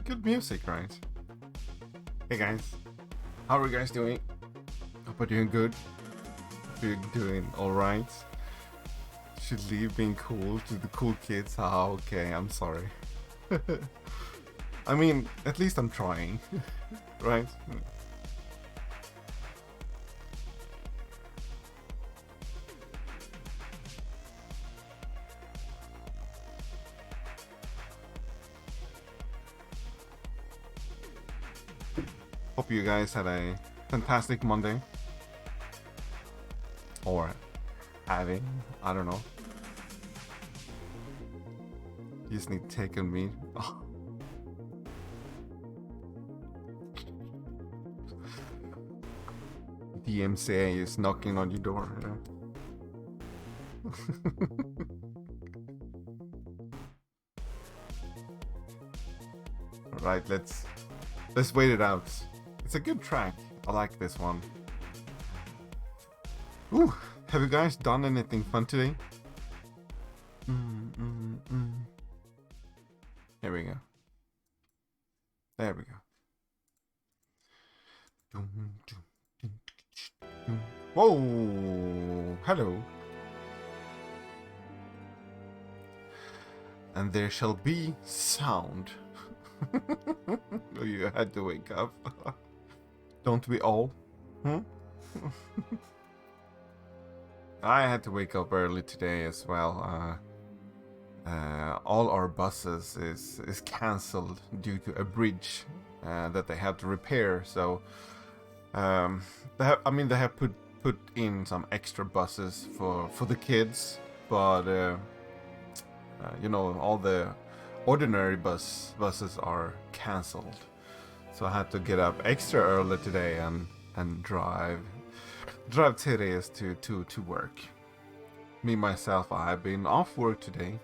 good music, right? Hey guys, how are you guys doing? Hope you're doing good. Hope you're doing alright. Should leave being cool to the cool kids. Ah, okay, I'm sorry. I mean, at least I'm trying, right? Hope you guys had a fantastic Monday. Or having, I don't know. You just need to take on me. Oh. DMCA is knocking on your door. Alright, let's wait it out. It's a good track. I like this one. Ooh, have you guys done anything fun today? Here we go. There we go. Whoa! Hello. And there shall be sound. Oh, you had to wake up. Don't we all? Hmm? I had to wake up early today as well. All our buses is cancelled due to a bridge that they had to repair. So, they have put in some extra buses for the kids, but you know, all the ordinary buses are cancelled. So I had to get up extra early today and drive Therese to work. Me myself, I have been off work today.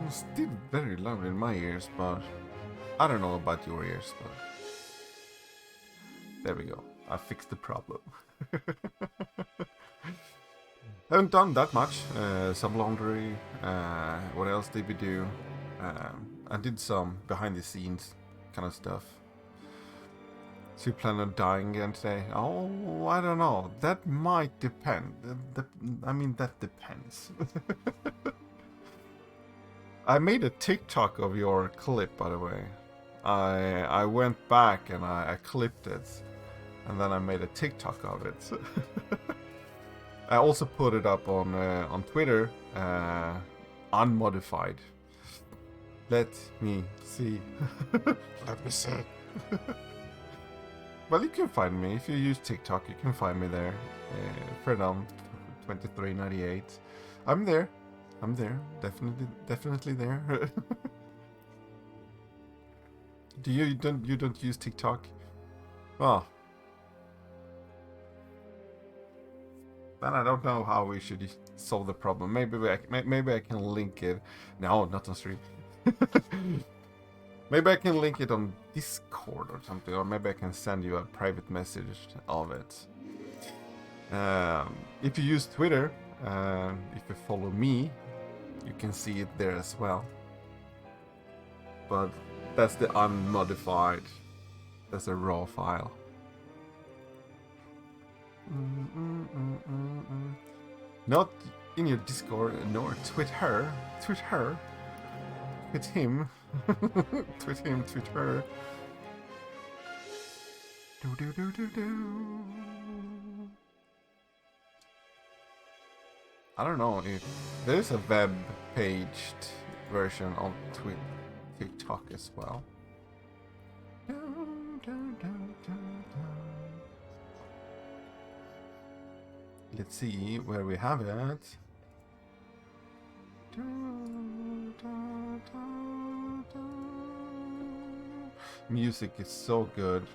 Still very loud in my ears, but I don't know about your ears, but there we go. I fixed the problem. Haven't done that much. Some laundry. What else did we do? I did some behind the scenes kind of stuff. So you plan on dying again today? Oh, I don't know. That might depend. That depends. I made a TikTok of your clip, by the way. I went back and I clipped it, and then I made a TikTok of it. I also put it up on Twitter, unmodified. Let me see. Let me see. Well, you can find me if you use TikTok. You can find me there. Fredom2398. I'm there. Definitely there. You don't use TikTok? Oh. Then I don't know how we should solve the problem. Maybe I can link it. No, not on stream. Maybe I can link it on Discord or something, or maybe I can send you a private message of it. If you use Twitter, if you follow me, you can see it there as well. But that's the unmodified. That's a raw file. Not in your Discord, nor Twitter. Tweet him. Tweet him, tweet her. I don't know if there's a web paged version of TikTok as well. Let's see where we have it. Music is so good.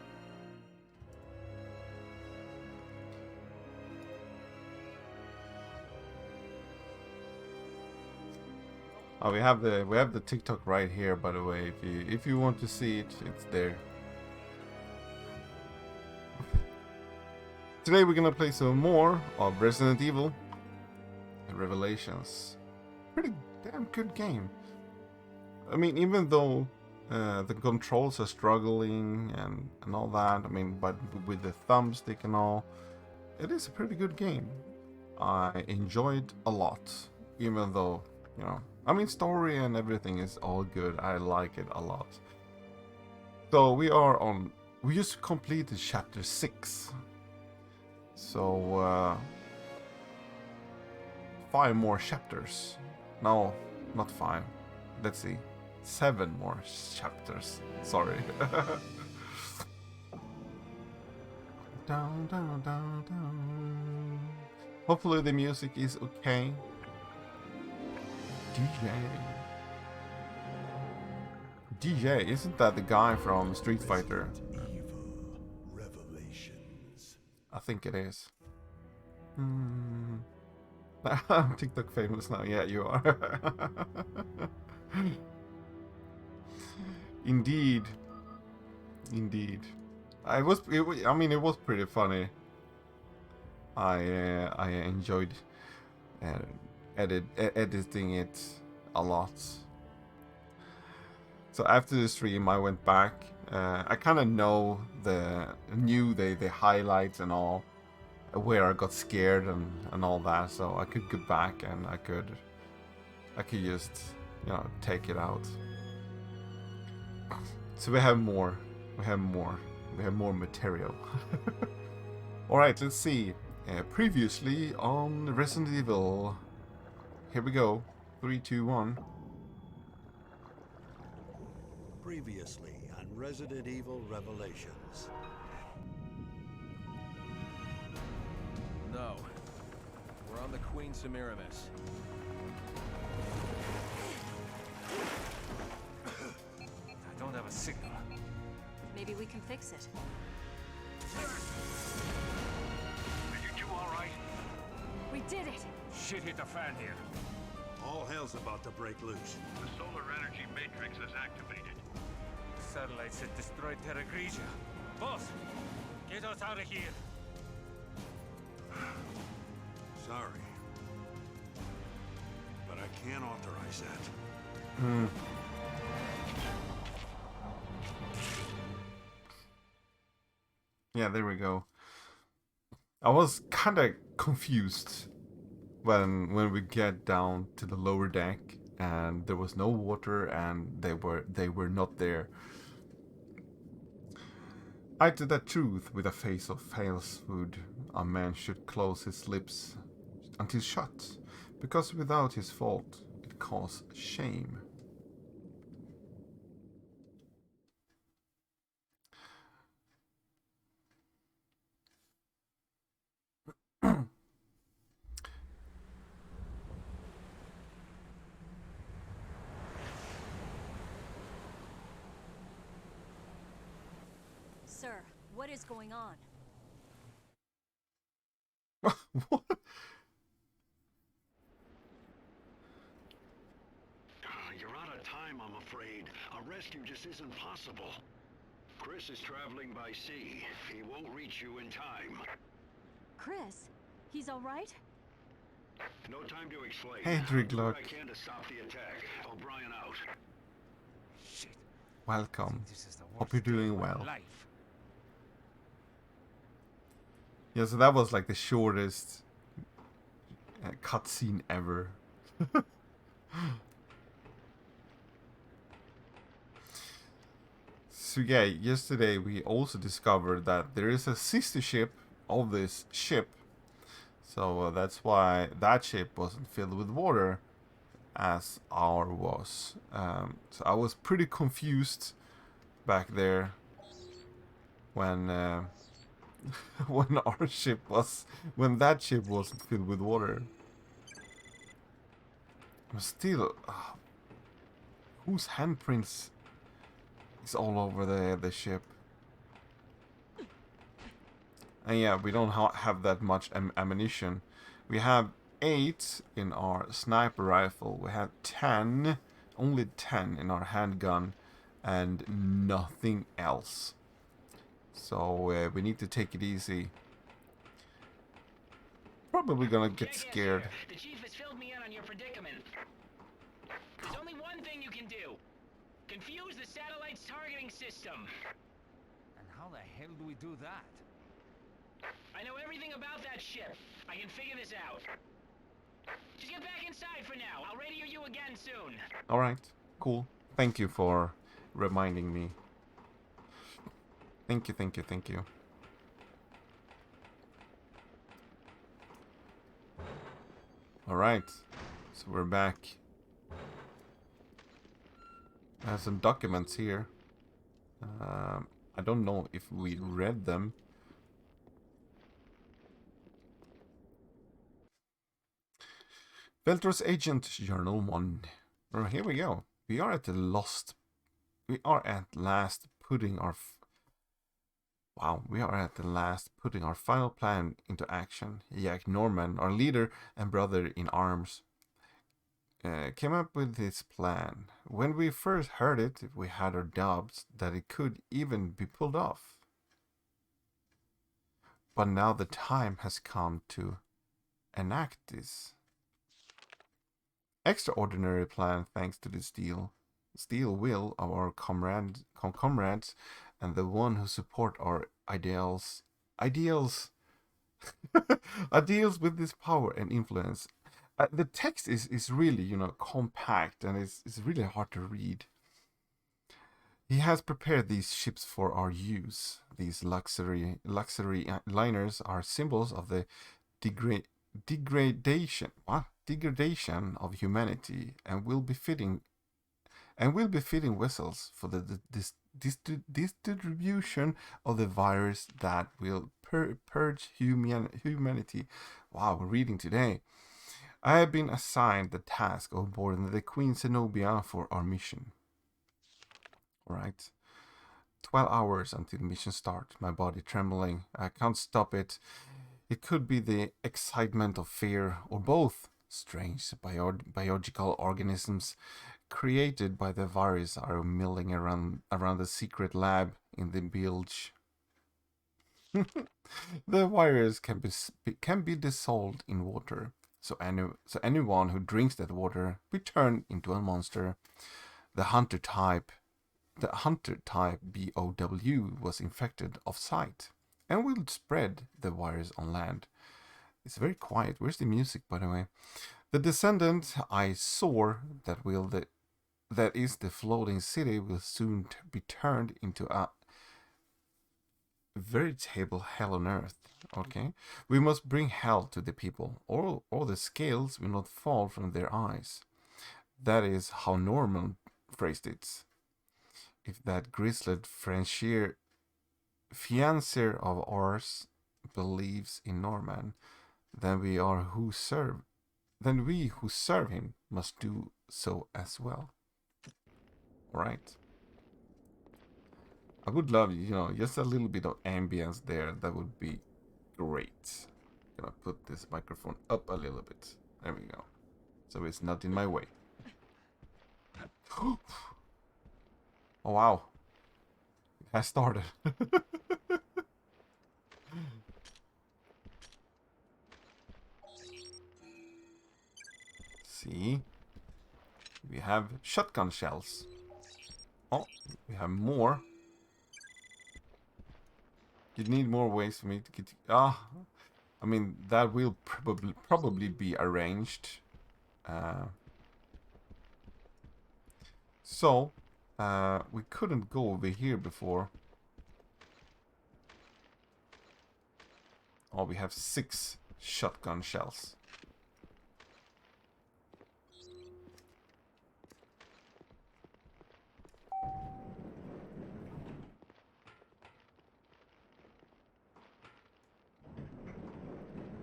Oh, we have the TikTok right here, by the way. If you want to see it, it's there. Today we're gonna play some more of Resident Evil Revelations. Pretty damn good game. I mean, even though the controls are struggling and all that, I mean, but with the thumbstick and all, it is a pretty good game. I enjoyed a lot, even though, you know, I mean, story and everything is all good. I like it a lot. So we just completed chapter 6. So 5 more chapters. No, not 5. Let's see. 7 more chapters. Sorry. Down, down, down, down. Hopefully the music is okay. DJ, isn't that the guy from Street Fighter? Evil Revelations. I think it is. I'm TikTok famous now. Yeah, you are. Indeed. Indeed. I mean, it was pretty funny. I enjoyed editing it a lot. So after the stream, I went back. I kind of knew the highlights and all, where I got scared and all that. So I could go back and I could just, you know, take it out. So we have more. We have more material. All right, let's see. Previously on Resident Evil. Here we go. 3, 2, 1. Previously on Resident Evil Revelations. No. We're on the Queen Semiramis. I don't have a signal. Maybe we can fix it. Are you two all right? We did it! Shit hit the fan here. All hell's about to break loose. The solar energy matrix is activated. Satellites had destroyed Terra Grigia. Boss, get us out of here. Sorry. But I can't authorize that. Yeah, there we go. I was kind of confused when we get down to the lower deck and there was no water and they were not there. I did that truth with a face of falsehood. A man should close his lips until shut, because without his fault it caused shame. Sir, what is going on? What? You're out of time, I'm afraid. A rescue just isn't possible. Chris is traveling by sea. He won't reach you in time. Chris? He's alright? No time to explain. Hedrick, Do what look. I can to stop the attack. O'Brien out. Shit. Welcome. This is the Hope worst you're day doing of my well. life. Yeah, so that was like the shortest cutscene ever. So yeah, yesterday we also discovered that there is a sister ship of this ship. So that's why that ship wasn't filled with water as our was. So I was pretty confused back there when when when that ship wasn't filled with water. I'm still whose handprints is all over the ship. And yeah, we don't have that much ammunition. We have 8 in our sniper rifle. We have 10, only 10 in our handgun, and nothing else. So we need to take it easy. Probably gonna get scared. The chief has filled me in on your predicament. There's only one thing you can do. Confuse the satellite's targeting system. And how the hell do we do that? I know everything about that ship. I can figure this out. Just get back inside for now. I'll radio you again soon. Alright, cool. Thank you for reminding me. Thank you, thank you, thank you. Alright, so we're back. I have some documents here. I don't know if we read them. Veltros Agent Journal 1. Oh, here we go. We are at last putting our final plan into action. Jack Norman, our leader and brother in arms, came up with this plan. When we first heard it, we had our doubts that it could even be pulled off. But now the time has come to enact this extraordinary plan, thanks to the steel will of our comrades and the one who support our ideals with this power and influence. The text is really, compact, and it's really hard to read. He has prepared these ships for our use. These luxury liners are symbols of the degradation of humanity, and will be fitting vessels for the distribution of the virus that will purge humanity. Wow, we're reading today. I have been assigned the task of boarding the Queen Zenobia for our mission. Alright. 12 hours until mission start. My body trembling. I can't stop it. It could be the excitement of fear, or both. Strange biological organisms created by the virus are milling around the secret lab in the bilge. The virus can be dissolved in water, so anyone who drinks that water will turn into a monster. The hunter type BOW was infected off-site and will spread the virus on land. It's very quiet. Where's the music, by the way? The descendant I saw that is the floating city will soon be turned into a veritable hell on earth. Okay, we must bring hell to the people, or the scales will not fall from their eyes. That is how Norman phrased it. If that grizzled fiancé of ours believes in Norman, then we who serve him must do so as well. Right? I would love, just a little bit of ambience there. That would be great. Gonna put this microphone up a little bit. There we go. So it's not in my way. Oh wow. It has started. See, we have shotgun shells. Oh, we have more. You need more ways for me to get. I mean, that will probably be arranged. So we couldn't go over here before. Oh, we have 6 shotgun shells.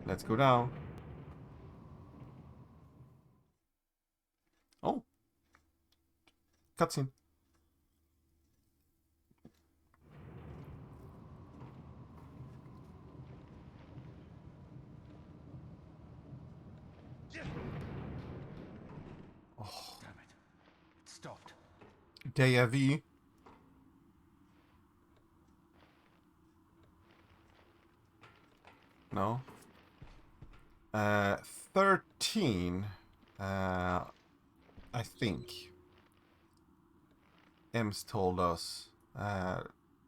Let's go down. Oh. Cutscene. Oh. Damn it. It stopped. Deja-vu. No. 13. I think. Ems told us,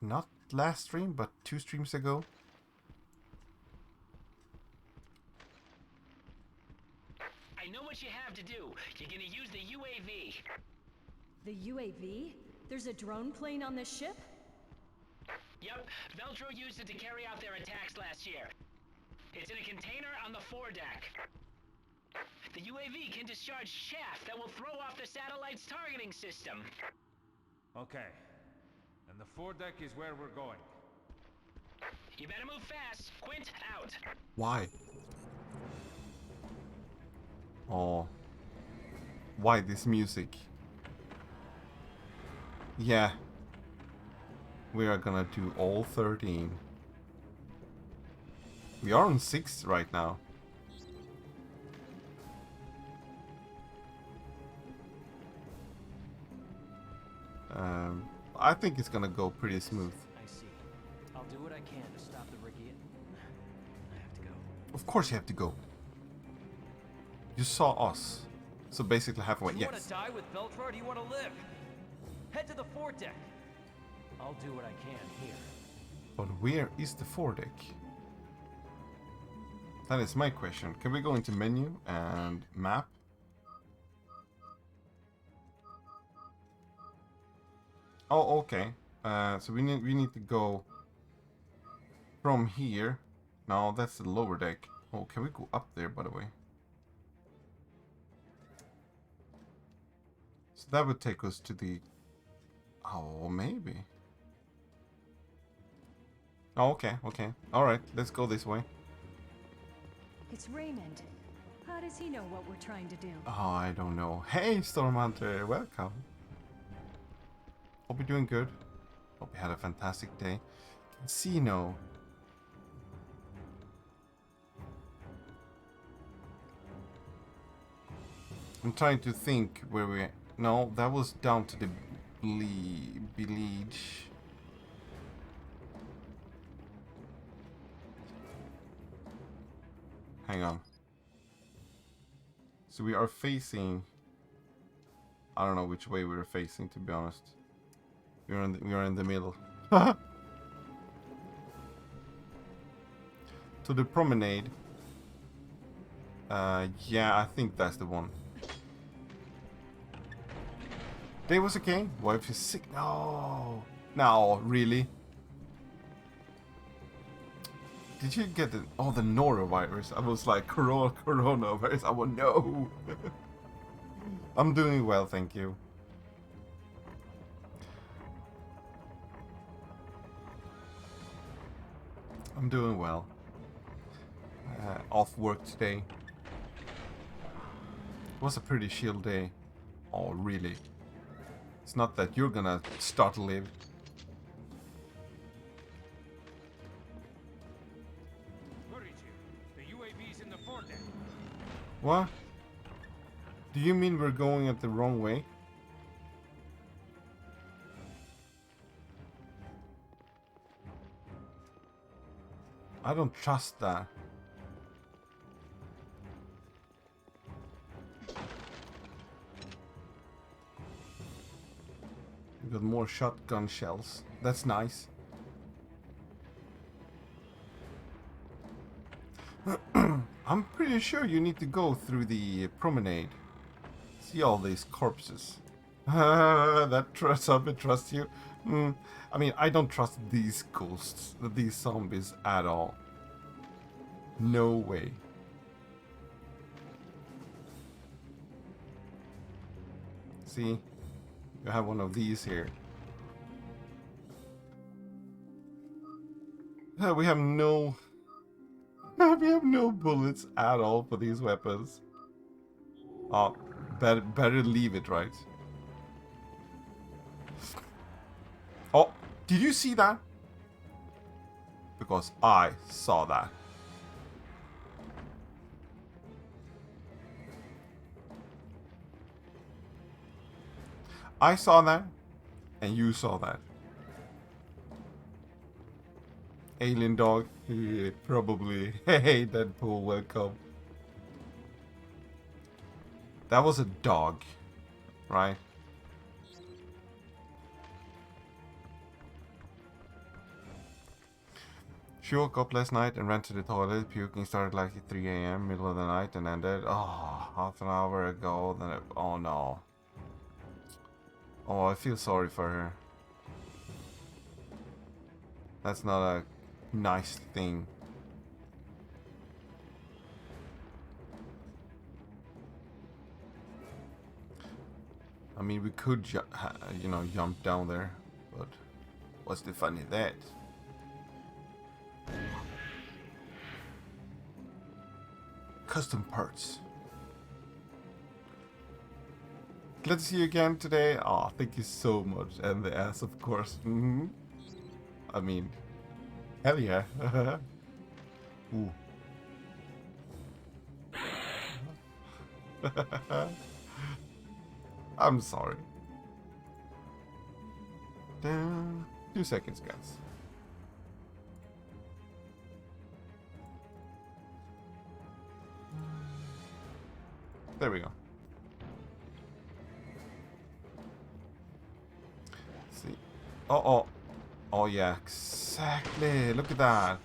not last stream, but 2 streams ago. I know what you have to do. You're gonna use the UAV. The UAV? There's a drone plane on this ship? Yep, Veltro used it to carry out their attacks last year. It's in a container on the foredeck. The UAV can discharge chaff that will throw off the satellite's targeting system. Okay. And the foredeck is where we're going. You better move fast. Quint, out. Why? Oh. Why this music? Yeah. We are gonna do all 13. We are on 6 right now. I think it's gonna go pretty smooth. I see. I'll do what I can to stop the Rigian. I have to go. Of course you have to go. You saw us. So basically halfway, Do you want yes. to die with Veltro or do you want to live? Head to the foredeck. I'll do what I can here. But where is the foredeck? That is my question. Can we go into menu and map? Oh, okay. So we need to go from here. No, that's the lower deck. Oh, can we go up there, by the way? So that would take us to the... Oh, maybe. Oh, okay, okay. Alright, let's go this way. It's Raymond. How does he know what we're trying to do? Oh, I don't know. Hey, Stormhunter, welcome. Hope you're doing good. Hope you had a fantastic day. Casino. I'm trying to think where we... No, that was down to the bleach. Hang on. So we are facing... I don't know which way we were facing, to be honest. We are in the middle. To the promenade. Yeah, I think that's the one. Day was okay. Wife is sick. No. No, really? Did you get the norovirus? I was like, coronavirus. I will no. I'm doing well, thank you. I'm doing well. Off work today. It was a pretty chill day. Oh, really? It's not that you're gonna start to live. Hurry, Jim. The UAV's in the foredeck. What? Do you mean we're going at the wrong way? I don't trust that. We got more shotgun shells. That's nice. I'm pretty sure you need to go through the promenade. See all these corpses. That trust you. I mean, I don't trust these ghosts, these zombies at all. No way. See? You have one of these here. We have no... We have no bullets at all for these weapons. Oh, better leave it, right? Oh, did you see that? Because I saw that. I saw that, and you saw that. Alien dog, probably. Hey, Deadpool, welcome. That was a dog, right? She woke up last night and ran to the toilet. Puking started like at 3 a.m. middle of the night and ended half an hour ago. Then oh no. Oh, I feel sorry for her. That's not a nice thing. I mean, we could jump down there, but what's the fun in that? Custom parts. Glad to see you again today. Oh, thank you so much. And the ass, of course. I mean, hell yeah. Ooh. I'm sorry. 2 seconds, guys. There we go. Let's see. Oh yeah, exactly. Look at that.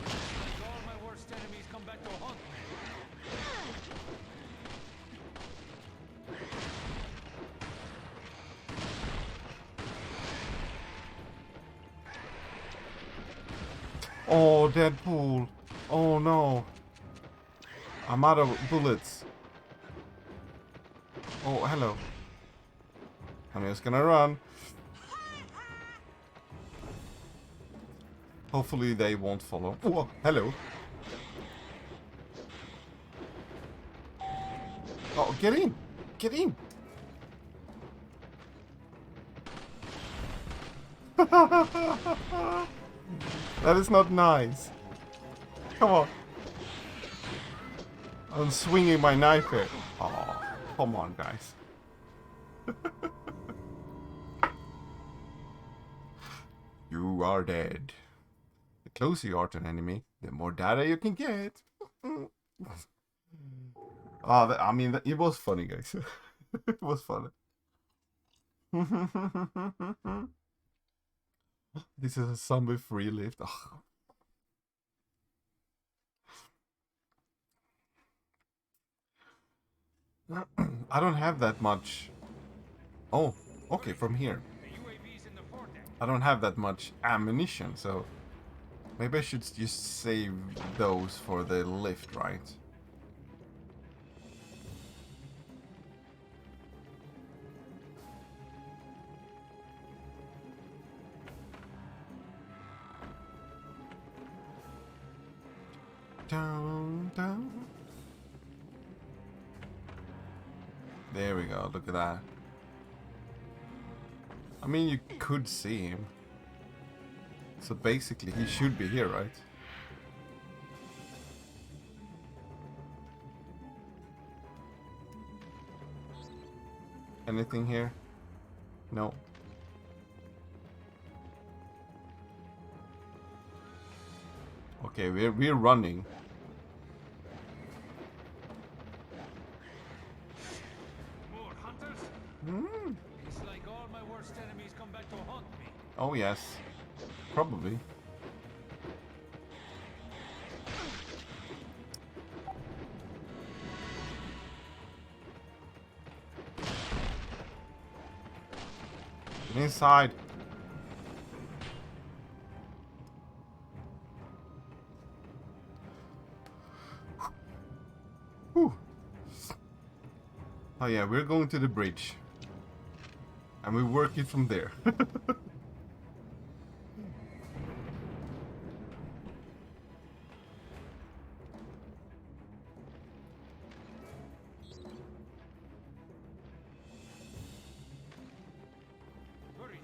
All my worst enemies come back to haunt me. Oh, Deadpool. Oh no. I'm out of bullets. Oh, hello. I'm just gonna run. Hopefully they won't follow. Oh, hello. Oh, get in. Get in. That is not nice. Come on. I'm swinging my knife here. Oh, come on, guys. You are dead. The closer you are to an enemy, the more data you can get. I mean, it was funny, guys. It was funny. This is a zombie-free lift. Oh. I don't have that much. Oh, okay, from here. I don't have that much ammunition, so maybe I should just save those for the lift, right? Down, down. There we go, look at that. I mean, you could see him. So basically, he should be here, right? Anything here? No. Okay, we're running. More hunters? It's like all my worst enemies come back to haunt me. Oh yes, probably. Get inside. Whew. Oh yeah, we're going to the bridge. And we work it from there. Hurry,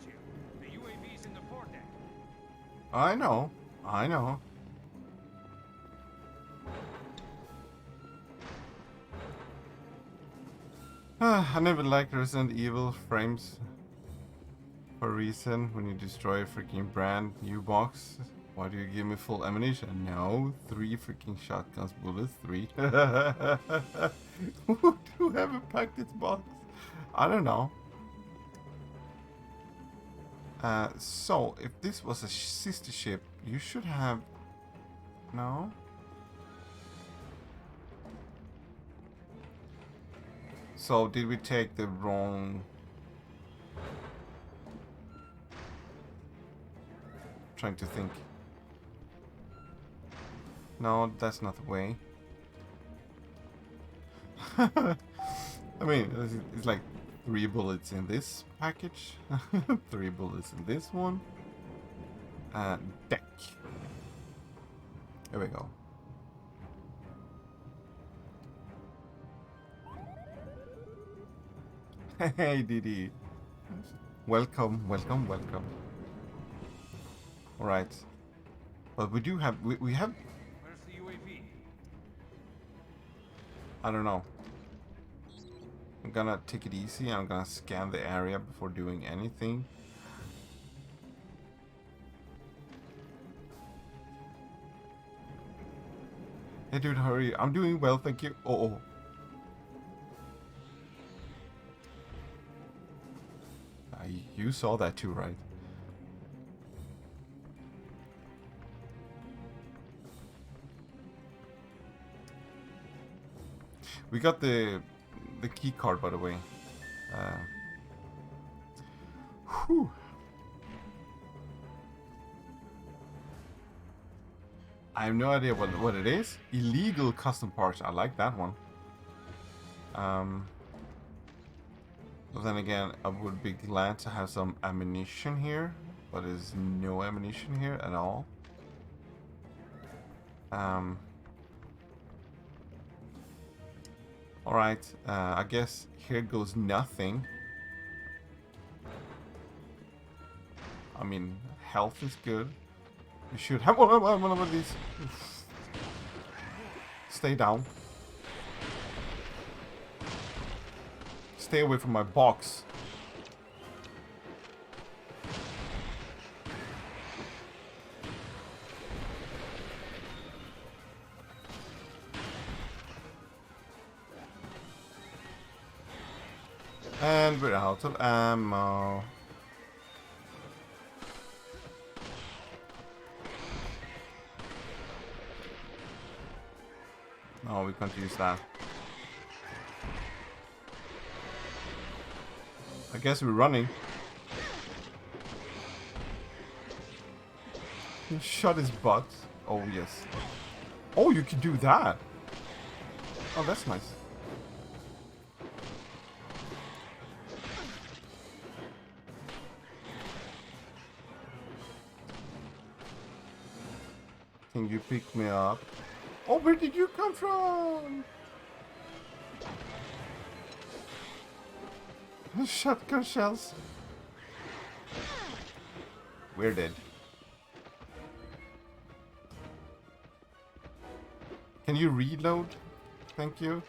Jill. The UAV's in the foredeck. I know. I know. I never liked Resident Evil frames for a reason. When you destroy a freaking brand new box, why do you give me full ammunition? No, 3 freaking shotguns bullets, 3. Whoever packed this box? I don't know. So, if this was a sister ship, you should have... No? So, did we take the wrong... Trying to think. No, that's not the way. I mean, it's like 3 bullets in this package, 3 bullets in this one. Deck. There we go. Hey, Didi. Welcome, welcome, welcome. All right. But we do have, we have... Where's the UAV? I don't know. I'm gonna take it easy. I'm gonna scan the area before doing anything. Hey dude, hurry. I'm doing well, thank you. Oh. You saw that too, right? We got the key card, by the way. Whew. I have no idea what it is. Illegal custom parts. I like that one. But then again, I would be glad to have some ammunition here, but there's no ammunition here at all. Alright, I guess here goes nothing. I mean, health is good. You should have one of these. Stay down. Stay away from my box. And we're out of ammo. No, we can't use that. I guess we're running. He shot his butt. Oh, yes. Oh, you can do that. Oh, that's nice. Can you pick me up? Oh, where did you come from? Shotgun shells. We're dead. Can you reload? Thank you.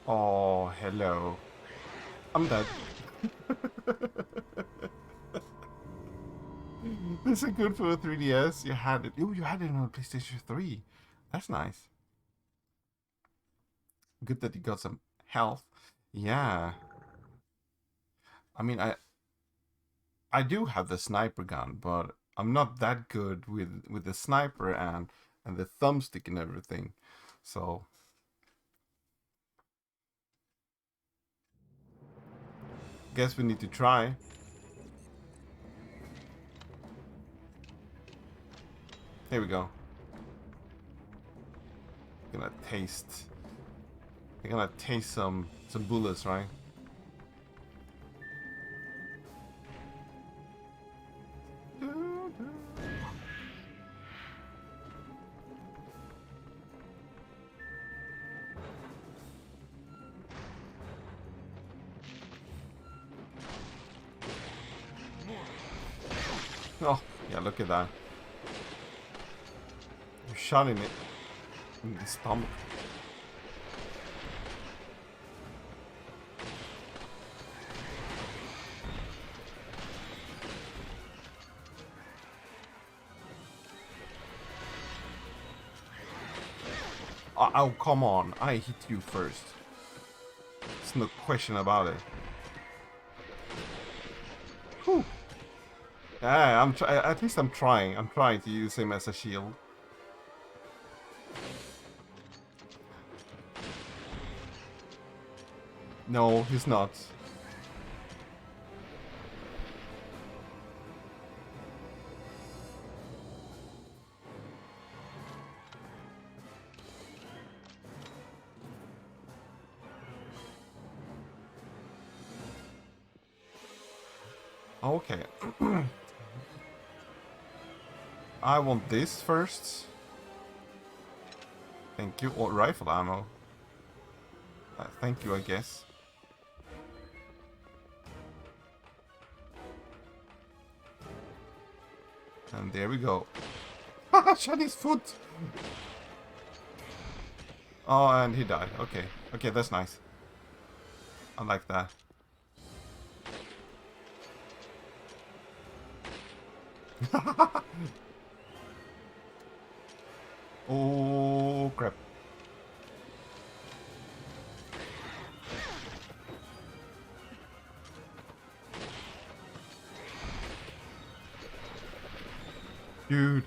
Oh, hello. I'm dead. This is good for a 3DS. You had it. Oh, you had it on PlayStation 3. That's nice. Good that you got some health. Yeah. I mean, I do have the sniper gun, but I'm not that good with the sniper and the thumbstick and everything. So guess we need to try. Here we go. Gonna taste. We're gonna taste some bullets, right? Oh, yeah, look at that. You're shot in it. In the stomach. Oh, come on. I hit you first. There's no question about it. Whew. Yeah, at least I'm trying. I'm trying to use him as a shield. No, he's not. Okay. I want this first. Thank you. Or rifle ammo. Thank you, I guess. And there we go. Haha, shot his foot! Oh, and he died. Okay. Okay, that's nice. I like that. Oh, crap. Dude.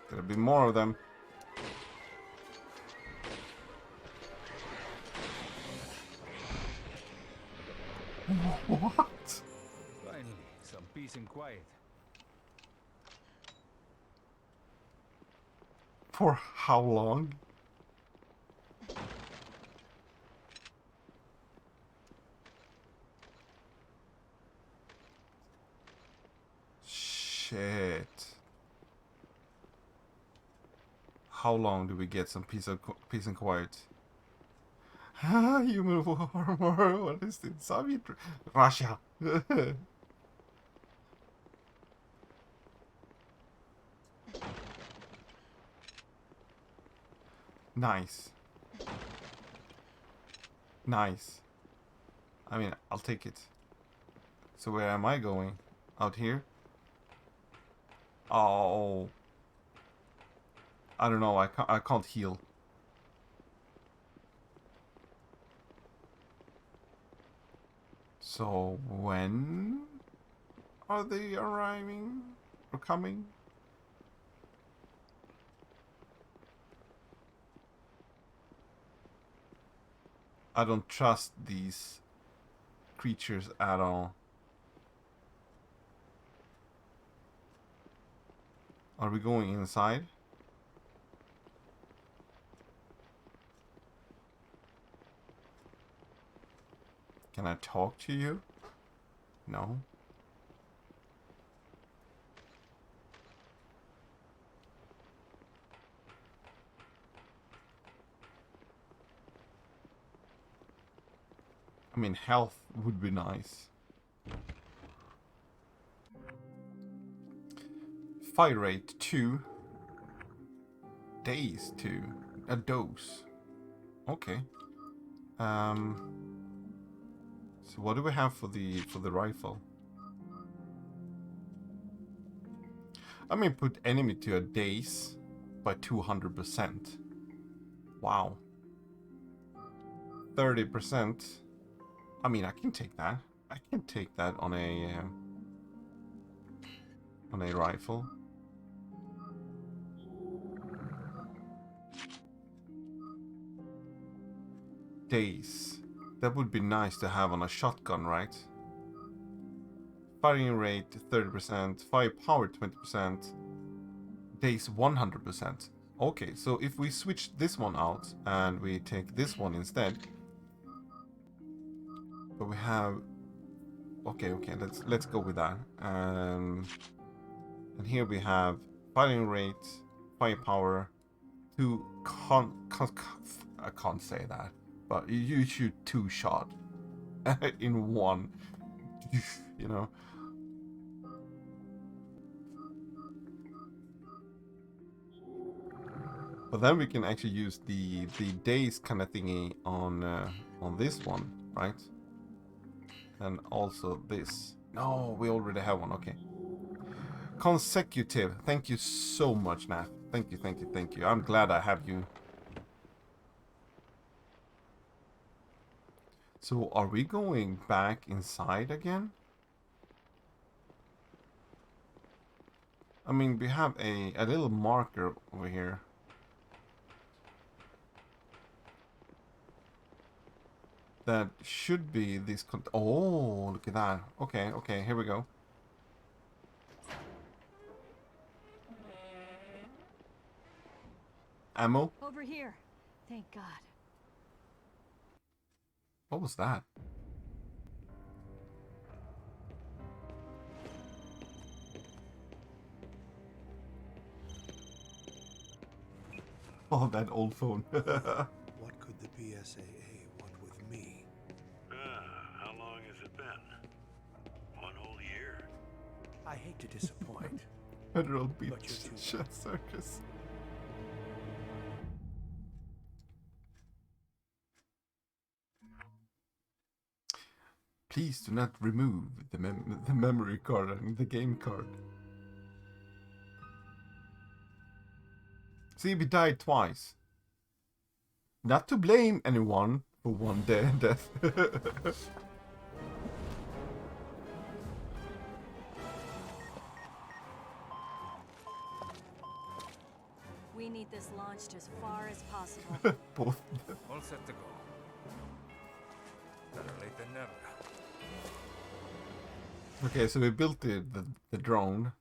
There'll be more of them. What? Finally, some peace and quiet. For how long? Shit. How long do we get some peace and quiet? Human armor. What is this? Soviet Russia. Nice. Nice. I mean, I'll take it. So where am I going? Out here? Oh. I don't know. I can't heal. So when are they arriving or coming? I don't trust these creatures at all. Are we going inside? Can I talk to you? No. I mean, health would be nice. Fire rate 2. Days 2. A dose. Okay. So what do we have for the rifle? I mean, put enemy to a daze by 200%. Wow. 30%. I mean, I can take that. I can take that on a rifle. Daze. That would be nice to have on a shotgun, right? Firing rate 30%, firepower 20%, daze 100%. Okay, so if we switch this one out and we take this one instead, but we have. Okay, let's go with that. And here we have firing rate, firepower, I can't say that. But you shoot 2 shots in one, you know. But then we can actually use the daze kind of thingy on this one, right? And also this. No, we already have one. Okay. Consecutive. Thank you so much, Nat. Thank you, thank you, thank you. I'm glad I have you. So, are we going back inside again? I mean, we have a little marker over here. That should be this. Oh, look at that. Okay, okay, here we go. Ammo? Over here. Thank God. What was that? Oh, that old phone. What could the PSAA want with me? How long has it been? 1 whole year? I hate to disappoint. Federal But Beach you're too Chess Circus. Please do not remove the memory card and the game card. See, we died twice. Not to blame anyone for one death. We need this launched as far as possible. Both. All set to go. Better late than never. Okay, so we built the drone.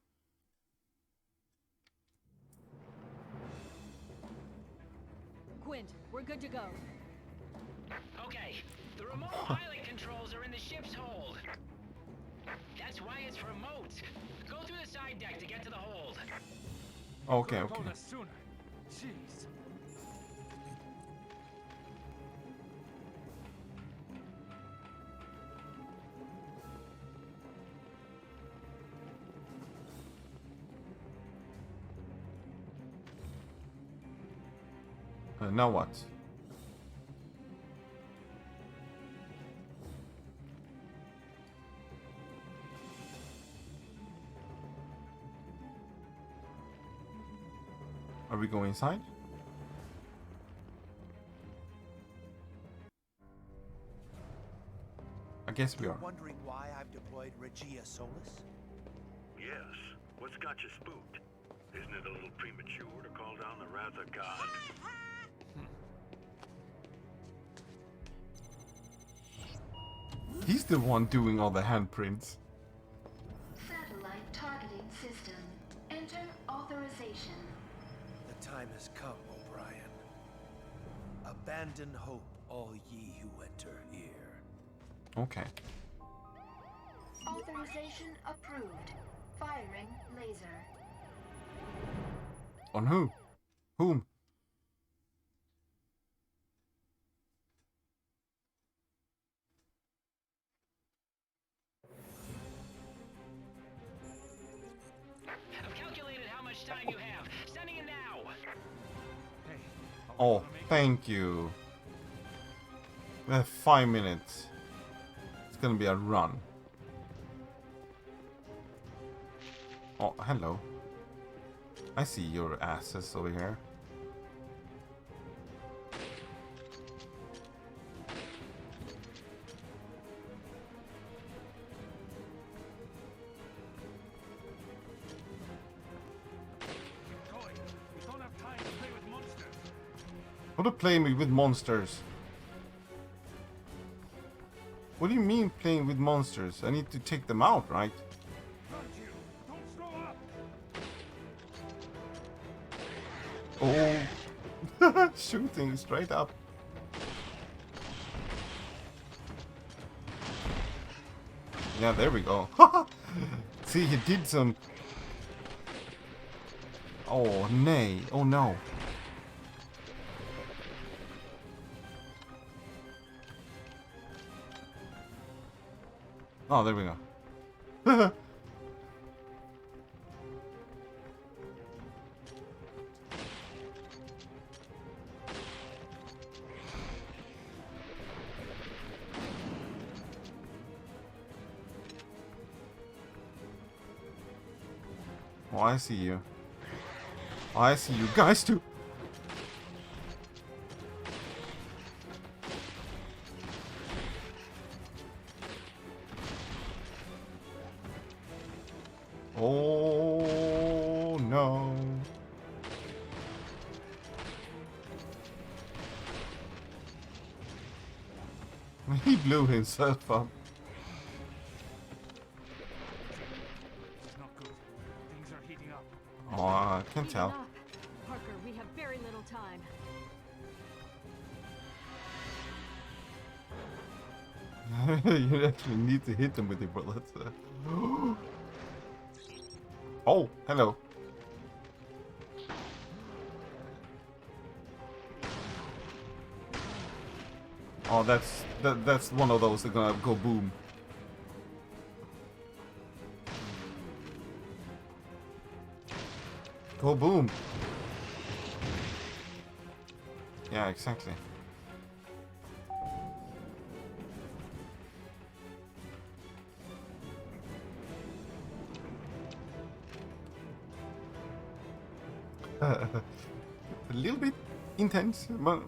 Quint, we're good to go. Okay, the remote pilot controls are in the ship's hold. That's why it's remote. Go through the side deck to get to the hold. Okay, Could've okay. told us sooner. Jeez. Now what? Are we going inside? I guess we are. Wondering why I've deployed Regia Solis? Yes. What's got you spooked? Isn't it a little premature to call down the wrath of God? He's the one doing all the handprints. Satellite targeting system. Enter authorization. The time has come, O'Brien. Abandon hope, all ye who enter here. Okay. Authorization approved. Firing laser. On who? Whom? I've calculated how much time you have. Sending it now. Hey. Oh, thank you. We have 5 minutes. It's gonna be a run. Oh, hello. I see your asses over here. Going. We don't have time to play with monsters. What do playing with monsters? What do you mean playing with monsters? I need to take them out, right? Don't you? Don't slow up. Oh. Shooting straight up. Yeah, there we go. See, he did some... Oh, nay. Oh, no. Oh, there we go. Oh, I see you. I see you guys too. Oh no. He blew himself up. This is not good. Things are heating up. Oh, I can Heating tell. up. Parker, we have very little time. You actually need to hit them with your bullets. Oh, hello. Oh, that's one of those that gonna go boom. Go boom. Yeah, exactly. A little bit intense, but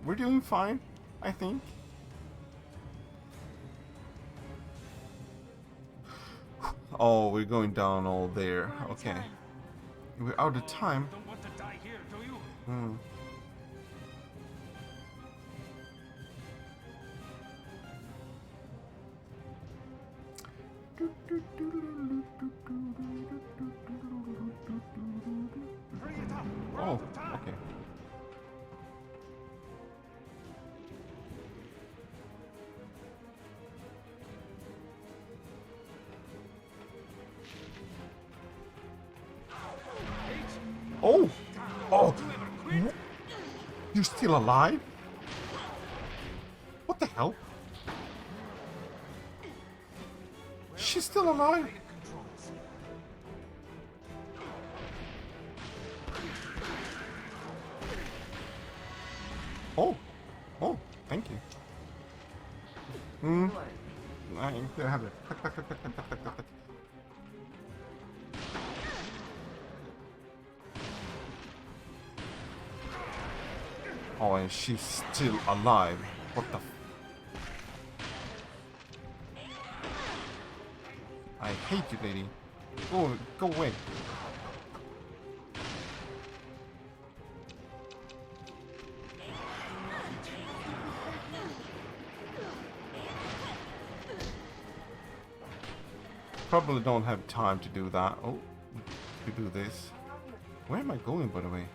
we're doing fine, I think. Oh, we're going down all there. Okay. We're out of time. Don't want to die here, do you? Hmm. Hurry it up. We're Oh, out of time. okay. Oh! Oh! You're still alive? What the hell? She's still alive? Oh! Oh, thank you. Hmm. I have it. Oh, and she's still alive. What the I hate you, lady. Go away. Probably don't have time to do that. Oh, to do this. Where am I going, by the way?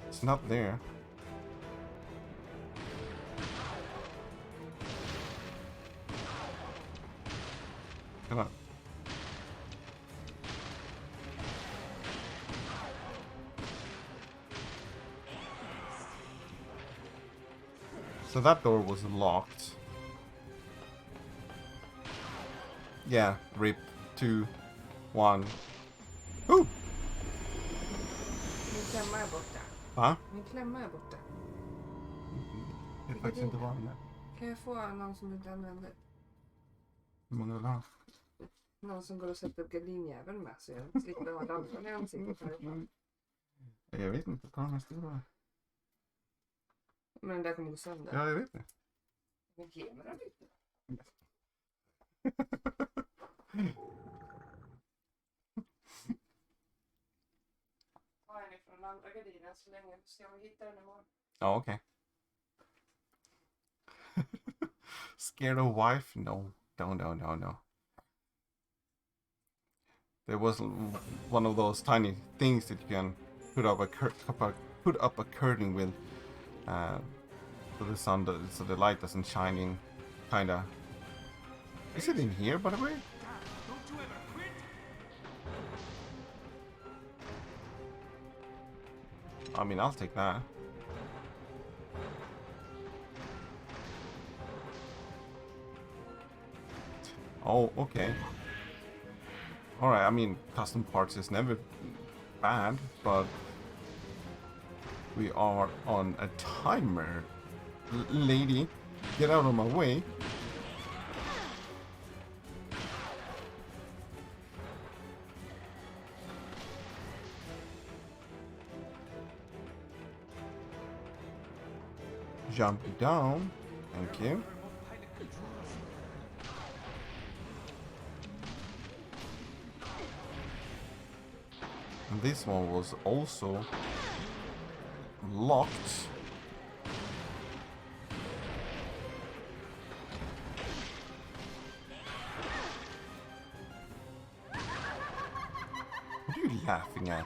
It's not there. Come on. So that door was locked. Yeah, rip. 2, 1. Ooh! Min klämma är borta. Va? Min klämma är borta. Det är faktiskt inte vanligt. Kan jag få någon som inte använder? Hur många vill du ha? Någon som går och sätter upp gardinjäveln med så jag slipper ha lampan i ansiktet här. Jag vet inte, ta den här stora. Men den där kommer gå sönder. Ja, jag vet det. Men ge mig den lite. Ta en ifrån den andra gardinen så länge så jag hittar den imorgon. Ja, okej. Scared of wife? No. No. There was one of those tiny things that you can put up a curtain with, so the sun, so the light doesn't shine in. Kinda. Is it in here, by the way? Don't you ever quit? I mean, I'll take that. Oh, okay. Alright, I mean, custom parts is never bad, but We are on a timer. Lady, get out of my way. Jump down. Thank you. And this one was also locked. What are you laughing at?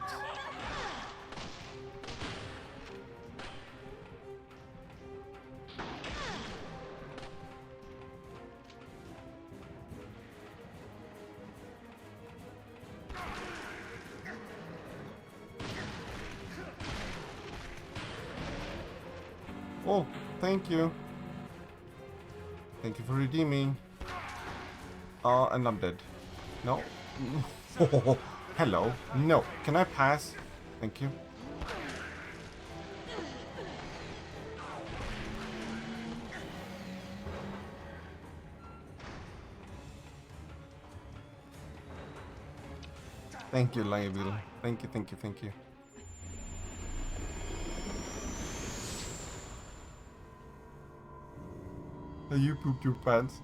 Oh, thank you. Thank you for redeeming. And I'm dead. No. Hello. No. Can I pass? Thank you. Thank you, Liability. Thank you, thank you, thank you. You pooped your pants.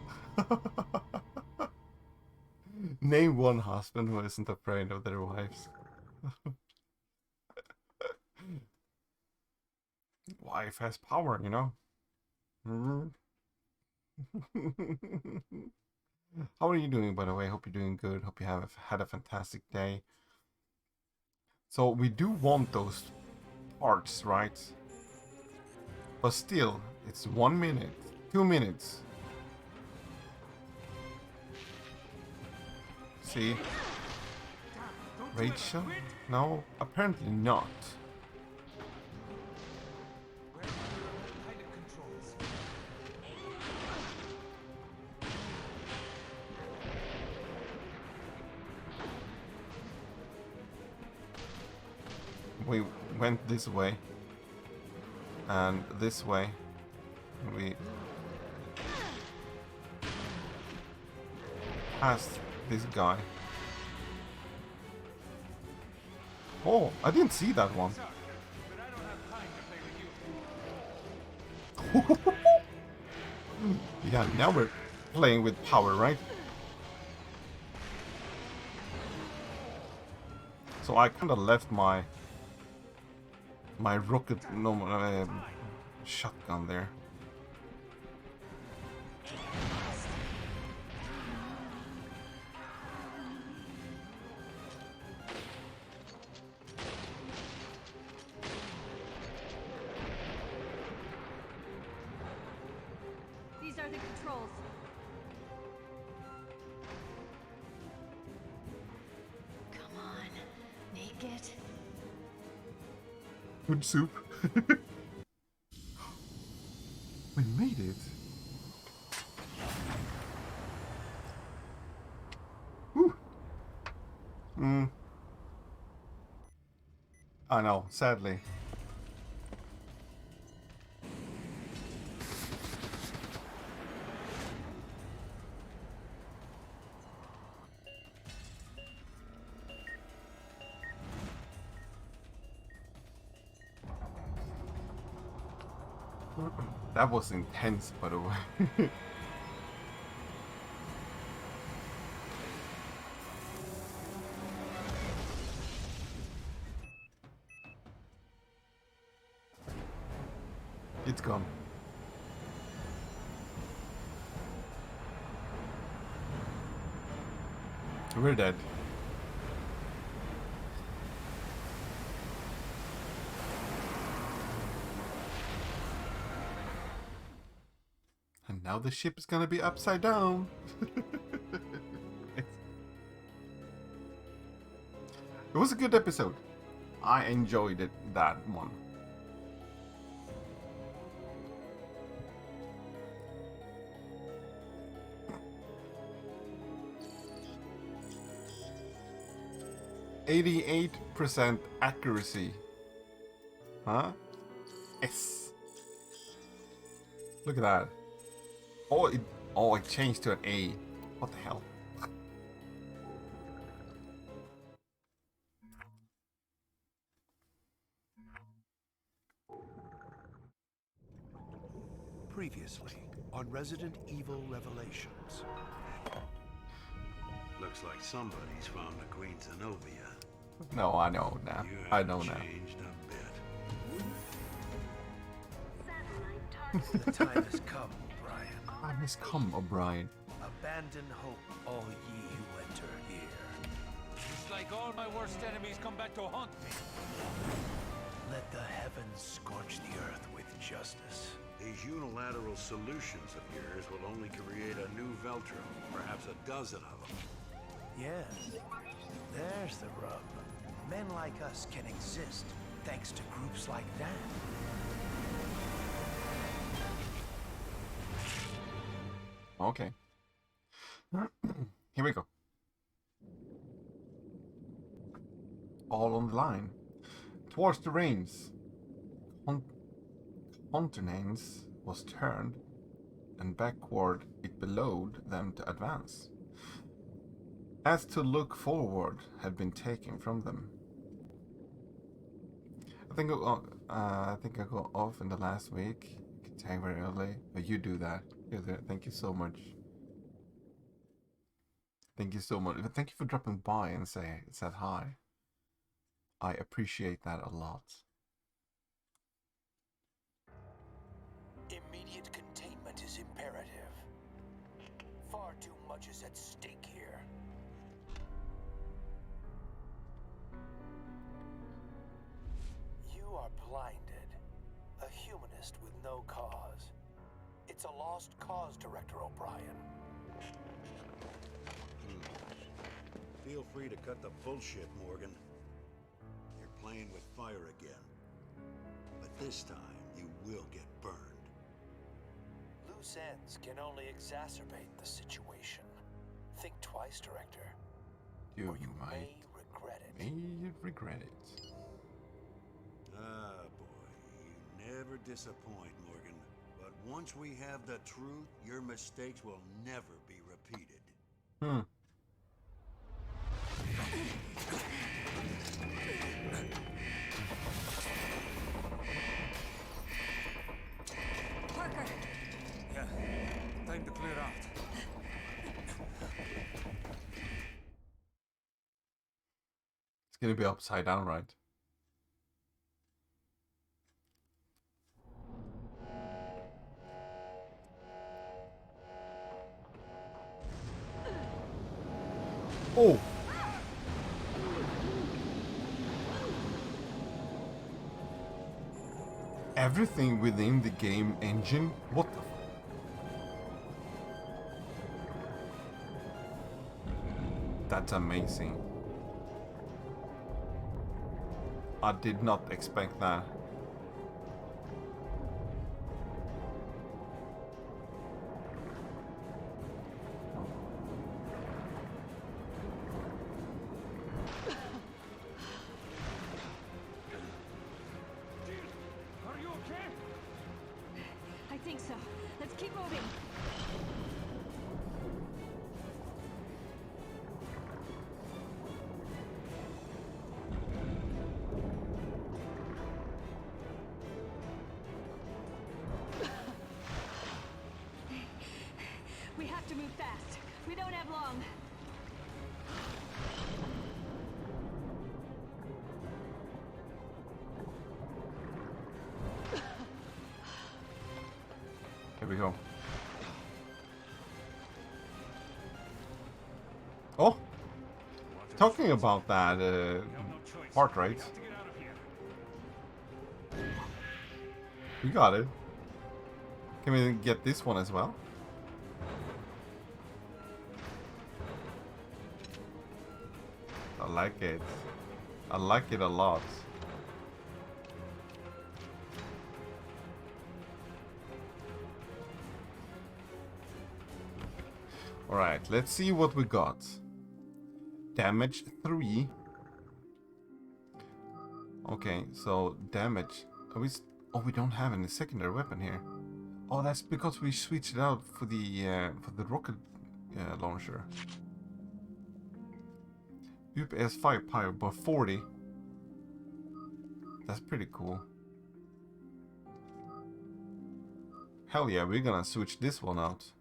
Name one husband who isn't afraid of their wives. Wife has power, you know. How are you doing, by the way? Hope you're doing good. Hope you have had a fantastic day. So we do want those parts, right? But still, it's 1 minute. 2 minutes. See? Rachel? No, apparently not. We went this way. And this way. We past this guy. Oh, I didn't see that one. Yeah, now we're playing with power, right? So I kind of left my rocket shotgun there. These are the controls. Come on, make it. Good soup. We made it. Whew. I know, sadly. That was intense, by the way. It's gone. We're dead. And now the ship is gonna be upside down. It was a good episode. I enjoyed it, that one. %88% accuracy. Huh? Yes. Look at that. Oh, it changed to an A. What the hell? Previously on Resident Evil Revelations. Looks like somebody's found the Queen Zenobia. No, I know now. You I haven't know now. changed a bit. The time has come, O'Brien. Time has come, O'Brien. Abandon hope, all ye who enter here. It's like all my worst enemies come back to haunt me. Let the heavens scorch the earth with justice. These unilateral solutions of yours will only create a new Veltro, perhaps a dozen of them. Yes, there's the rub. Men like us can exist thanks to groups like that. Okay. Here we go. All on the line. Towards the reins. Continents was turned, and backward it bellowed them to advance. As to look forward had been taken from them. I think I got off in the last week. I can tag very early, but you do that. Thank you so much. Thank you so much. Thank you for dropping by and said hi. I appreciate that a lot. Immediate containment is imperative. Far too much is at stake here. You are blinded. A humanist with no cause. It's a lost cause, Director O'Brien. Feel free to cut the bullshit, Morgan. You're playing with fire again. But this time, you will get burned. Loose ends can only exacerbate the situation. Think twice, Director. You or you might may regret it. May regret it. Ah, boy, you never disappoint, Morgan. But once we have the truth, your mistakes will never be repeated. Parker! Yeah, time to clear out. It's gonna be upside down, right? Oh! Everything within the game engine? What the That's amazing. I did not expect that. Are you okay? I think so. Let's keep moving. We have to move fast. We don't have long. Here we go. Oh! Talking about that heart rate. We got it. Can we get this one as well? I like it. I like it a lot. Alright, let's see what we got. Damage 3. Okay, so damage. Oh, we don't have any secondary weapon here. Oh, that's because we switched it out for the rocket launcher. UPS firepower by 40. That's pretty cool. Hell yeah, we're gonna switch this one out.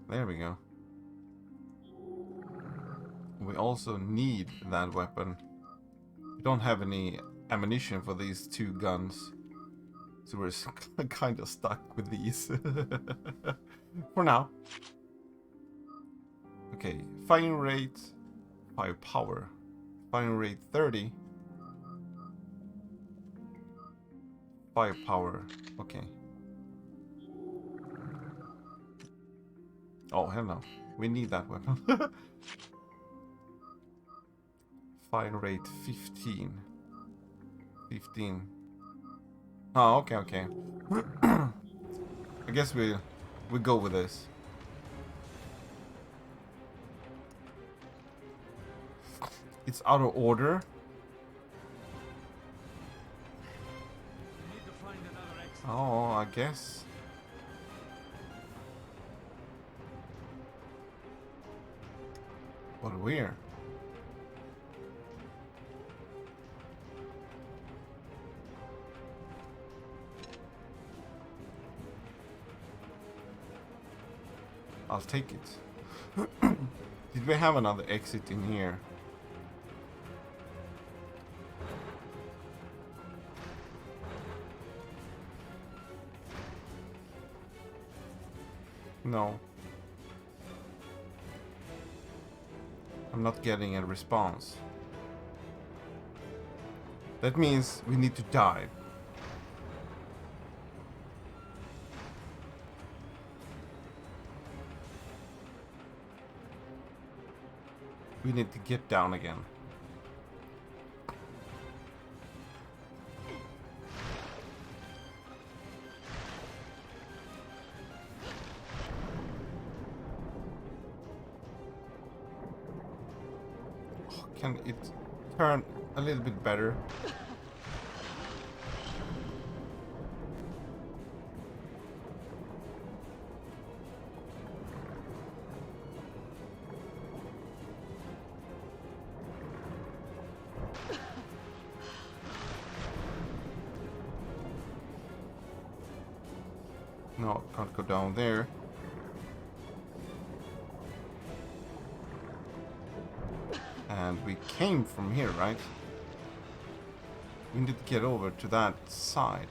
There we go. We also need that weapon. We don't have any ammunition for these two guns. So we're kind of stuck with these. For now. Okay, firing rate, firepower. Firing rate 30. Firepower, okay. Oh, hell no. We need that weapon. Fire rate 15. 15. Oh, okay, okay. I guess we go with this. It's out of order. We need to find another exit. Oh, I guess. What weird. I'll take it. Did we have another exit in here? No. I'm not getting a response. That means we need to dive. We need to get down again. Oh, can it turn a little bit better? No, can't go down there. And we came from here, right? We need to get over to that side.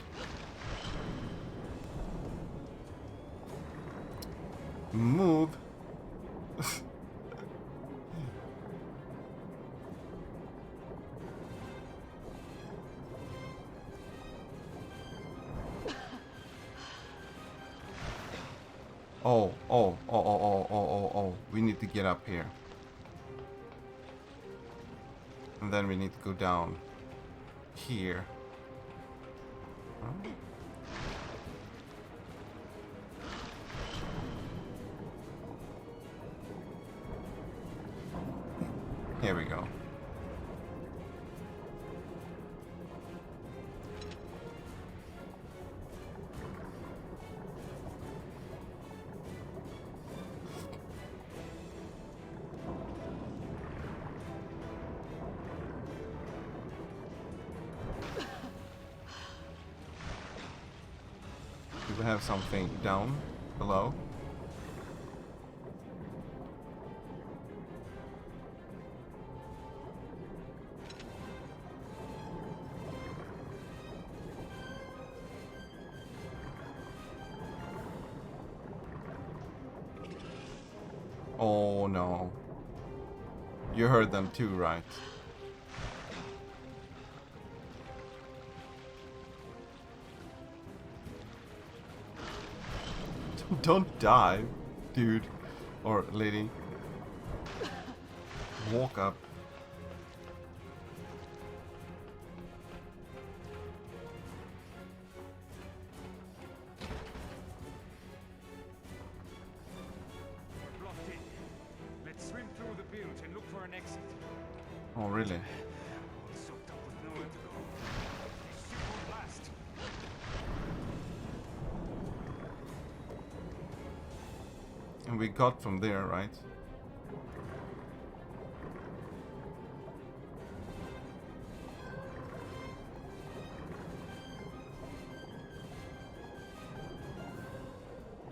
Move. Oh. We need to get up here. And then we need to go down here. Huh? Here we go. Do we have something down below? Oh no. You heard them too, right? Don't die, dude. Or lady. Walk up. We're blocked in. Let's swim through the bilge and look for an exit. Oh, really? All soaked up with nowhere to go. And we got from there, right?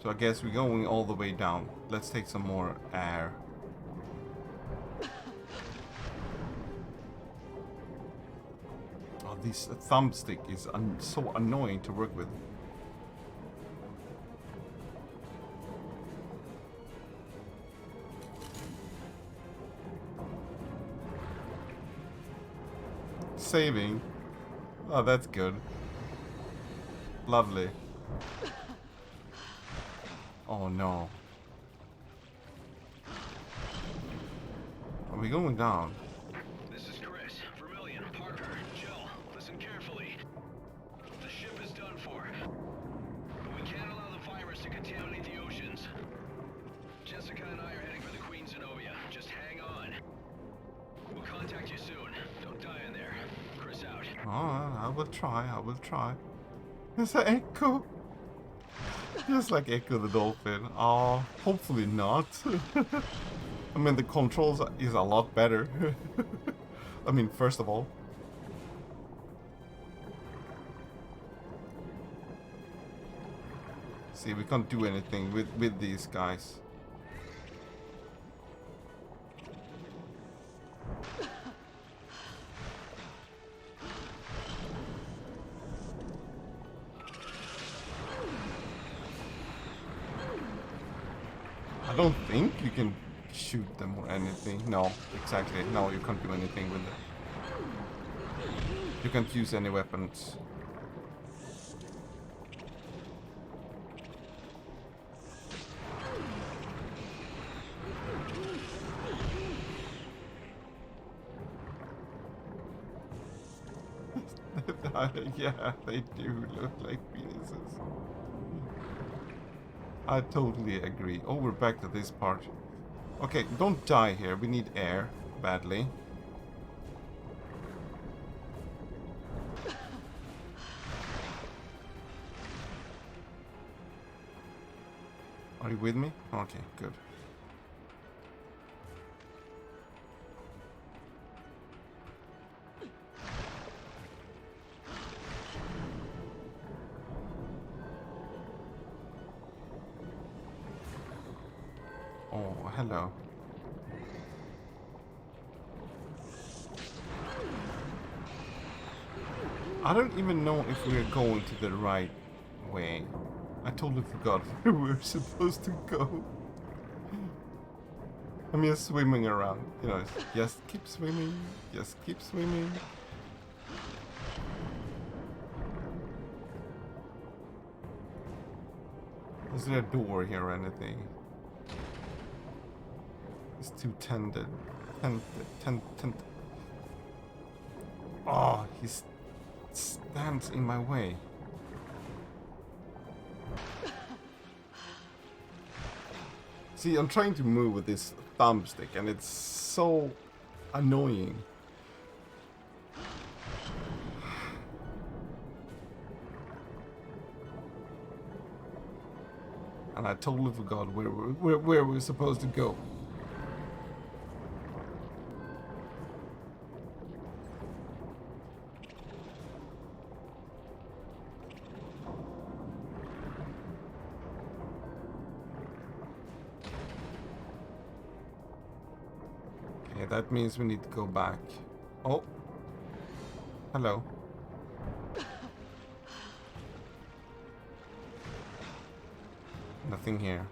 So I guess we're going all the way down. Let's take some more air. Oh, this thumbstick is so annoying to work with. Saving. Oh, that's good. Lovely. Oh no. Are we going down? This is Chris, Vermillion, Parker, Jill. Listen carefully. The ship is done for. We can't allow the virus to contaminate the oceans. Jessica and I are heading for the Queen Zenobia. Just hang on. We'll contact you soon. Don't die in there. Chris out. Oh, I will try. I will try. There's an Echo. Just like Echo the Dolphin. Oh, hopefully not. I mean, the controls is a lot better. I mean, first of all. See, we can't do anything with these guys. I don't think you can shoot them or anything. No, exactly. No, you can't do anything with it. You can't use any weapons. Yeah, they do look like penises. I totally agree. Oh, we're back to this part. Okay, don't die here. We need air badly. Are you with me? Okay, good. Oh, hello. I don't even know if we're going to the right way. I totally forgot where we're supposed to go. I'm just swimming around. You know, just keep swimming. Just keep swimming. Is there a door here or anything? It's too tended. Tended. Oh, he stands in my way. See, I'm trying to move with this thumbstick and it's so annoying. And I totally forgot where we're supposed to go. Okay, that means we need to go back. Oh. Hello. Nothing here.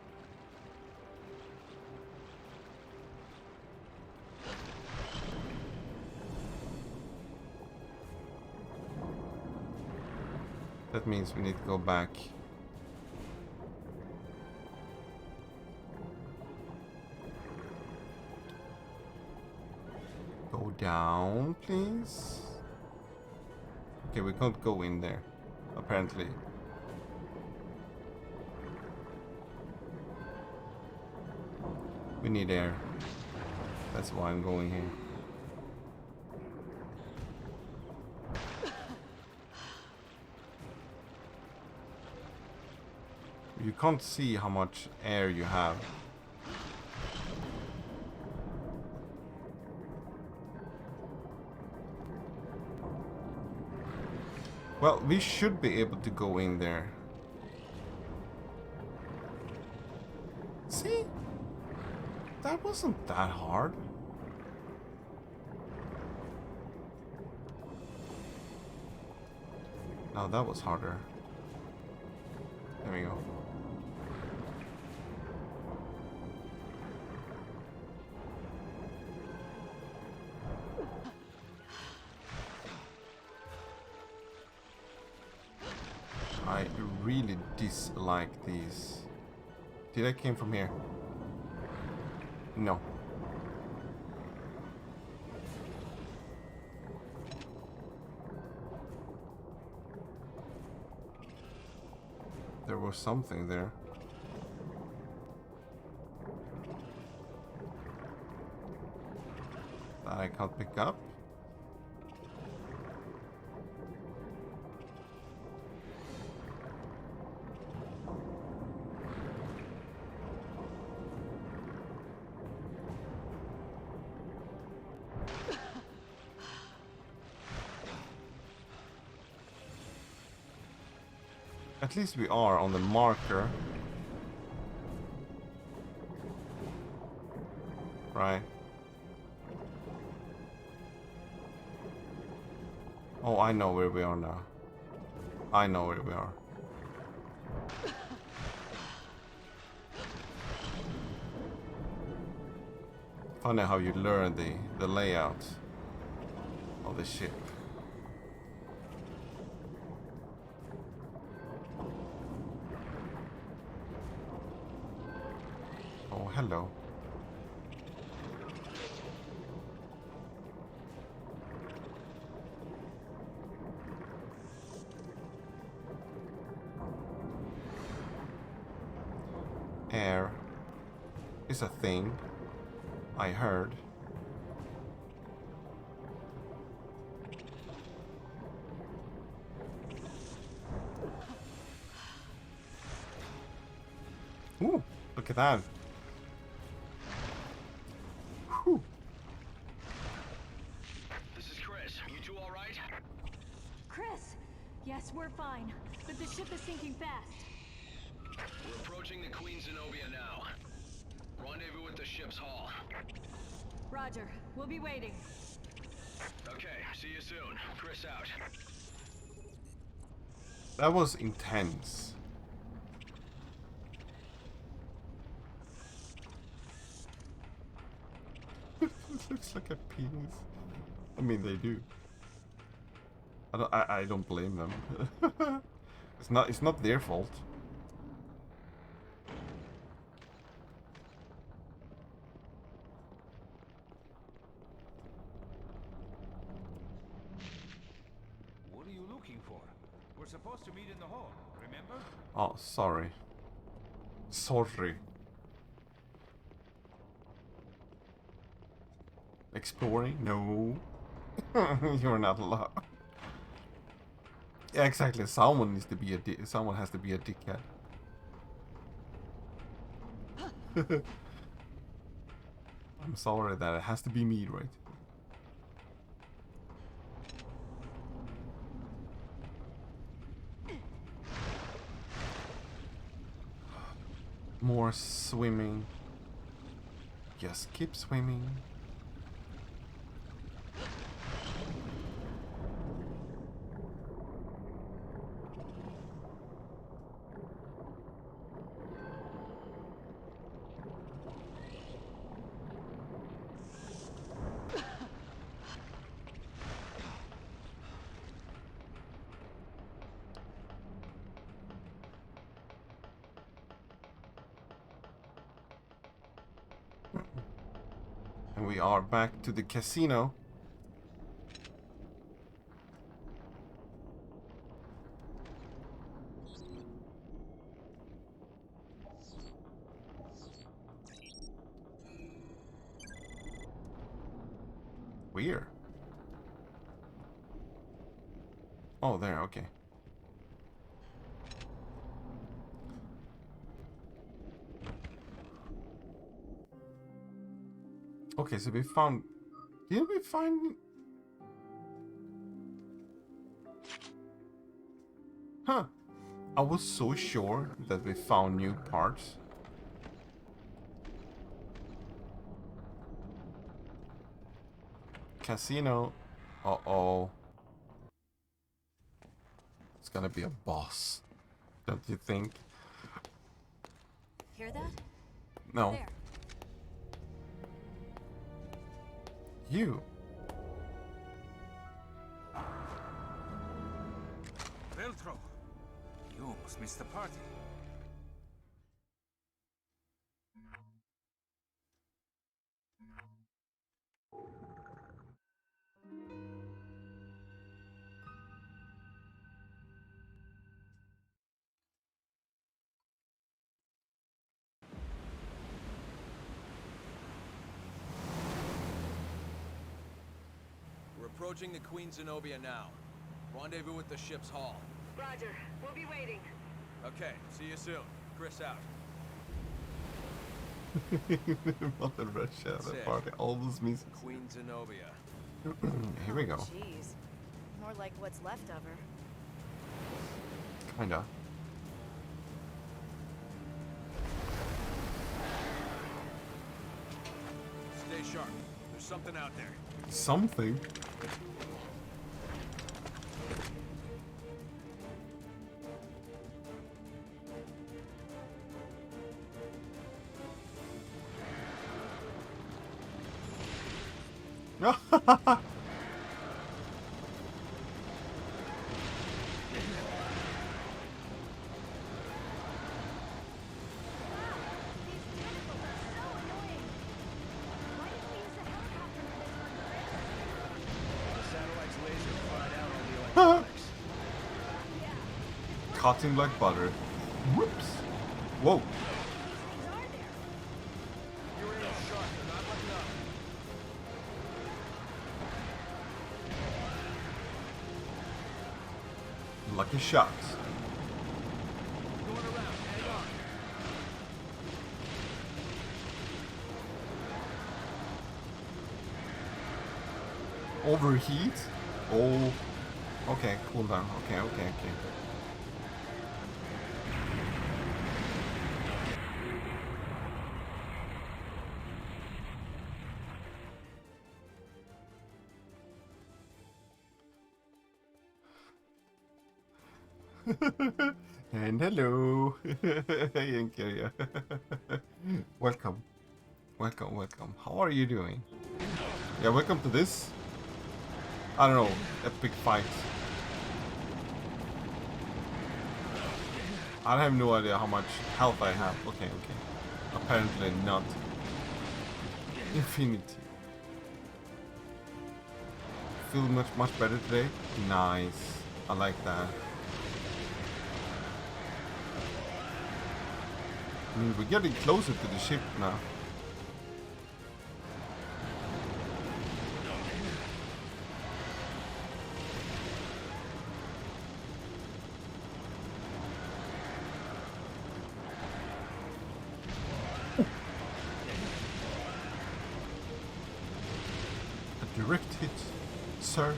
That means we need to go back. Go down, please. Okay, we can't go in there, apparently. We need air. That's why I'm going here. You can't see how much air you have Well, we should be able to go in there. See? That wasn't that hard. No, that was harder. There we go. I really dislike these. Did I came from here? No. There was something there. That I can't pick up. At least we are on the marker. Right. Oh, I know where we are now. I know where we are. Funny how you learn the layout of the ship. Oh, hello. Air is a thing, I heard. Ooh, look at that. Whew. This is Chris. You two all right? Chris! Yes, we're fine, but the ship is sinking fast. We're approaching the Queen Zenobia now. Rendezvous at the ship's hull. Roger, we'll be waiting. Okay, see you soon. Chris out. That was intense. It looks like a penis. I mean, they do. I don't blame them. It's not their fault. What are you looking for? We're supposed to meet in the hall, remember? Oh, sorry. Sorry. Exploring? No. You're not allowed. Yeah, exactly. Someone needs to be a someone has to be a dickhead. I'm sorry that it has to be me, right? More swimming. Just keep swimming. And we are back to the casino. Weird. Oh, there, okay. Okay, so we found... Did we find... Huh. I was so sure that we found new parts. Casino. Uh-oh. It's gonna be a boss. Don't you think? Hear that? No. There. You. Veltro, you almost missed the party. We're approaching the Queen Zenobia now. Rendezvous at the ship's hull. Roger. We'll be waiting. Okay, see you soon. Chris out. Mother Russia, That's the it. party always means. Queen Zenobia. Here we go. Jeez. More like what's left of her. Kinda. Stay sharp. There's something out there. Something. Cutting like butter. Whoops. Whoa. Lucky shots. Overheat? Oh. Okay, cool down. Okay. And hello. Hey, Inkeria. Welcome. How are you doing? Yeah, welcome to this. I don't know, epic fight. I have no idea how much health I have. Okay. Apparently not. Infinity. Feel much better today? Nice. I like that. I mean, we're getting closer to the ship now. A direct hit, sir.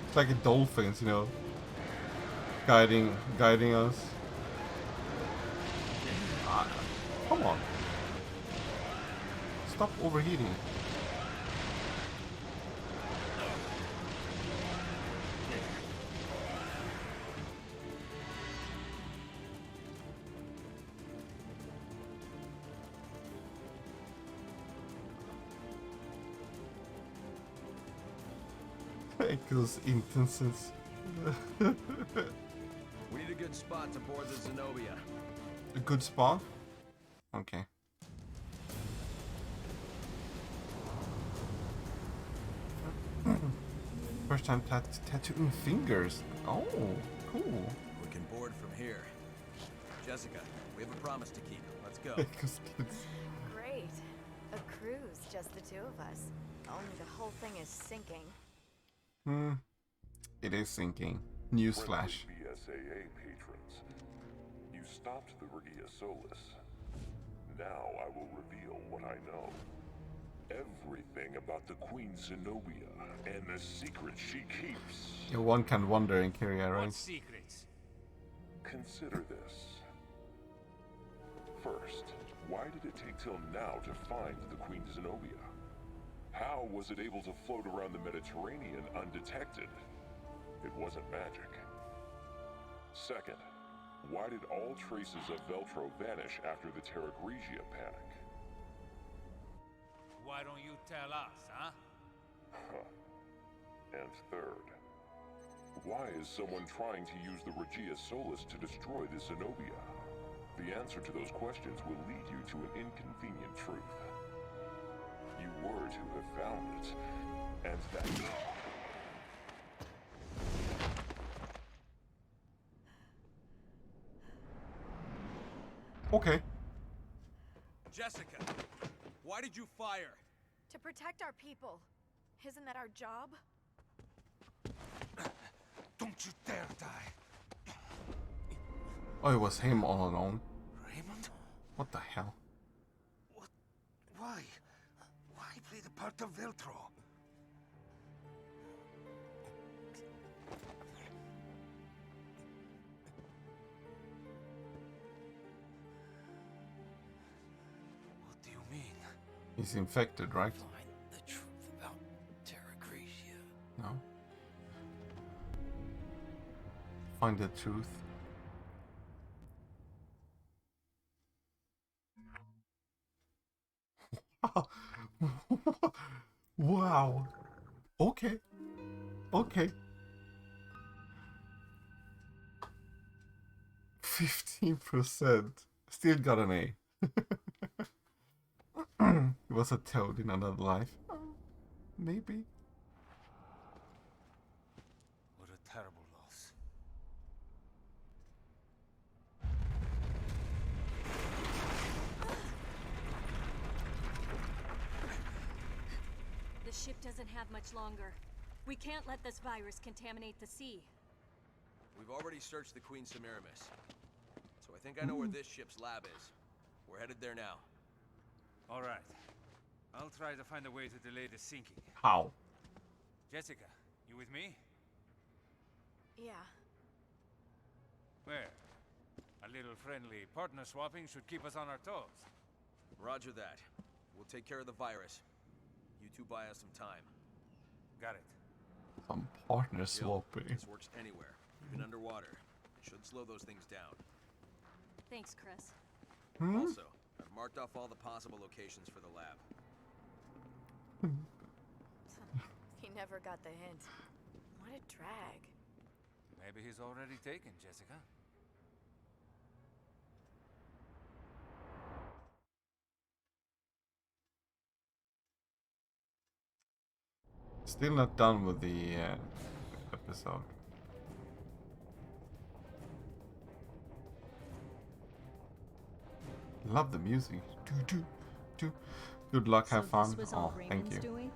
It's like a dolphin, you know, guiding us. Come on. Stop overheating. Echoes intenses. We need a good spot to board the Zenobia. A good spot? Okay. First time tattooing fingers. Oh, cool. We can board from here. Jessica, we have a promise to keep. Let's go. Great. A cruise, just the two of us. Only the whole thing is sinking. It is sinking. Newsflash. BSAA patrons. You stopped the Regia Solis. Now I will reveal what I know. everything about the Queen Zenobia and the secrets she keeps. Yeah, one can wonder in Kyria, right? What secrets? Consider this. First, why did it take till now to find the Queen Zenobia? How was it able to float around the Mediterranean undetected? It wasn't magic. Second, why did all traces of Veltro vanish after the Terra Grigia panic? Why don't you tell us, huh? And third, why is someone trying to use the Regia Solis to destroy the Zenobia? The answer to those questions will lead you to an inconvenient truth. You were to have found it, and that... Okay. Jessica, why did you fire? To protect our people. Isn't that our job? Don't you dare die. Oh, it was him all along. Raymond? What the hell? Why? Why play the part of Veltro? What do you mean? He's infected, right? Find the truth about Terra Grigia. No. Find the truth. Wow. Okay. Okay. 15%. Still got an A. He was a toad in another life. Maybe. What a terrible loss. The ship doesn't have much longer. We can't let this virus contaminate the sea. We've already searched the Queen Semiramis. So I think I know where this ship's lab is. We're headed there now. All right. I'll try to find a way to delay the sinking. How? Jessica, you with me? Yeah. Where? A little friendly partner swapping should keep us on our toes. Roger that. We'll take care of the virus. You two buy us some time. Got it. Some partner Jill, swapping. this works anywhere, even underwater. It should slow those things down. Thanks, Chris. Also, I've marked off all the possible locations for the lab. He never got the hint. What a drag. Maybe he's already taken, Jessica. Still not done with the episode. Love the music. Do, do, do. Good luck, have fun. This was all Oh, thank Raymond's you. doing?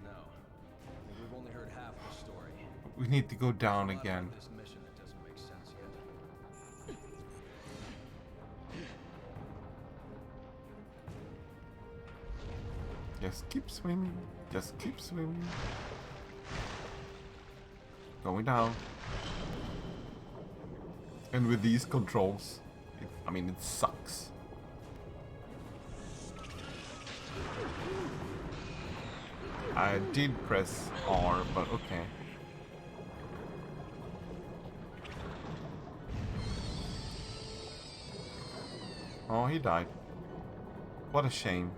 No. We've only heard half the story. We need to go down There's a lot again. about this mission that doesn't make sense yet. Just keep swimming. Just keep swimming. Going down. And with these controls, I mean, it sucks. I did press R, but okay. Oh, he died. What a shame.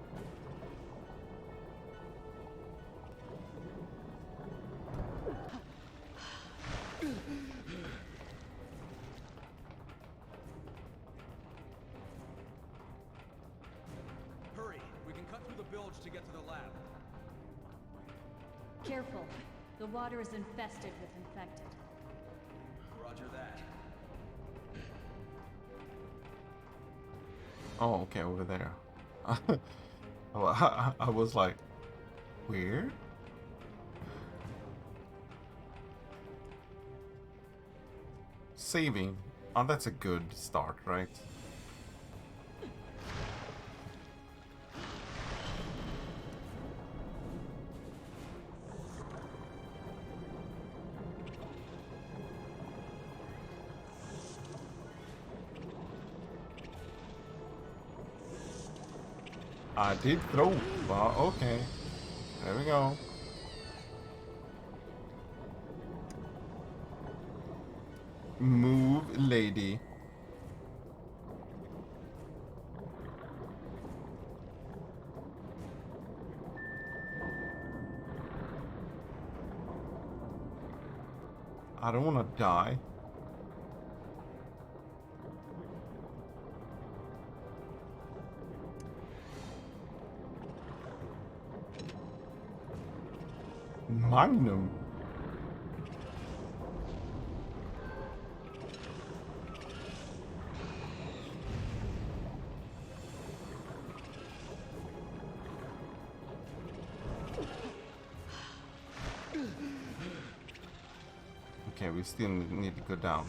Hurry! We can cut through the bilge to get to the lab. Careful. The water is infested with infected. Roger that. Oh, okay, over there. I was like, where? Saving. Oh, that's a good start, right? I did throw. Well, okay. There we go. Move, lady. I don't want to die. Magnum. Okay, we still need to go down.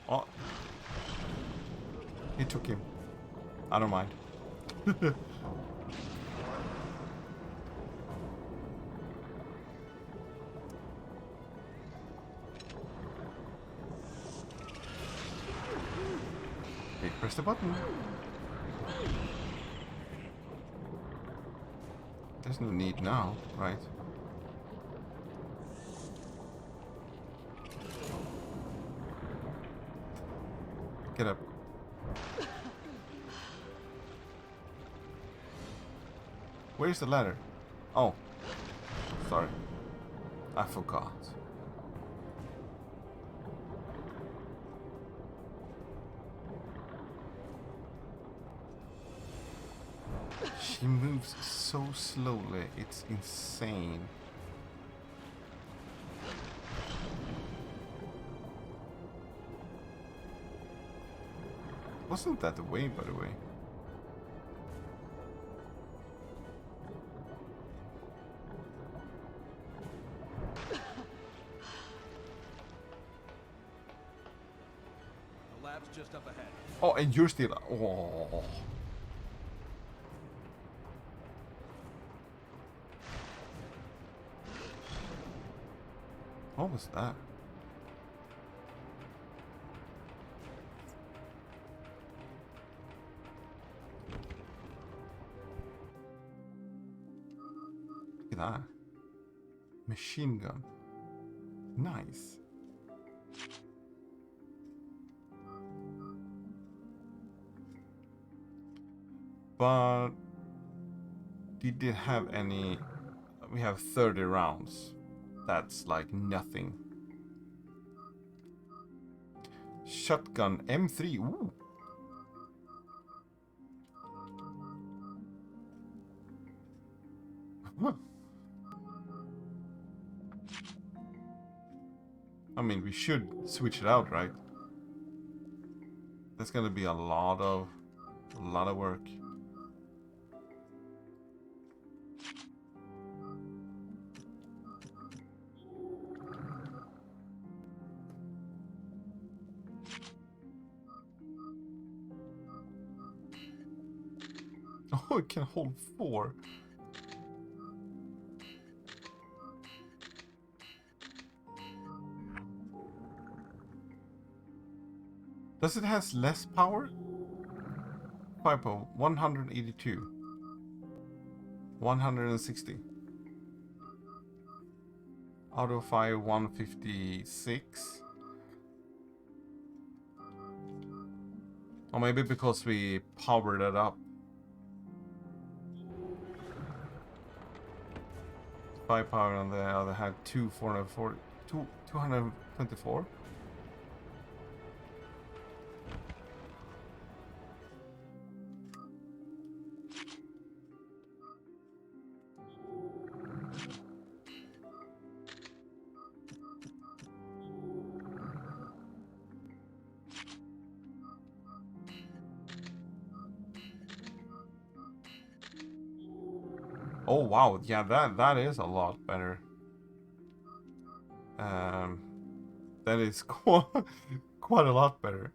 Oh. He took him. I don't mind. Okay, press the button. There's no need now, right? Get up. Where's the ladder? Oh. Sorry. I forgot. She moves so slowly, it's insane. Wasn't that the way, by the way? The lab's just up ahead. Oh, and you're still... Oh. What was that? Look at that. Machine gun. Nice. But did it have any... We have 30 rounds. That's like nothing. Shotgun M3. Ooh. Huh. I mean, we should switch it out, right? That's gonna be a lot of work. Oh, it can hold 4. Does it has less power? 182. 160. Auto fire 156. Or maybe because we powered it up. 5 power on the other hand, 224. Oh wow, yeah, that is a lot better. That is quite a lot better.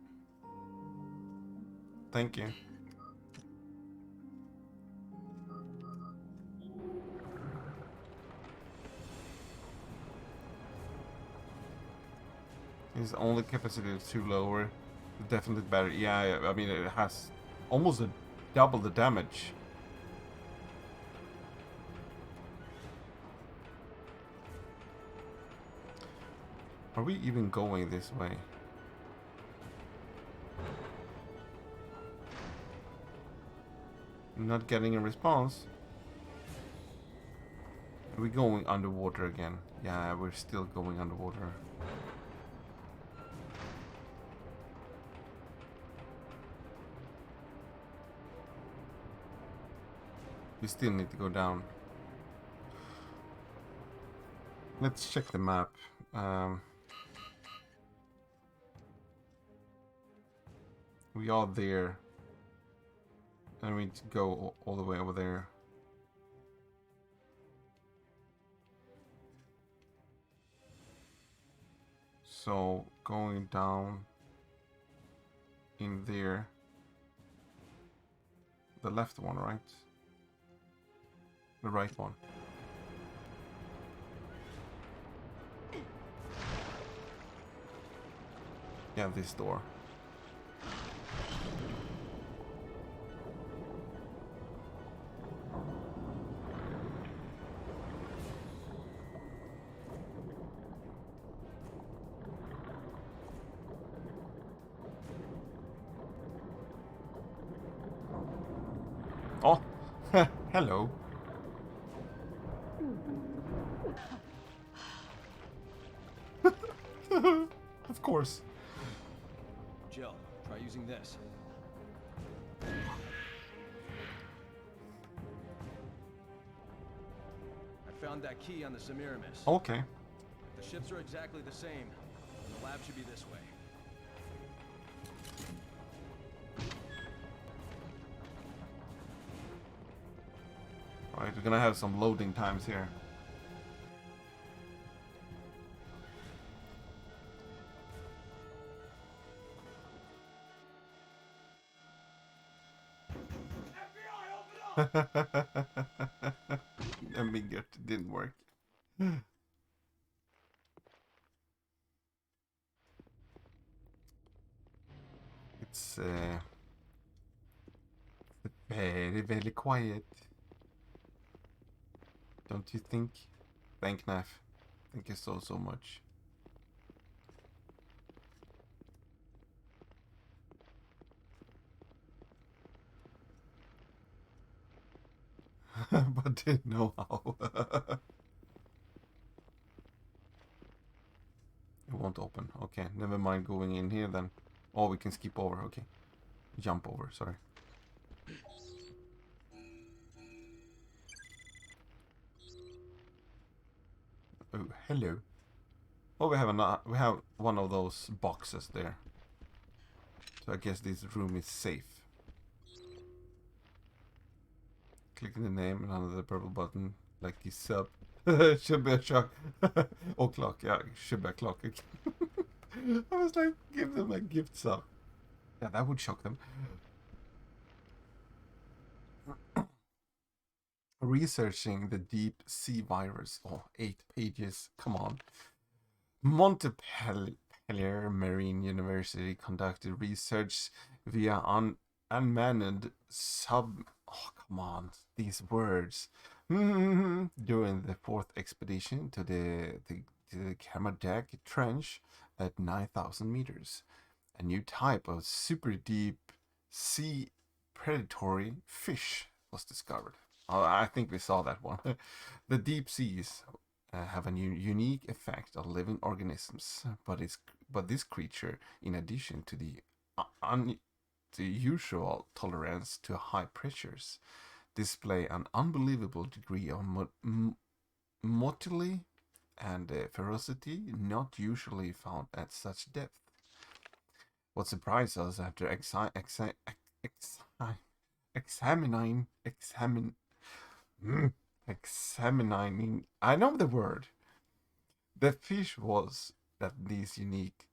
Thank you. His only capacity is too lower. Definitely better. Yeah, I mean it has almost a double the damage. Are we even going this way? Not getting a response. Are we going underwater again? Yeah, we're still going underwater. We still need to go down. Let's check the map. We are there. And we need to go all the way over there. So going down in there. The left one, right? The right one. Yeah, this door. Oh, hello. Of course. Jill, try using this. I found that key on the Semiramis. Okay. The ships are exactly the same, and the lab should be this way. Alright, we're gonna have some loading times here. I mean, it didn't work. It's very, very quiet. Don't you think? Thank Knife. Thank you so much. But didn't know how. It won't open. Okay, never mind going in here then. Oh, we can skip over. Okay. Jump over, sorry. Oh, hello. Oh, we have one of those boxes there. So I guess this room is safe. Click the name and under the purple button, like the sub. Should be a shock. Or clock, yeah, should be a clock. I was like, give them a gift sub. Yeah, that would shock them. Researching the deep sea virus. Oh, 8 pages. Come on. Montpellier Marine University conducted research via unmanned sub... Oh, come on. These words. During the 4th expedition to the Kermadec Trench at 9,000 meters. A new type of super deep sea predatory fish was discovered. Oh, I think we saw that one. The deep seas have a unique effect on living organisms, but this creature, in addition to the usual tolerance to high pressures, display an unbelievable degree of motility and ferocity not usually found at such depth. What surprised us after examining, I know the word. The fish was that these unique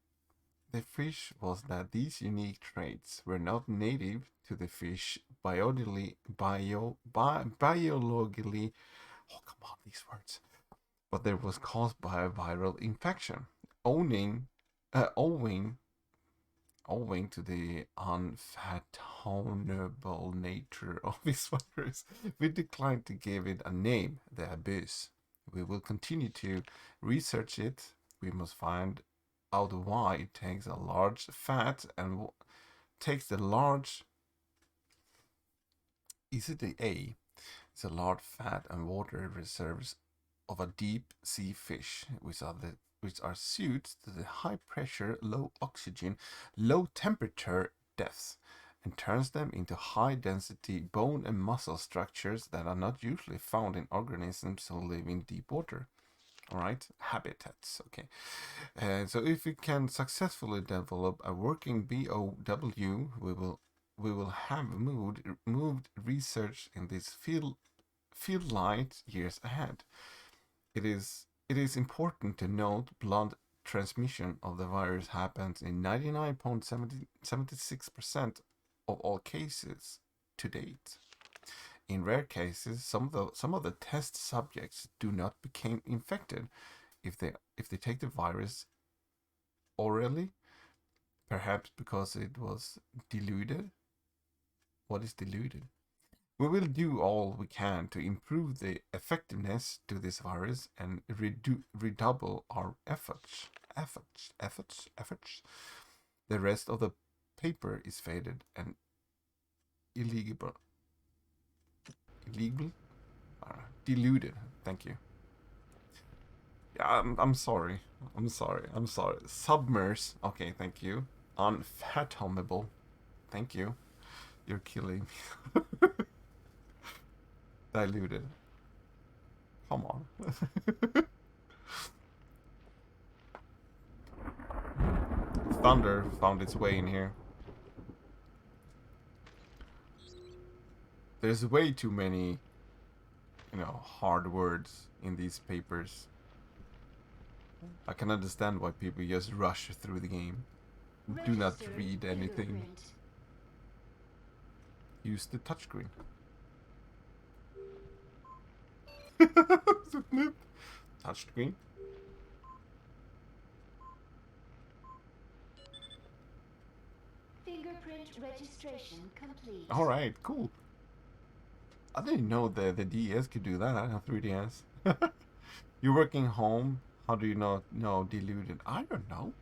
traits were not native to the fish biologically, oh come on, these words, but they was caused by a viral infection, owing owing to the unfathomable nature of this virus, we declined to give it a name, the Abyss. We will continue to research it. We must find out why it takes a large fat and takes the large. Is it the A? It's a large fat and water reserves of a deep sea fish, which are suited to the high pressure, low oxygen, low temperature depths, and turns them into high density bone and muscle structures that are not usually found in organisms who live in deep water. Alright, habitats, okay. So if we can successfully develop a working BOW, we will have moved research in this field light years ahead. It is important to note blood transmission of the virus happens in 99.76% of all cases to date. In rare cases, some of the test subjects do not become infected if they take the virus orally, perhaps because it was diluted. What is diluted? We will do all we can to improve the effectiveness to this virus and redouble our efforts. The rest of the paper is faded and illegible. Diluted. Thank you. Yeah, I'm sorry. Submerse. Okay, thank you. Unfathomable. Thank you. You're killing me. Diluted. Come on. Thunder found its way in here. There's way too many, hard words in these papers. I can understand why people just rush through the game. Do not read anything. Use the touchscreen. Touchscreen. Fingerprint registration complete. All right, cool. I didn't know the DS could do that. 3DS. You're working home. How do you know diluted? I don't know.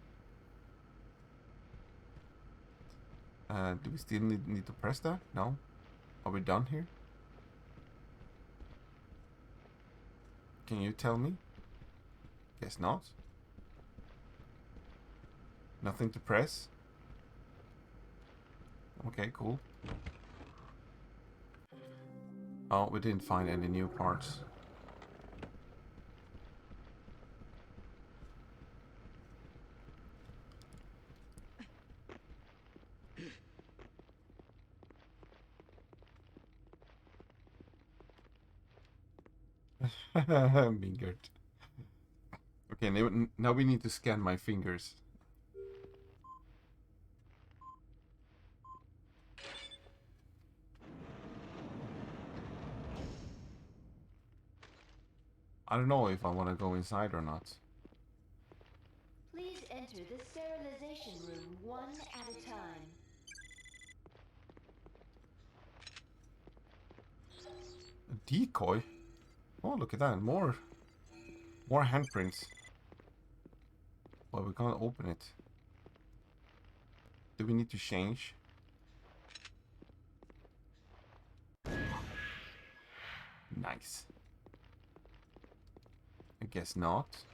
Do we still need to press that? No? Are we done here? Can you tell me? Guess not. Nothing to press? Okay, cool. Oh, we didn't find any new parts. Mingert. Okay, now we need to scan my fingers. I don't know if I want to go inside or not. Please enter the sterilization room one at a time. A decoy? Oh, look at that. More handprints. Well, we can't open it. Do we need to change? Nice. I guess not.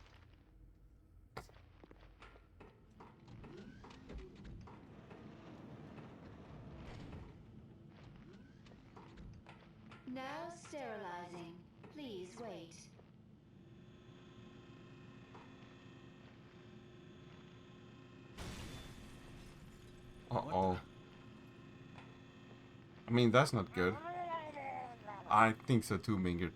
Now sterilizing. Please wait. Uh-oh. I mean, that's not good. I think so too, Mingert.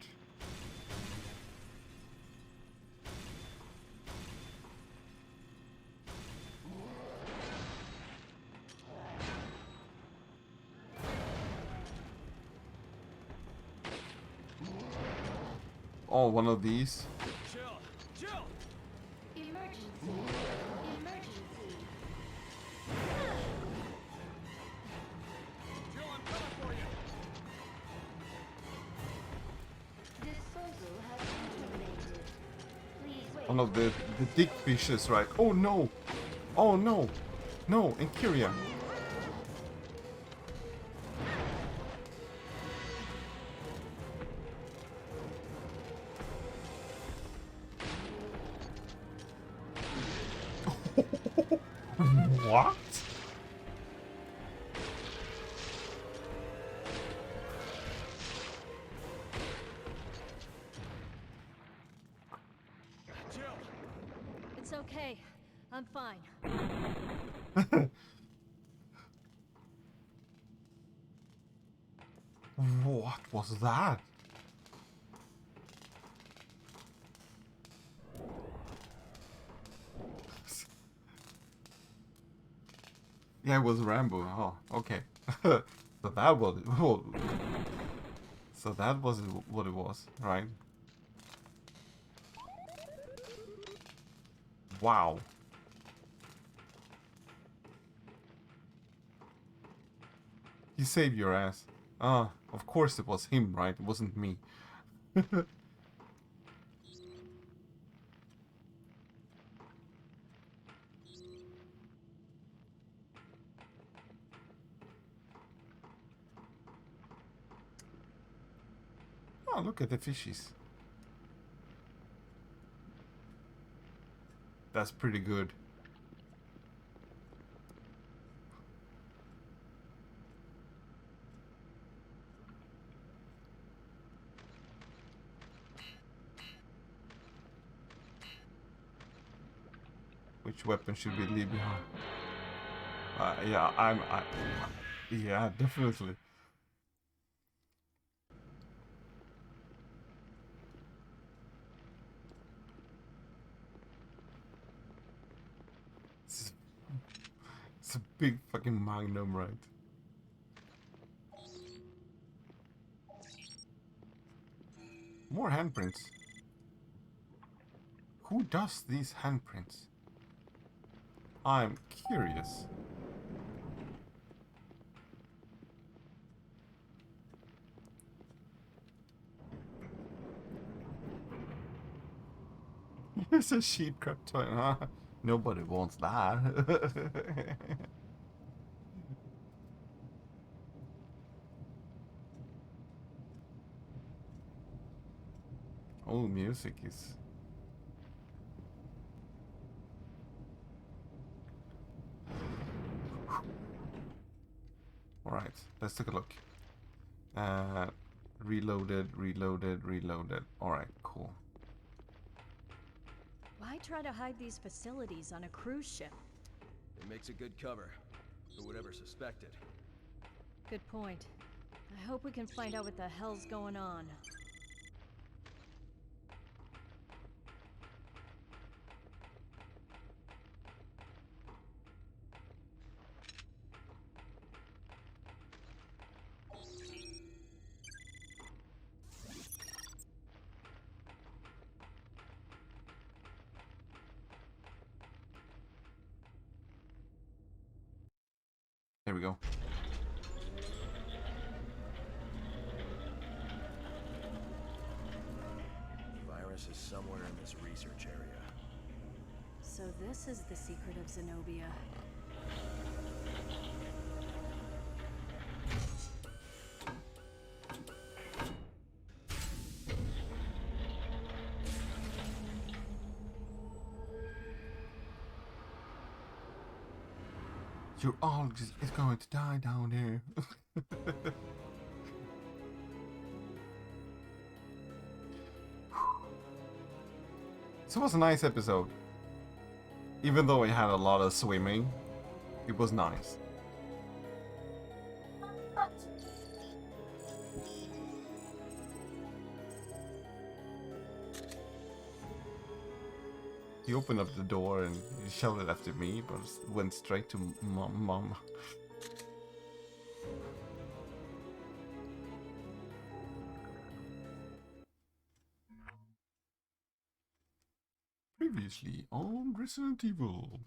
Oh, one of these. Emergency. Emergency. One of the dick fishes, right? Oh no! Oh no! No, and Kyria. What? It's okay. I'm fine. What was that? Yeah, it was Rambo. Oh, okay. So that was so that was what it was, right? Wow. He saved your ass. Ah, of course it was him, right? It wasn't me. Oh, look at the fishies. That's pretty good. Which weapon should we leave behind? Yeah, yeah, definitely. It's a big fucking magnum, right? More handprints. Who does these handprints? I'm curious. It's a sheep crab toy, huh? Nobody wants that. Oh, music is... Alright, let's take a look. Reloaded. Alright, cool. Why try to hide these facilities on a cruise ship? It makes a good cover for whatever's suspected. Good point. I hope we can find out what the hell's going on. There we go. Virus is somewhere in this research area. So this is the secret of Zenobia. You're all just is going to die down there. So it was a nice episode. Even though it had a lot of swimming, it was nice. He opened up the door and he shouted after me, but went straight to mom. Previously on Resident Evil.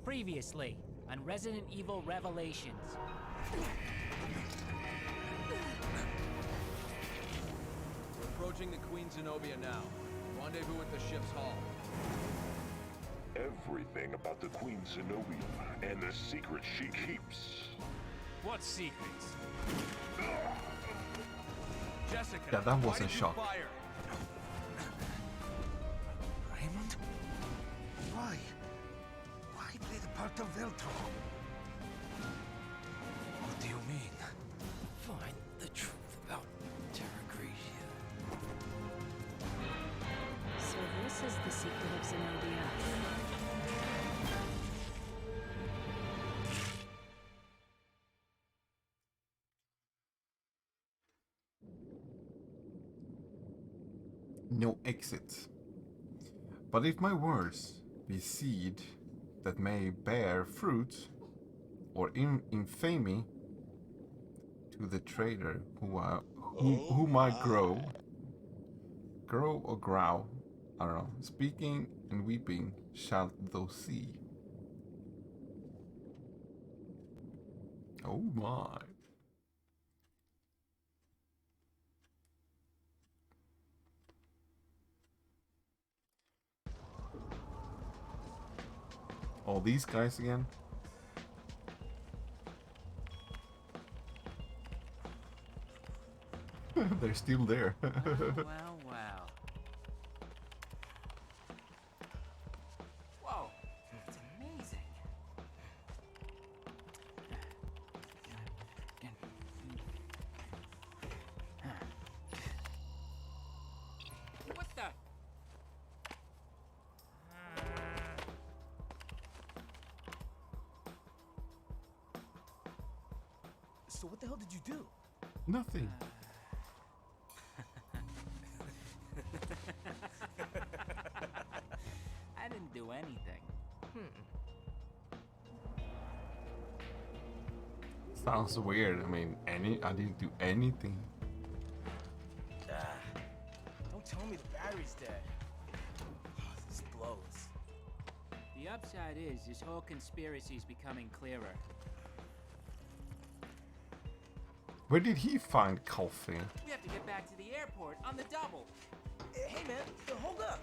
Previously on Resident Evil Revelations. approaching the Queen Zenobia now. Rendezvous at the ship's hull. Everything about the Queen Zenobia and the secrets she keeps. What secrets? Jessica, Yeah, that was why a did you shock. fire? Raymond? Why? Why play the part of Veltro? What do you mean? Find the truth about Terra Gracia. So this is the secret of Zenobia. No exit. But if my words be seed that may bear fruit, or infamy to the traitor who might grow or grow, I don't know, speaking and weeping shalt thou see. Oh my. All these guys again? They're still there. Well, well. Whoa, it's amazing. What the? So what the hell did you do? Nothing. I didn't do anything. Sounds weird. I mean, I didn't do anything. Don't tell me the battery's dead. This blows. The upside is this whole conspiracy's becoming clearer. Where did he find coffee? We have to get back to the airport on the double. Hey man, hold up.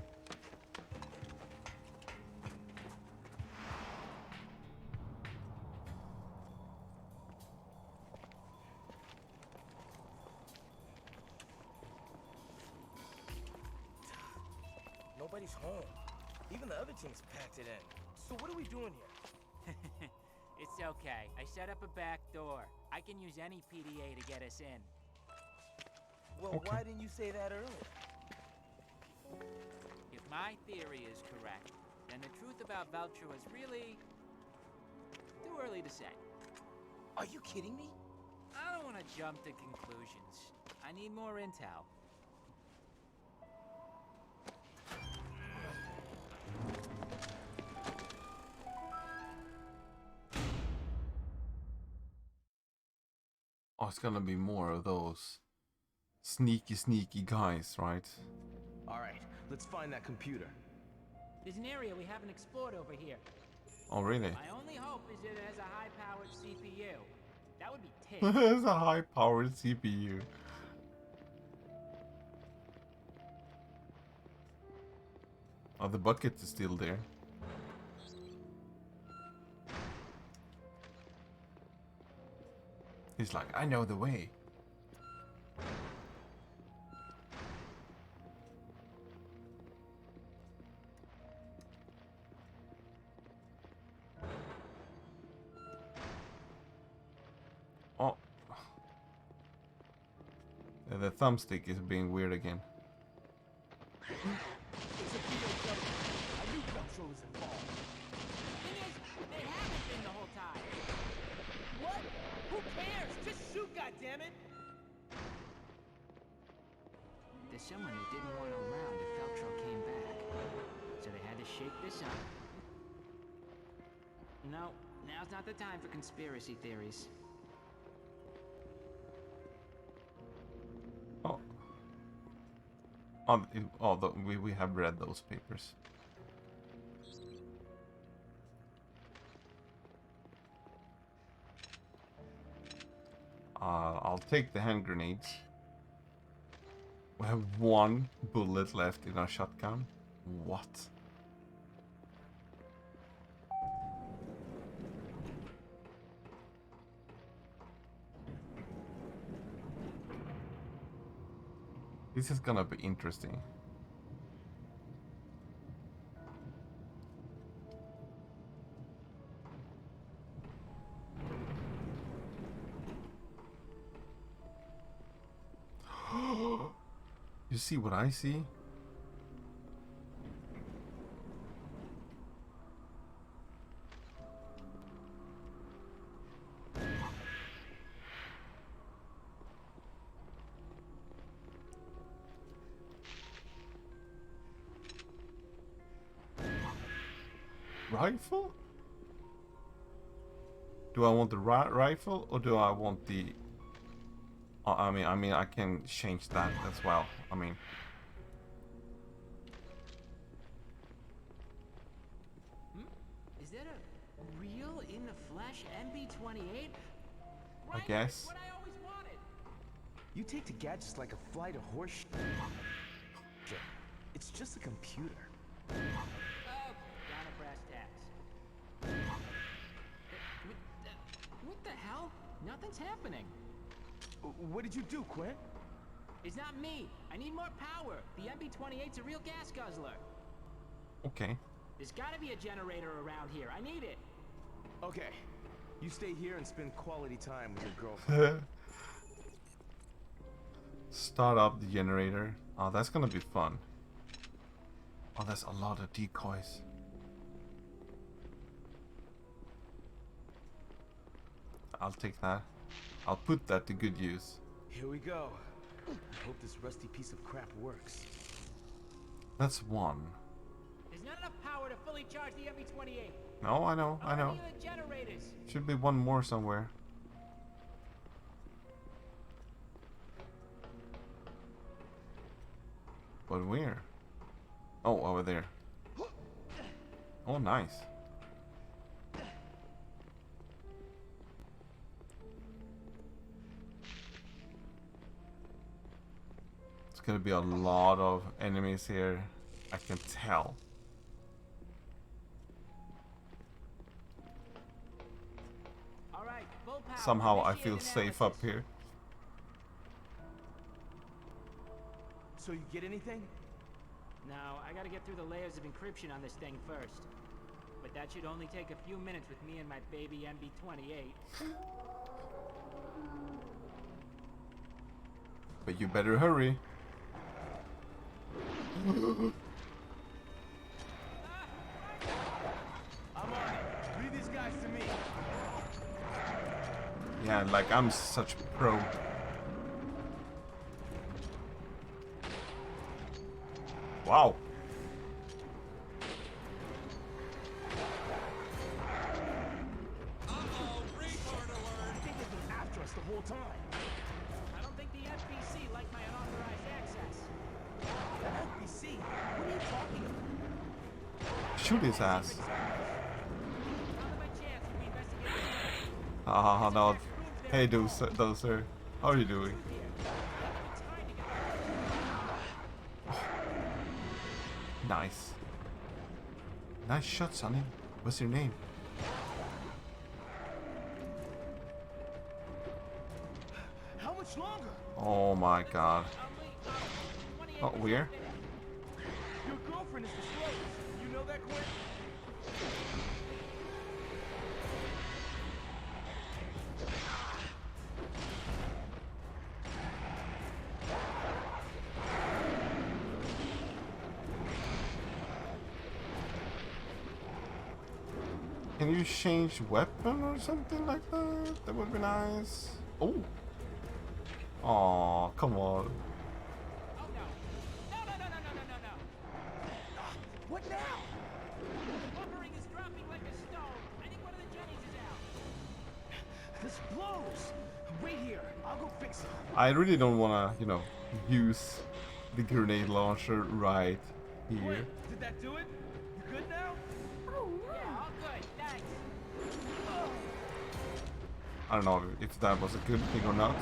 Nobody's home. Even the other teams packed it in. So what are we doing here? It's okay. I set up a back door. I can use any PDA to get us in. Well, why didn't you say that earlier? If my theory is correct, then the truth about Veltro is really too early to say. Are you kidding me? I don't want to jump to conclusions. I need more intel. Oh, it's gonna be more of those sneaky guys, right? All right, let's find that computer. There's an area we haven't explored over here. Oh, really? My only hope is it has a high-powered CPU. That would be tick. It's a high-powered CPU. Oh, the bucket is still there. He's like, I know the way. Oh. The thumbstick is being weird again. Goddammit! There's someone who didn't want around if Veltro came back, so they had to shake this up. No, now's not the time for conspiracy theories. Oh. We have read those papers. I'll take the hand grenades. We have one bullet left in our shotgun. What? This is gonna be interesting. You see what I see? Rifle? Do I want the rifle or do I want the... I mean, I can change that as well. I mean... Is that a real in-the-flesh MB-28? I guess. What I always wanted. You take to gadgets like a flight of horse shit. It's just a computer. Okay, down to brass tacks. What the hell? Nothing's happening. What did you do, Quint? It's not me. I need more power. The MB-28's a real gas guzzler. Okay. There's gotta be a generator around here. I need it. Okay. You stay here and spend quality time with your girlfriend. Start up the generator. Oh, that's gonna be fun. Oh, there's a lot of decoys. I'll take that. I'll put that to good use. Here we go. I hope this rusty piece of crap works. That's one. There's not enough power to fully charge the MB-28. No, I know, I know. The generators. Should be one more somewhere. But where? Oh, over there. Oh, nice. It's gonna be a lot of enemies here. I can tell. All right, full power. Somehow I feel safe up here. So you get anything? No, I gotta get through the layers of encryption on this thing first. But that should only take a few minutes with me and my baby MB-28. But you better hurry. I'm on it. Leave these guys to me. Yeah, like I'm such a pro. Wow. Uh-oh, retard alert! I think they've been after us the whole time. I don't think the FBC like my unauthorized access. The FBC? What are you talking about? Shoot his ass. Ah, no. Hey, Dozer. How are you doing? Nice. Nice shot, Sonny. What's your name? How much longer? Oh my god. Oh, where? Your girlfriend is disclosed. You know that, Quint? Can you change weapon or something like that? That would be nice. Oh. Aw, come on. What now? Buffering is dropping like a stone. I think one of the Jennies is out. This blows. Wait here. I'll go fix it. I really don't wanna, you know, use the grenade launcher right here. Wait, did that do it? You good now? Oh, yeah, all good. Thanks. I don't know if that was a good thing or not.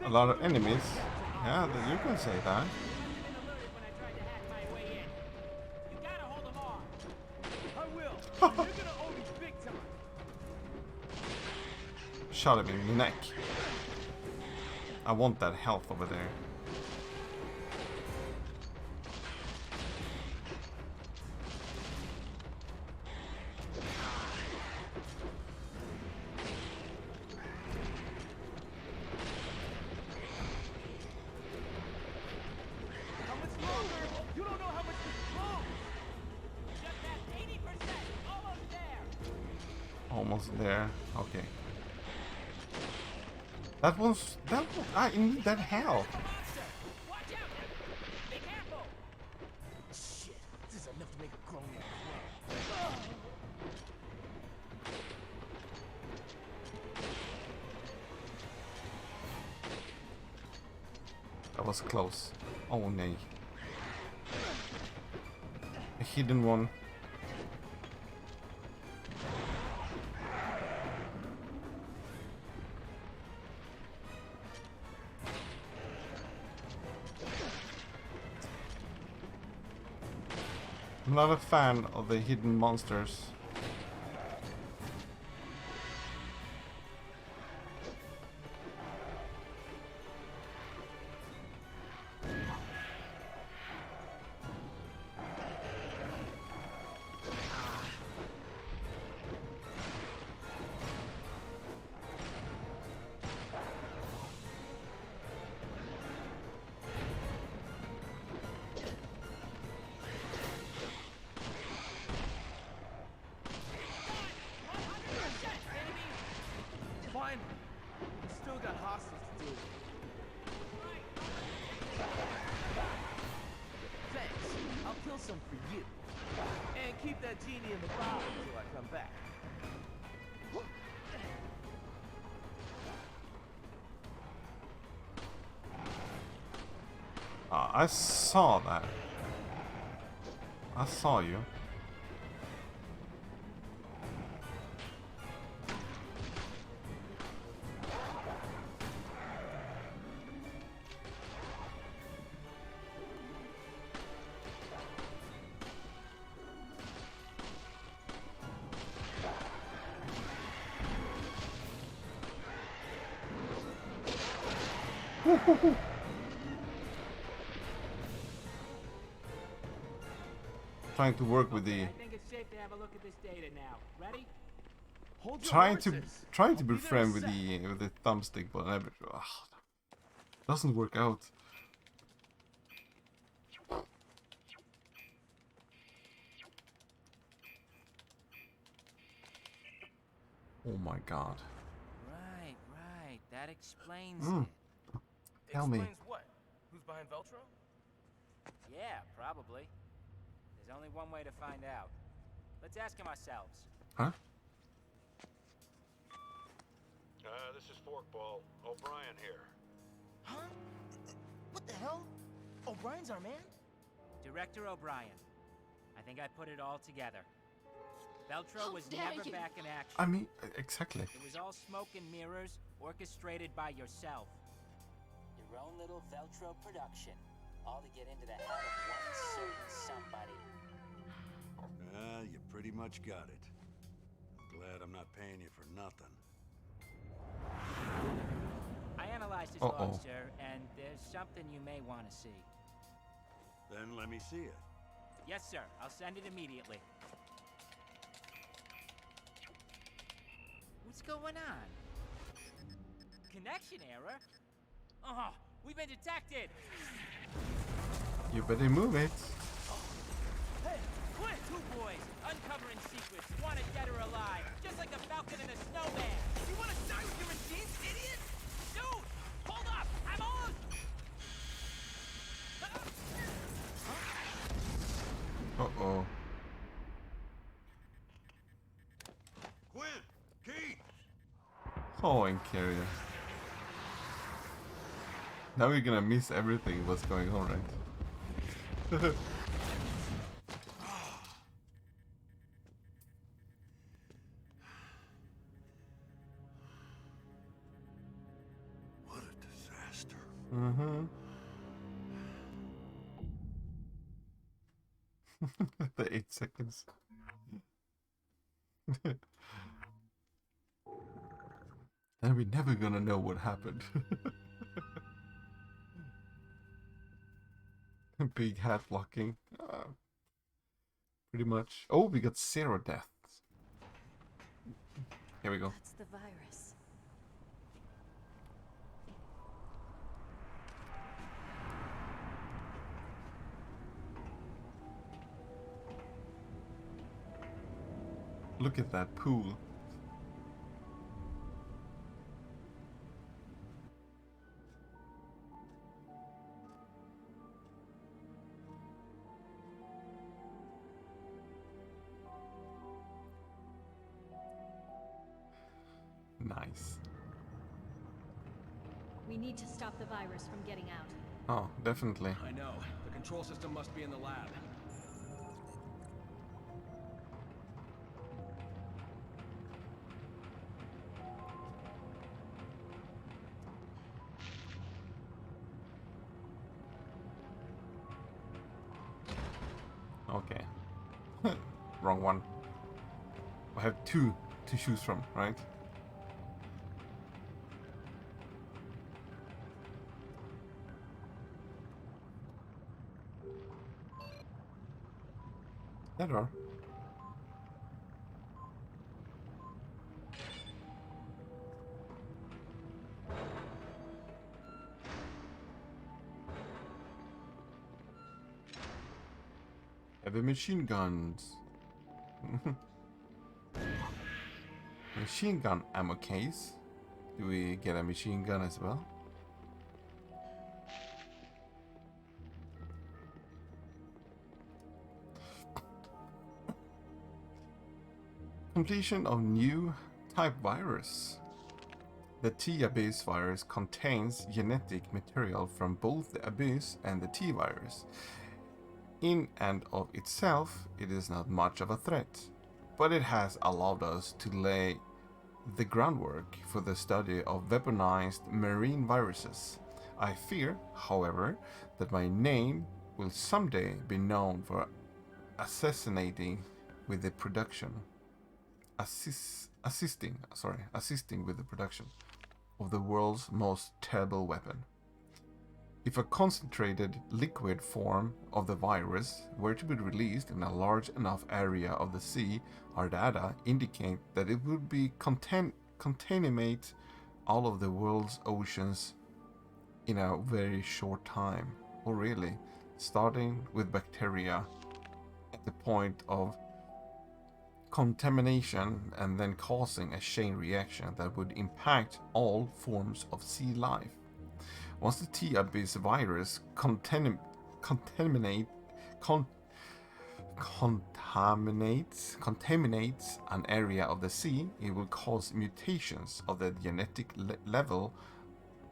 a lot of enemies. Yeah, you can say that. Shot him in the neck. I want that health over there. Almost there. Okay. That was I need that health. Shit, this is enough to make a grown man cry. That was close. Oh no. A hidden one. I'm not a fan of the hidden monsters. Fine. We still got hostages to deal with. Thanks. I'll kill some for you. And keep that genie in the bottle until I come back. I saw that. I saw you. Trying to work with the I think it's safe to have a look at this data now. Ready? trying to be friend with the thumbstick, but never doesn't work out. Oh my god. Right. That explains Mm. it. Tell me. Explains what? Who's behind Veltro? Yeah, probably. There's only one way to find out. Let's ask him ourselves. Huh? This is Forkball. O'Brien here. Huh? What the hell? O'Brien's our man? Director O'Brien. I think I put it all together. Veltro was never back in action. I mean, exactly. It was all smoke and mirrors, orchestrated by yourself. Your own little Veltro production. All to get into the head of one certain somebody. You pretty much got it. I'm glad I'm not paying you for nothing. I analyzed his log, sir, and there's something you may want to see. Then let me see it. Yes, sir. I'll send it immediately. What's going on? Connection error? Oh, we've been detected! You better move it. Hey, quick! Two boys, uncovering secrets, wanted dead or alive, just like the Falcon and the Snowman. You want to die with your machines, idiot? Dude, hold up! I'm on! Uh-oh. Quinn! Key! Oh, and carrier. Now we're gonna miss everything what's going on, right? What a disaster. The 8 seconds. And we're never gonna know what happened. Big hat blocking. Pretty much. Oh, we got 0 deaths. Here we go. That's the virus. Look at that pool. Nice. We need to stop the virus from getting out. Oh, definitely. I know. The control system must be in the lab. Okay. Wrong one. I have 2 to choose from, right? There are. Heavy machine guns. Machine gun ammo case. Do we get a machine gun as well? Completion of new type virus. The T-Abyss virus contains genetic material from both the Abyss and the T-virus. In and of itself, it is not much of a threat, but it has allowed us to lay the groundwork for the study of weaponized marine viruses. I fear, however, that my name will someday be known for assisting with the production with the production of the world's most terrible weapon. If a concentrated liquid form of the virus were to be released in a large enough area of the sea, our data indicate that it would be contaminate all of the world's oceans in a very short time. Oh really? Starting with bacteria at the point of contamination and then causing a chain reaction that would impact all forms of sea life. Once the T-Abyss virus contaminates an area of the sea, it will cause mutations of the genetic level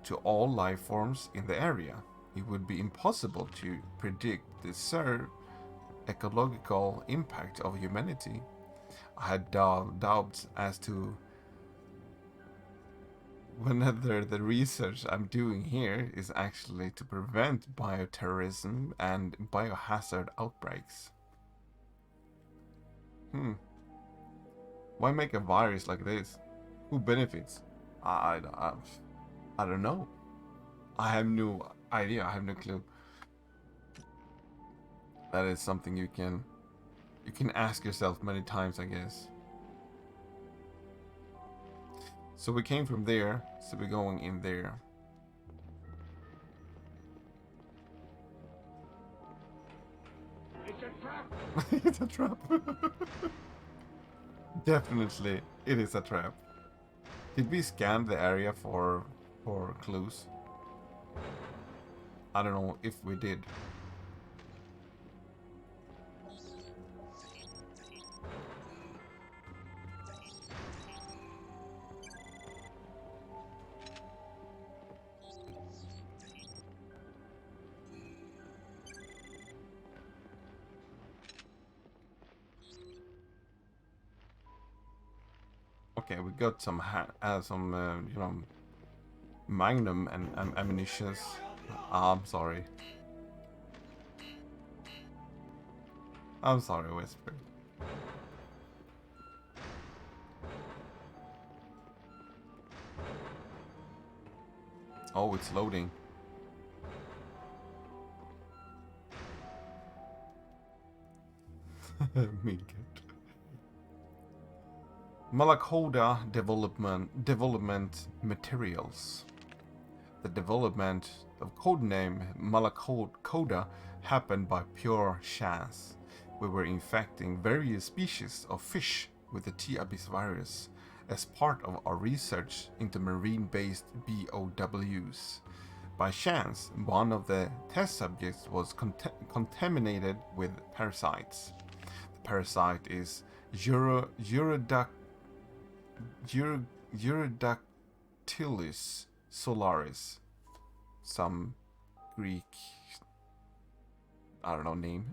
to all life forms in the area. It would be impossible to predict the ecological impact of humanity. I had doubts as to whether the research I'm doing here is actually to prevent bioterrorism and biohazard outbreaks. Why make a virus like this? Who benefits? I don't know. I have no idea. I have no clue. That is something you can ask yourself many times, I guess. So we came from there, so we're going in there. It's a trap! It's a trap. Definitely, it is a trap. Did we scan the area for clues? I don't know if we did. Okay, we got some you know, magnum and ammunitions. I'm sorry. I'm sorry, Whisper. Oh, it's loading. Malacoda development materials. The development of codename Malacoda happened by pure chance. We were infecting various species of fish with the T. abyss virus as part of our research into marine-based BOWs. By chance, one of the test subjects was contaminated with parasites. The parasite is Eurodactylus solaris. Some Greek, I don't know, name.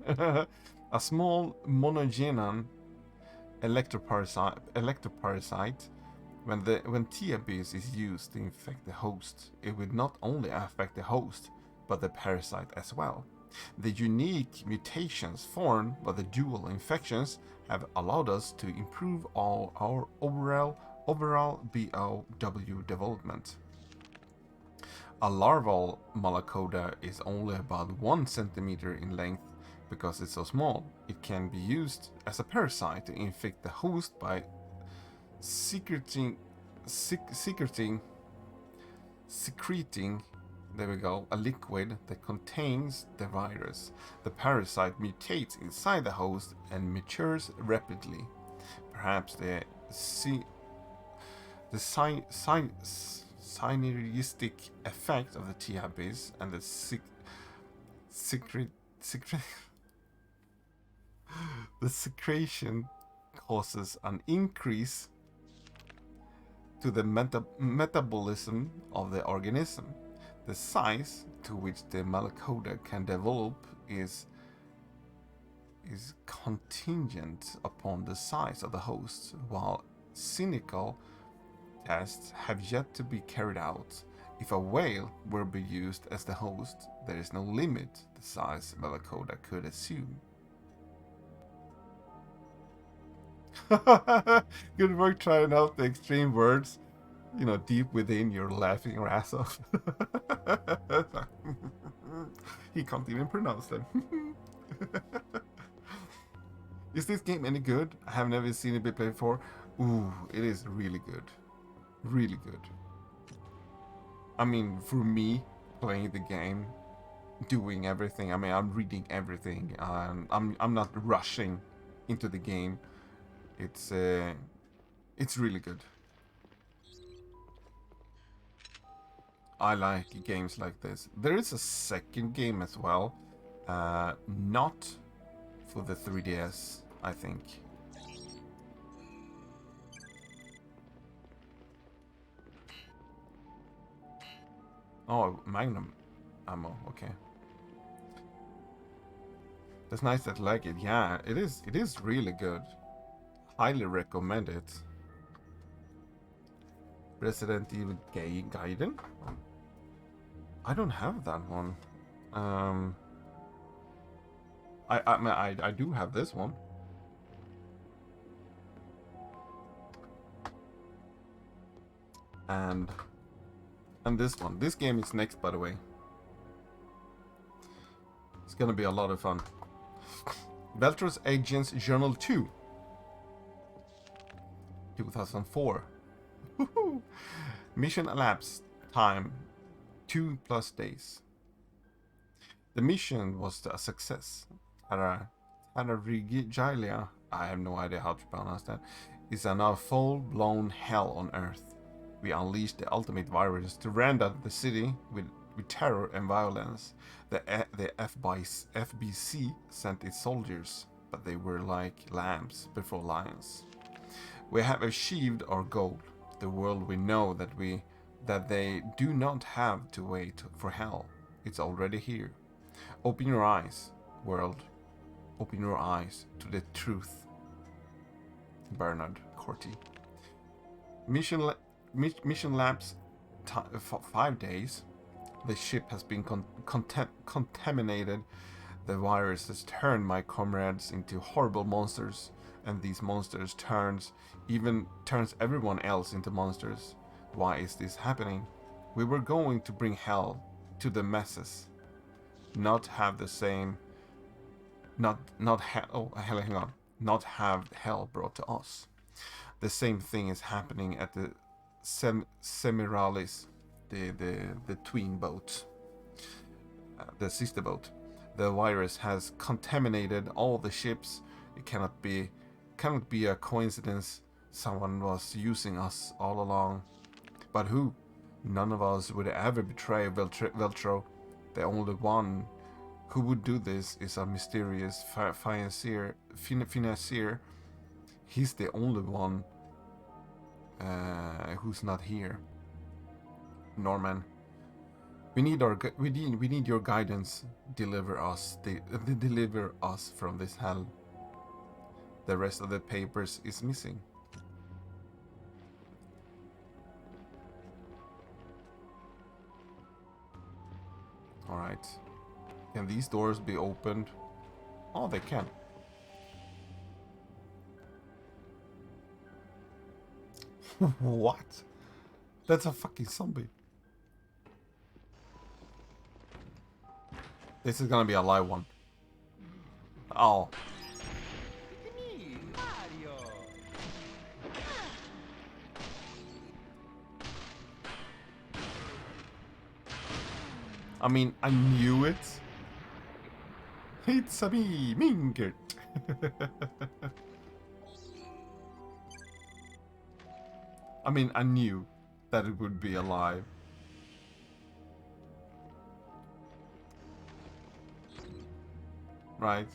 A small monogenan electroparasite. When T. abyss is used to infect the host, it would not only affect the host, but the parasite as well. The unique mutations formed by the dual infections have allowed us to improve all our overall BOW development. A larval Malacoda is only about 1 centimeter in length. Because it's so small, it can be used as a parasite to infect the host by secreting, there we go, a liquid that contains the virus. The parasite mutates inside the host and matures rapidly. Perhaps the synergistic effect of the T. abyss and the the secretion causes an increase to the metabolism of the organism. The size to which the Malacoda can develop is contingent upon the size of the host, while cynical tests have yet to be carried out. If a whale were to be used as the host, there is no limit to the size Malacoda could assume. Good work trying out the extreme words. You know, deep within you're laughing your ass off. He can't even pronounce them. Is this game any good? I have never seen it be played before. Ooh, it is really good. Really good. I mean, for me, playing the game, doing everything, I mean, I'm reading everything. I'm not rushing into the game. It's really good. I like games like this. There is a second game as well, not for the 3DS, I think. Oh, Magnum ammo, okay. That's nice that you like it. Yeah, it is really good. Highly recommend it. Resident Evil Gaiden? I don't have that one. I do have this one. And this one. This game is next, by the way. It's gonna be a lot of fun. Veltros Agents Journal 2. 2004. Mission elapsed time 2+ days. The mission was a success. Tanarigilia, I have no idea how to pronounce that, is a now full-blown hell on Earth. We unleashed the ultimate virus to render the city with terror and violence. The FBC sent its soldiers, but they were like lambs before lions. We have achieved our goal. The world we know that they do not have to wait for hell. It's already here. Open your eyes, world. Open your eyes to the truth. Bernard Corti. Mission lapse 5 days. The ship has been contaminated. The virus has turned my comrades into horrible monsters, and these monsters turns everyone else into monsters. Why is this happening? We were going to bring hell to the masses, not have hell brought to us. The same thing is happening at the Semiralis, the twin boat, the sister boat. The virus has contaminated all the ships. It cannot be a coincidence. Someone was using us all along. But who? None of us would ever betray Veltro. The only one who would do this is a mysterious financier. He's the only one who's not here. Norman, we need your guidance. Deliver us from this hell. The rest of the papers is missing. All right. Can these doors be opened? Oh, they can. What? That's a fucking zombie. This is gonna be a live one. Oh. I mean, I knew it. It's a me, Mingert. I mean, I knew that it would be alive. Right?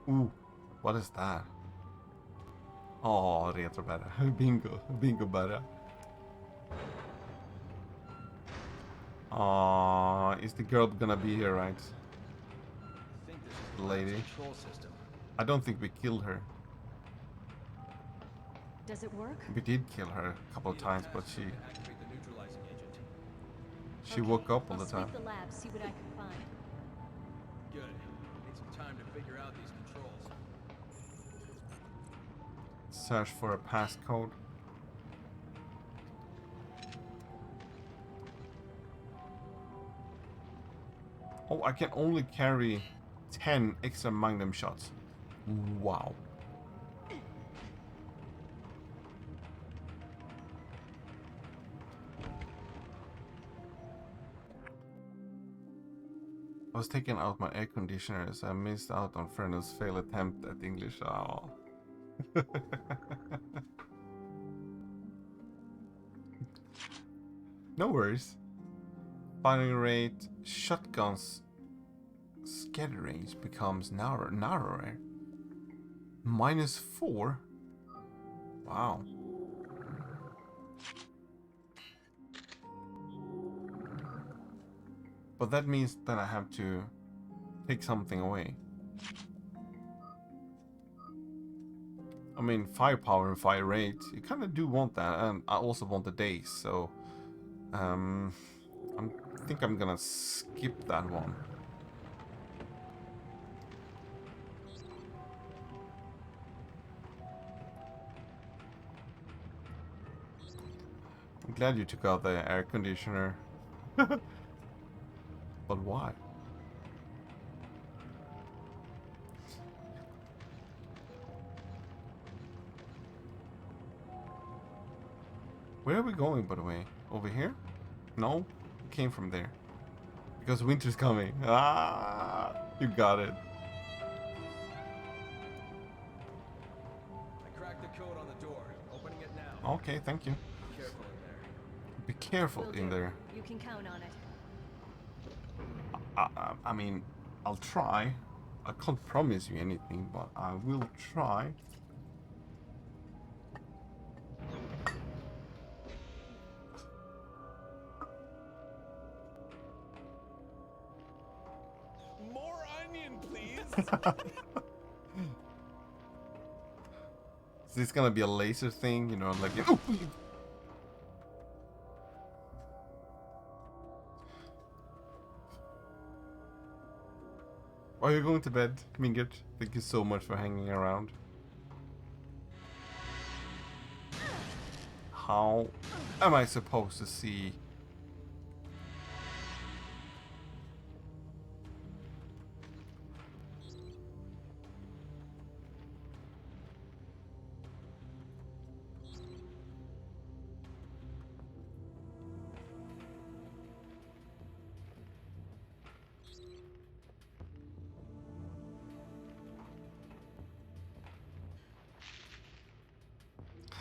Ooh, what is that? Oh, retrobära. Bingo bära. Is the girl gonna be here, right? The lady. I don't think we killed her. Does it work? We did kill her a couple of times, but she woke up all the time. I'll sweep the lab, see what I can find. Good. Need some time to figure out these controls. Search for a passcode. Oh, I can only carry 10 extra magnum shots. Wow. I was taking out my air conditioner, so I missed out on Fernand's failed attempt at English. Oh. No worries. Firing rate, shotguns, scatter range becomes narrower. -4? Wow. But that means that I have to take something away. I mean, firepower and fire rate, you kind of do want that, and I also want the days, so I think I'm gonna skip that one. I'm glad you took out the air conditioner. But why? Where are we going, by the way? Over here? No? We came from there. Because winter's coming. Ah! You got it. I cracked the code on the door. Opening it now. Okay, thank you. Be careful in there. Be careful in there. You can count on it. I mean, I'll try. I can't promise you anything, but I will try. More onion, please. Is this gonna be a laser thing? You know, like... Are you going to bed, Mingert? Thank you so much for hanging around. How am I supposed to see?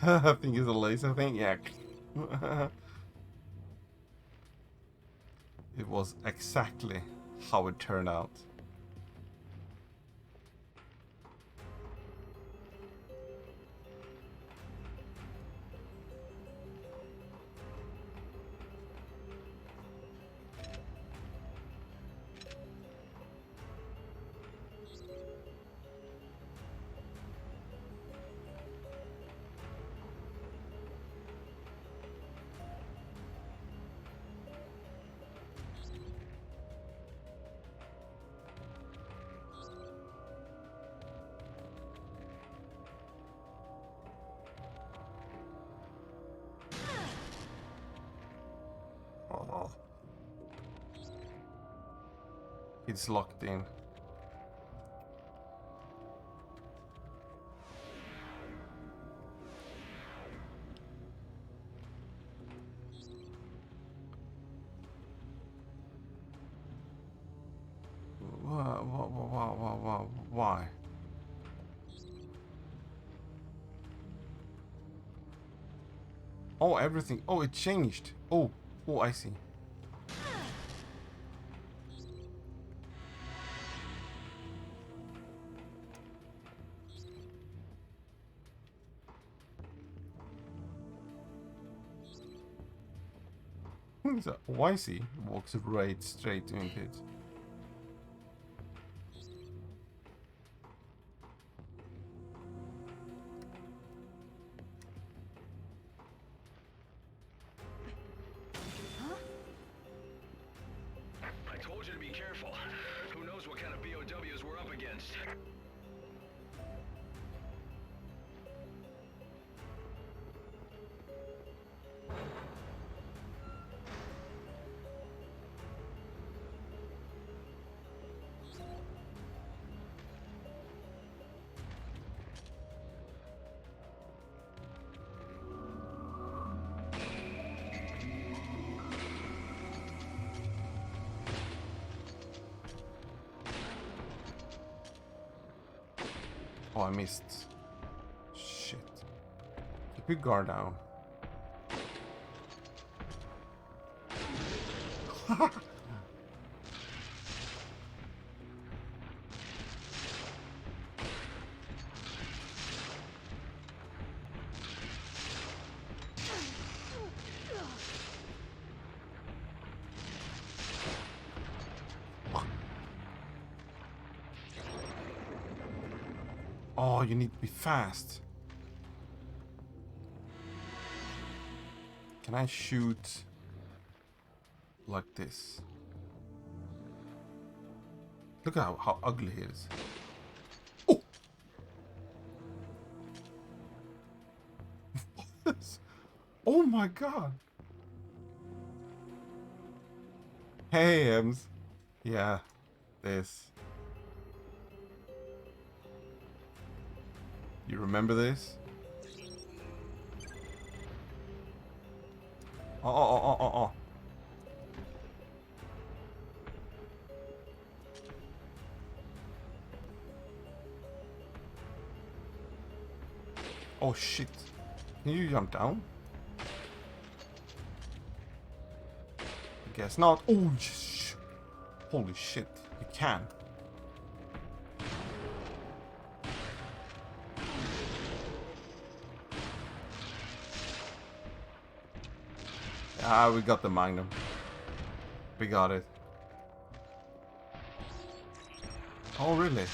I think it's a laser thing, yeah. It was exactly how it turned out. It's locked in. Why? Oh, everything. Oh, it changed. Oh, I see. So YC walks right straight into it. I told you to be careful. Who knows what kind of BOWs we're up against? Oh, I missed. Shit. Keep your guard down. Oh, you need to be fast. Can I shoot like this? Look at how ugly he is. Oh! Oh my god. Hey, Ems. Yeah, this. You remember this? Oh. Oh shit. Can you jump down? I guess not. Oh, holy shit. You can. Ah, we got the Magnum. We got it. Oh, really?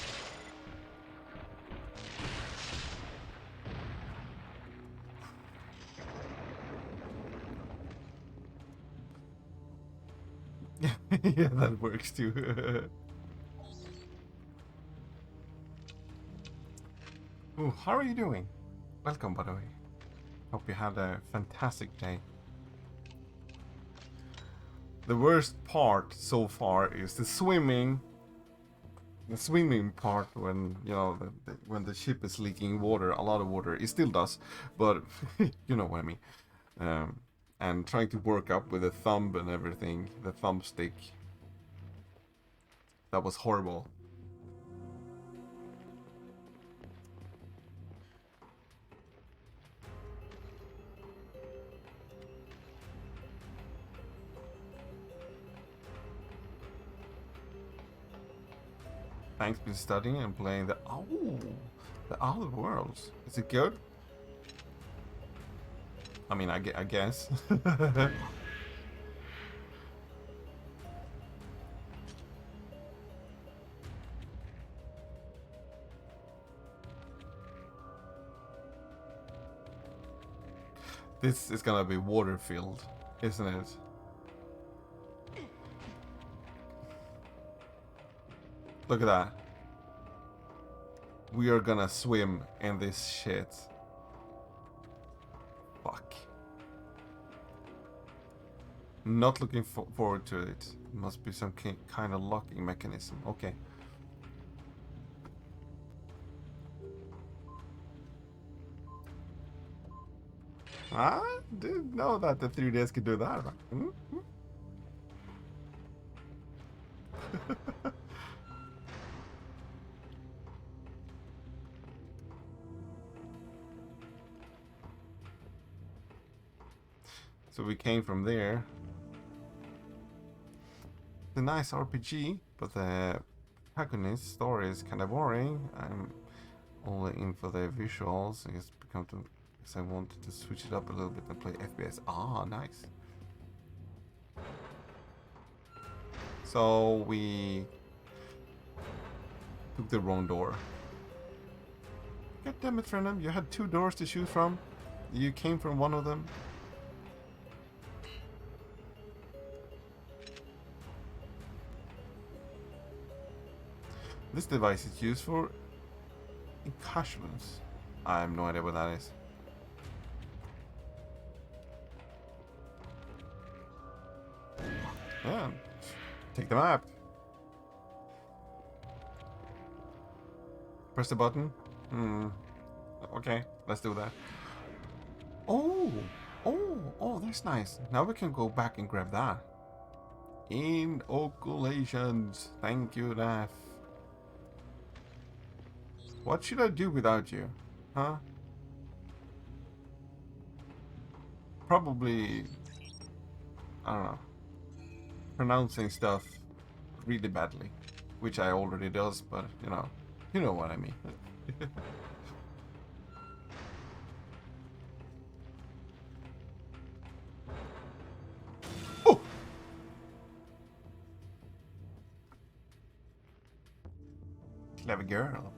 Yeah, that works too. Ooh, how are you doing? Welcome, by the way. Hope you had a fantastic day. The worst part so far is the swimming. The swimming part, when you know when the ship is leaking water, a lot of water. It still does, but you know what I mean. And trying to work up with the thumb and everything, the thumbstick. That was horrible. Thanks for studying and playing the Other Worlds. Is it good? I mean, I guess. This is gonna be water filled, isn't it? Look at that. We are gonna swim in this shit. Fuck. Not looking forward to it. Must be some kind of locking mechanism. Okay. I didn't know that the 3DS could do that. Mm-hmm. So we came from there. It's a nice RPG, but the protagonist story is kind of boring. I'm only in for the visuals. I guess I wanted to switch it up a little bit and play FPS. Ah, nice. So we took the wrong door. God damn it, Frenham, you had 2 doors to choose from. You came from one of them. This device is used for concussions. I have no idea what that is. Yeah, take the map. Press the button. Okay, let's do that. Oh, that's nice. Now we can go back and grab that. Inoculations. Thank you, Daph. What should I do without you? Huh? Probably, I don't know, pronouncing stuff really badly, which I already does, but you know what I mean. Oh! Clever girl.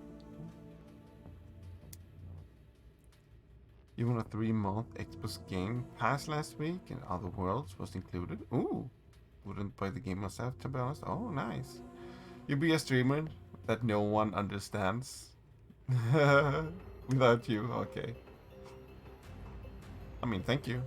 You won a 3-month Xbox Game Pass last week, and Other Worlds was included. Ooh, wouldn't play the game myself, to be honest. Oh, nice. You'll be a streamer that no one understands without you. Okay. I mean, thank you.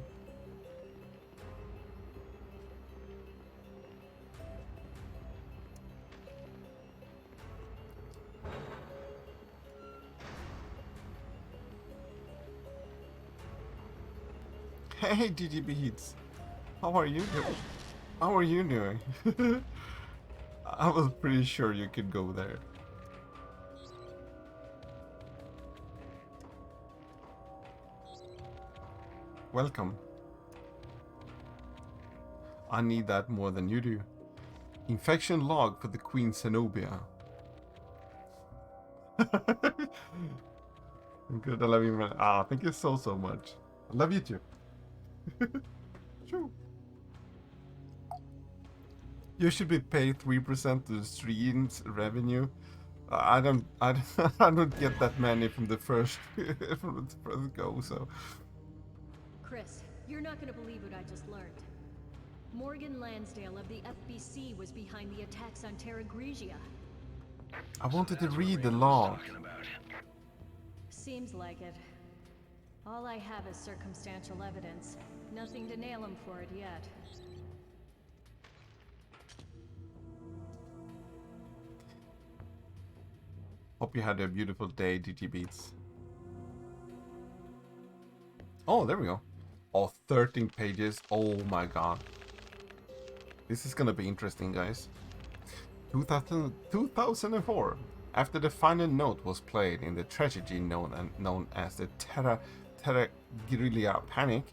Hey, GG Beats. How are you doing? How are you doing? I was pretty sure you could go there. Welcome. I need that more than you do. Infection log for the Queen Zenobia. I'm good, I love you, man. Ah, thank you so much. I love you too. Sure. You should be paid 3% to the stream's revenue. I don't I don't get that many from the first from the first go. So Chris, you're not gonna believe what I just learned. Morgan Lansdale of the FBC was behind the attacks on Terra Grigia. I wanted to read the law. Seems like it. All I have is circumstantial evidence. Nothing to nail him for it yet. Hope you had a beautiful day, DT Beats. Oh, there we go. Oh, 13 pages. Oh my god. This is gonna be interesting, guys. 2004. After the final note was played in the tragedy known as the Terra Grigia Panic,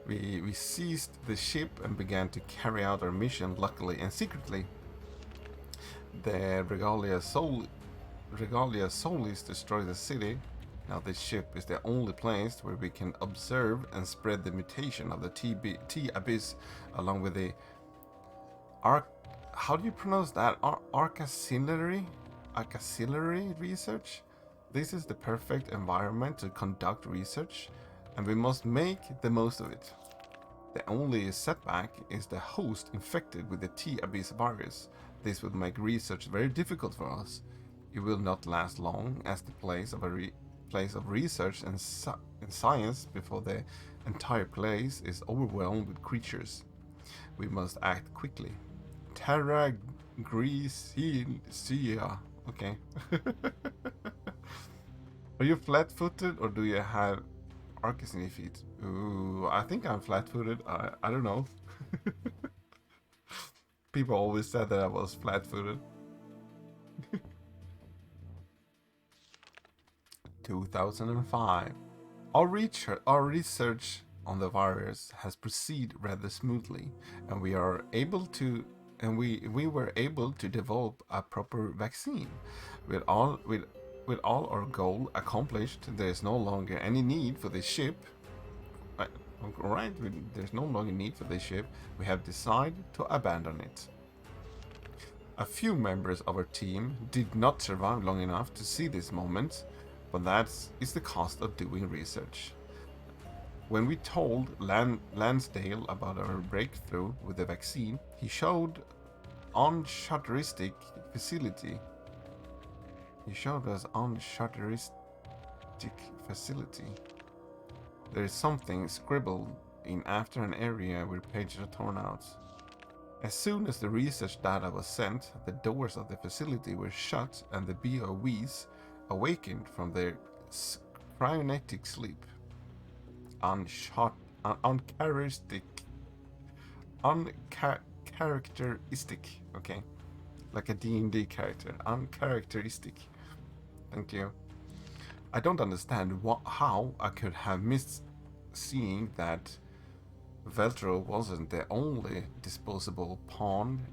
we seized the ship and began to carry out our mission, luckily and secretly. The Regalia Solis destroyed the city. Now this ship is the only place where we can observe and spread the mutation of the T-Abyss along with the how do you pronounce that? Arcacillary research? This is the perfect environment to conduct research, and we must make the most of it. The only setback is the host infected with the T-Abyss virus. This would make research very difficult for us. It will not last long as the place of research and science before the entire place is overwhelmed with creatures. We must act quickly. Terra Grigia. Okay. Are you flat-footed or do you have Arcacine feet? Ooh, I think I'm flat-footed. I don't know. People always said that I was flat-footed. 2005. Our research on the virus has proceeded rather smoothly, and we were able to develop a proper vaccine. With all our goal accomplished, there is no longer any need for this ship. Alright, there's no longer need for this ship. We have decided to abandon it. A few members of our team did not survive long enough to see this moment, but that is the cost of doing research. When we told Lansdale about our breakthrough with the vaccine, he showed unshutteristic facility. He showed us unshutteristic facility. There is something scribbled in after an area where pages are torn out. As soon as the research data was sent, the doors of the facility were shut and the BOWs awakened from their cryonetic sleep. Uncharacteristic. Okay, like a D&D character. Uncharacteristic. Thank you. I don't understand how I could have missed seeing that Veltro wasn't the only disposable pawn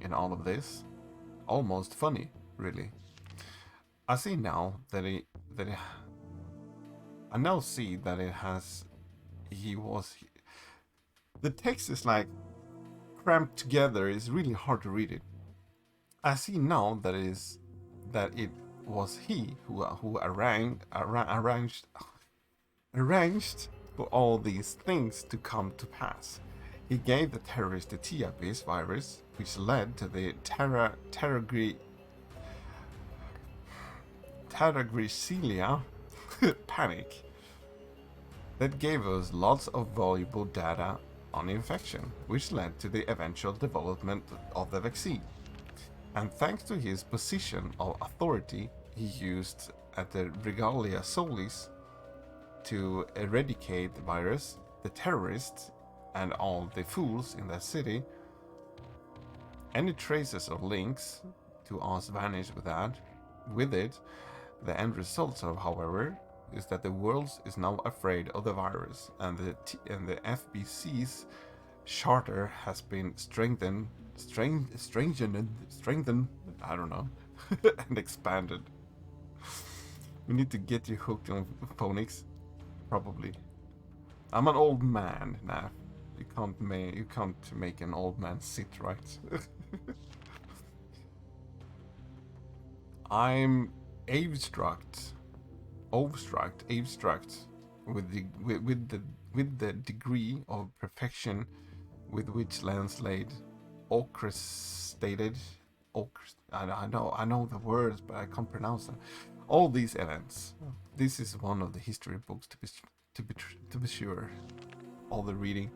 in all of this. Almost funny, really. I see now that I now see that it has. The text is like cramped together. It's really hard to read it. I see now that it was he who arranged for all these things to come to pass. He gave the terrorist the T-Abyss virus, which led to the Terra Grigia panic. That gave us lots of valuable data on infection, which led to the eventual development of the vaccine. And thanks to his position of authority he used at the Regalia Solis to eradicate the virus, the terrorists, and all the fools in that city, any traces or links to us vanish with it. The end result, however, is that the world is now afraid of the virus, and the FBC's charter has been strengthened. I don't know, and expanded. We need to get you hooked on phonics, probably. I'm an old man now. You can't make an old man sit, right? I'm awestruck with the degree of perfection with which Lancelade orchestrated. I know the words, but I can't pronounce them. All these events. This is one of the history books to be sure. All the reading.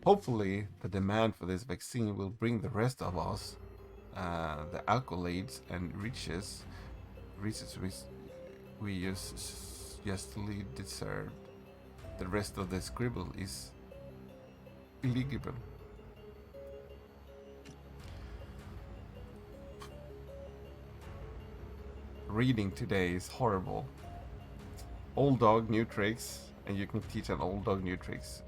Hopefully, the demand for this vaccine will bring the rest of us the accolades and riches we justly deserve. The rest of the scribble is illegible. Reading today is horrible. Old dog, new tricks, and you can teach an old dog new tricks.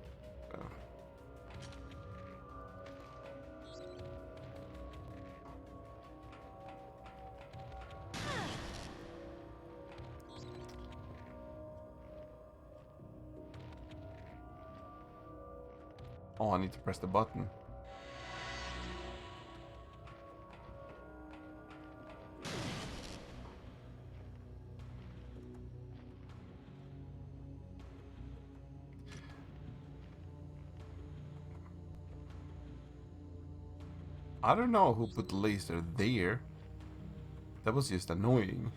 Oh, I need to press the button. I don't know who put the laser there. That was just annoying.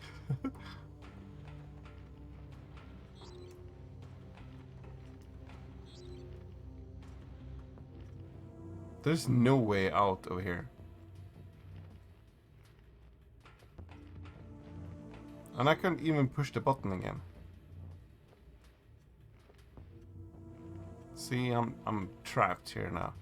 There's no way out over here. And I can't even push the button again. See, I'm trapped here now.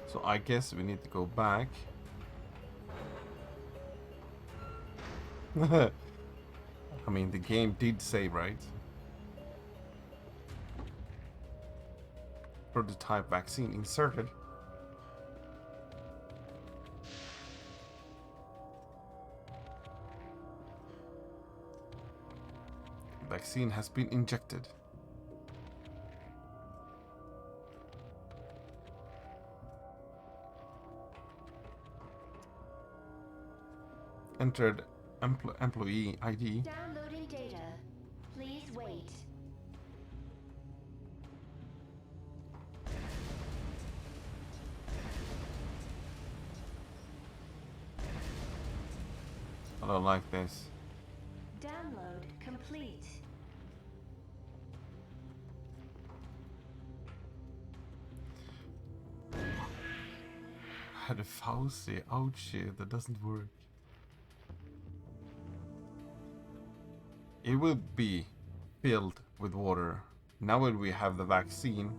So I guess we need to go back. I mean, the game did say, right? Prototype vaccine inserted. Vaccine has been injected. Entered employee ID. Downloading data. Please wait. I don't like this. Download complete. I had a Fauci. Ouchie, that doesn't work. It will be filled with water. Now that we have the vaccine,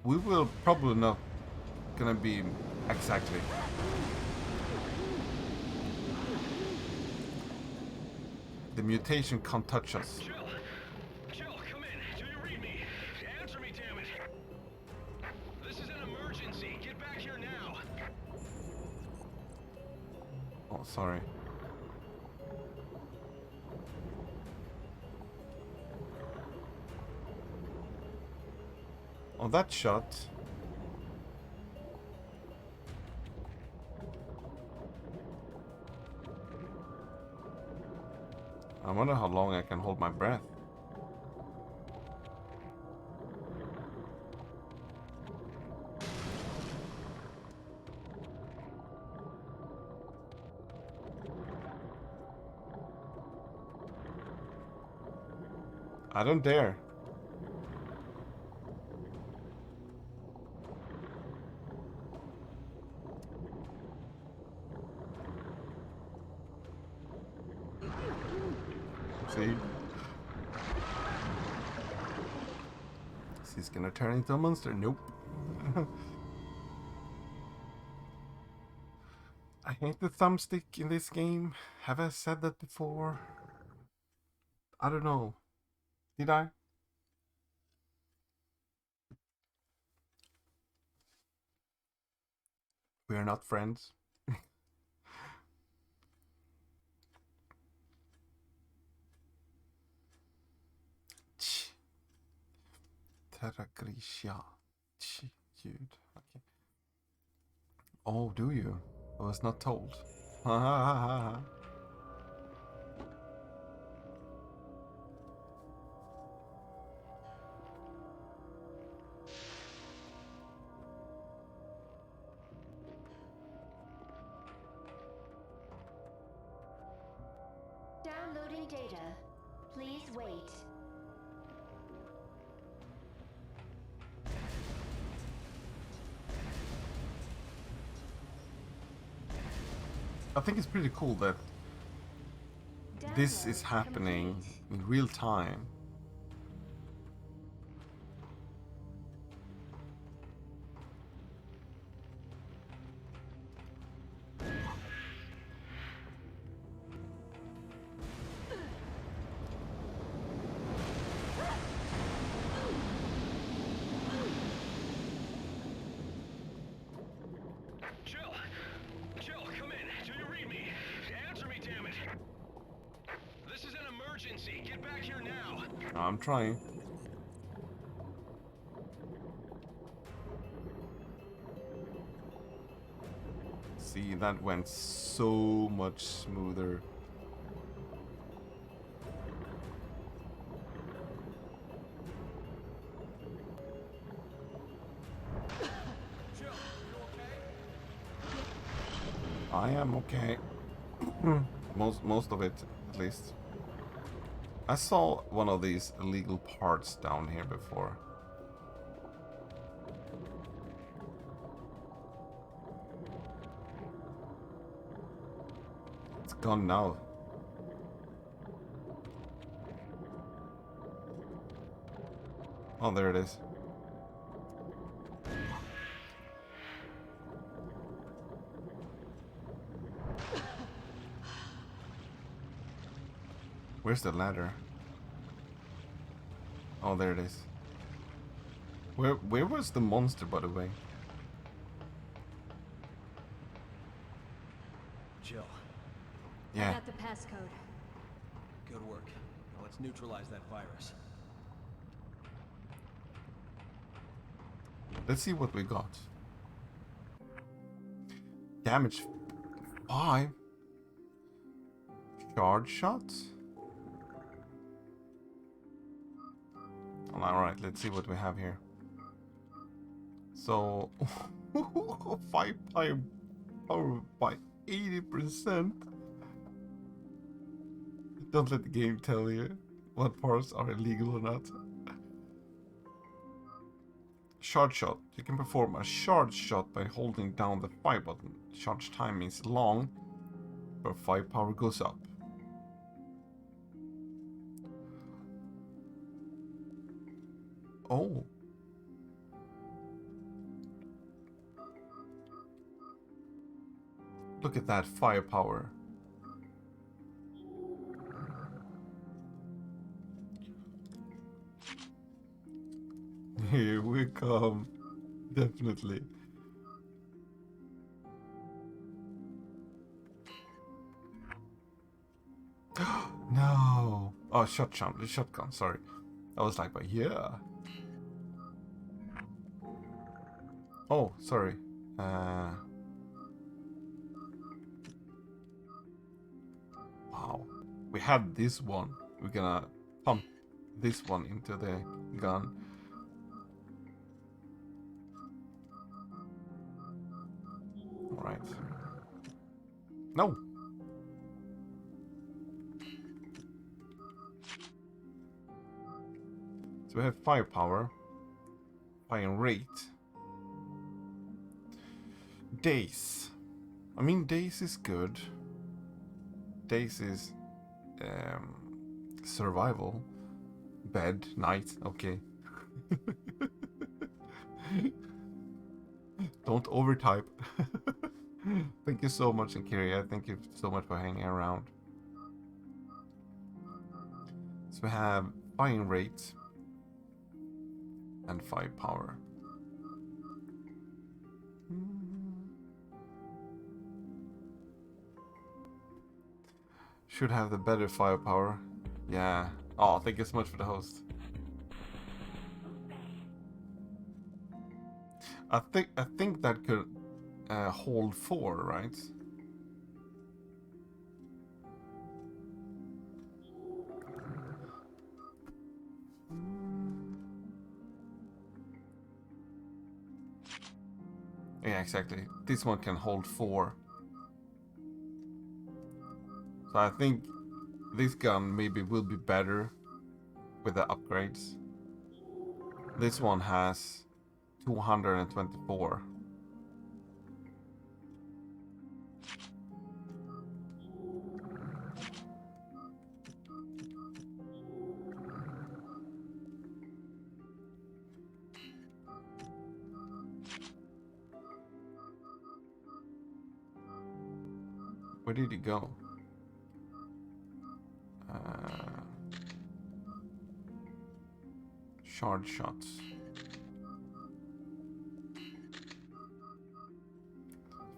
we will probably not gonna be exactly. The mutation can't touch us. Jill, come in. Do you read me? Answer me, damn it. This is an emergency. Get back here now. Oh, sorry. Oh, that shot. I wonder how long I can hold my breath. I don't dare. See? Is he gonna turn into a monster? Nope. I hate the thumbstick in this game. Have I said that before? I don't know. Did I? We're not friends. Terra Grigia. Ljud. Okay. Oh, do you? I was not told. Downloading data. Please wait. I think it's pretty cool that this is happening in real time. I'm trying. See, that went so much smoother. I am okay. most of it, at least. I saw one of these illegal parts down here before. It's gone now. Oh, there it is. Where's the ladder? Oh, there it is. Where was the monster, by the way? Jill. Yeah. I got the passcode. Good work. Now let's neutralize that virus. Let's see what we got. Damage 5. Charge shots. Alright, let's see what we have here. So, 5 power by 80%. Don't let the game tell you what parts are illegal or not. Charge shot. You can perform a charge shot by holding down the fire button. Charge time is long, but fire power goes up. Oh. Look at that firepower. Here we come. Definitely. No. Oh, shotgun, sorry. I was like, but yeah. Oh, sorry. Wow. We have this one. We're gonna pump this one into the gun. Alright. No! So we have firepower. Fire rate. Days. I mean, days is good. Days is survival. Bed, night, okay. Don't overtype. Thank you so much, Akiria. Thank you so much for hanging around. So we have firing rate and firepower. Should have the better firepower. Yeah. Oh, thank you so much for the host. I think that could hold 4, right? Yeah, exactly. This one can hold 4. So I think this gun maybe will be better with the upgrades. This one has 224. Where did he go? Shard shots.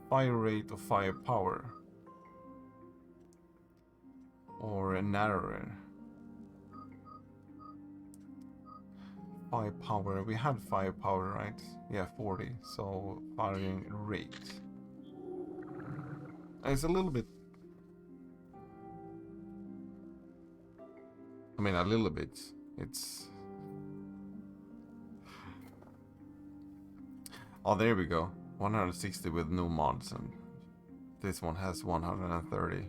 Fire rate or firepower. Or a narrower. Firepower. We had firepower, right? Yeah, 40. So firing rate. It's a little bit. I mean, a little bit. It's. Oh, there we go. 160 with no mods, and this one has 130.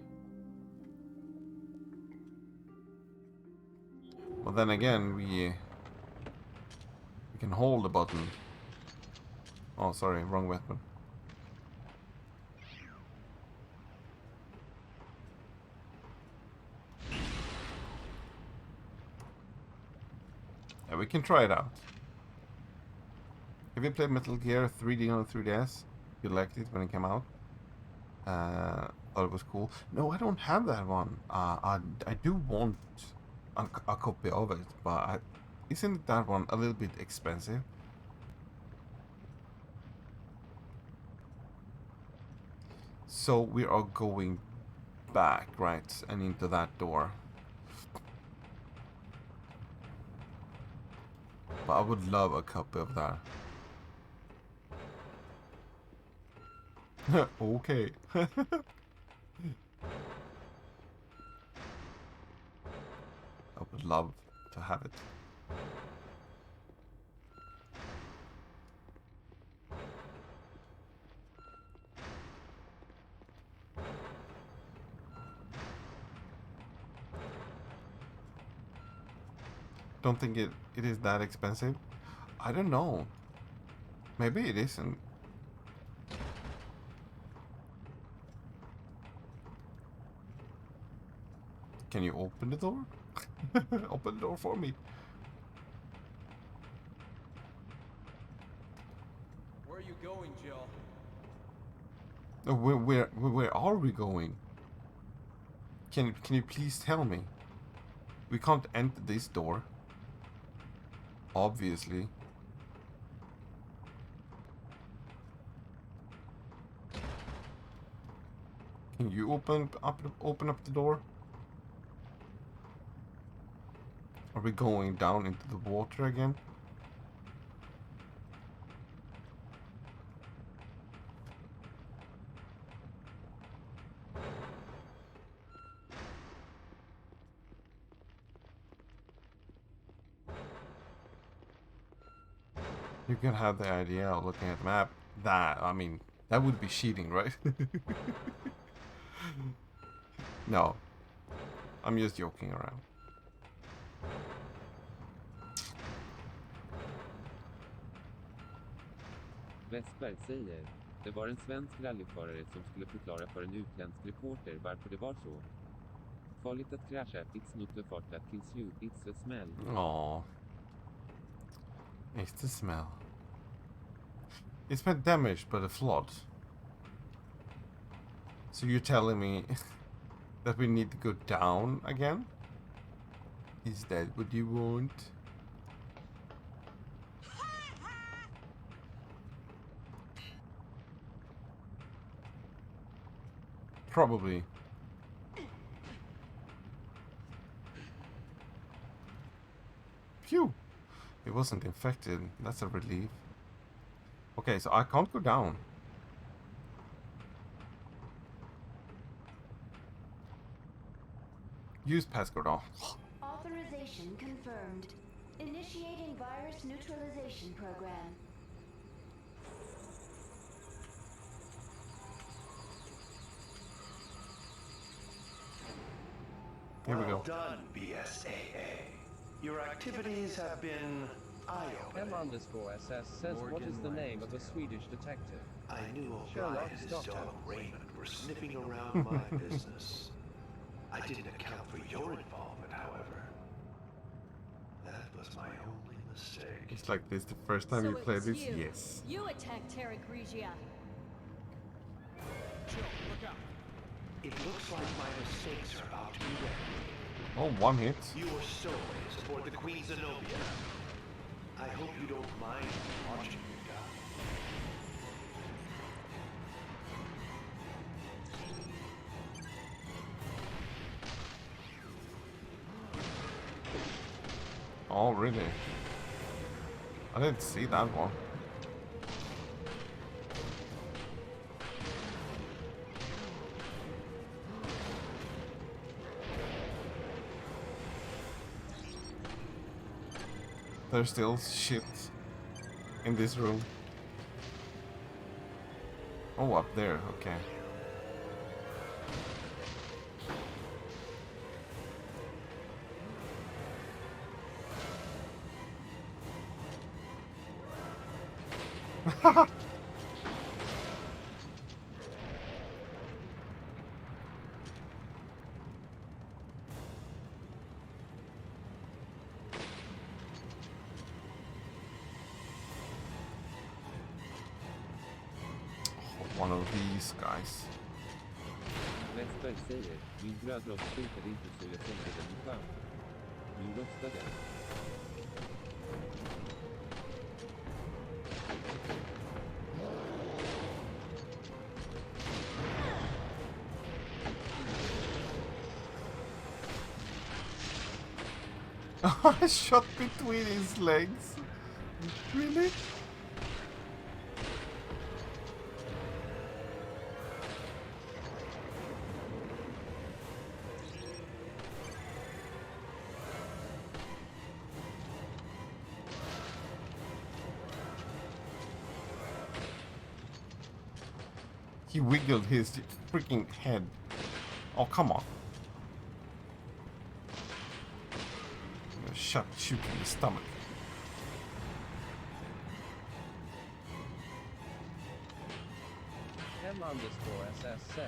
Well, then again, we can hold the button. Oh, sorry, wrong weapon. Yeah, we can try it out. Have you played Metal Gear 3D on 3DS? You liked it when it came out? Thought it was cool. No, I don't have that one. I do want a copy of it, but isn't that one a little bit expensive? So we are going back, right, and into that door. But I would love a copy of that. Okay. I would love to have it. Don't think it is that expensive. I don't know. Maybe it isn't. Can you open the door? Open the door for me. Where are you going, Jill? Where are we going? Can you please tell me? We can't enter this door. Obviously. Can you open up the door? Are we going down into the water again? You can have the idea of looking at the map. I mean, that would be cheating, right? No. I'm just joking around. Westberg säger, det var en svensk rallyförare som skulle förklara för en utländsk reporter varför det var så. Farligt att krascha, it's not the fart that kills you, it's a smell. Aww. It's the smell. It's been damaged by the flood. So you're telling me that we need to go down again? Is that what you want? Probably. Phew! It wasn't infected. That's a relief. Okay, so I can't go down. Use passcode off. Authorization confirmed. Initiating virus neutralization program. Here we go. Well done, BSAA. Your activities have been eye-opening. M_SS says what is the name of a Swedish detective? I knew Sherlock O'Brien and his Stockholm. dog Raymond were sniffing around my business. I didn't account for your involvement, however. That was my only mistake. It's like this the first time So you it play was this? you. Yes. You attacked Terra Grigia. Jill, look out. It looks like my mistakes are about to be remedied. Oh, one hit. You are stowaways aboard the Queen Zenobia. I hope you don't mind watching you die. Oh, really? I didn't see that one. There's still shit in this room. Oh, up there, okay. One of these guys. Westberg säger, min brödrost slutade inte så jag tänkte den i sjön. Nu rostade den. I shot between his legs. Really? He wiggled his freaking head. Oh, come on. Shoot in the stomach. M_SS says,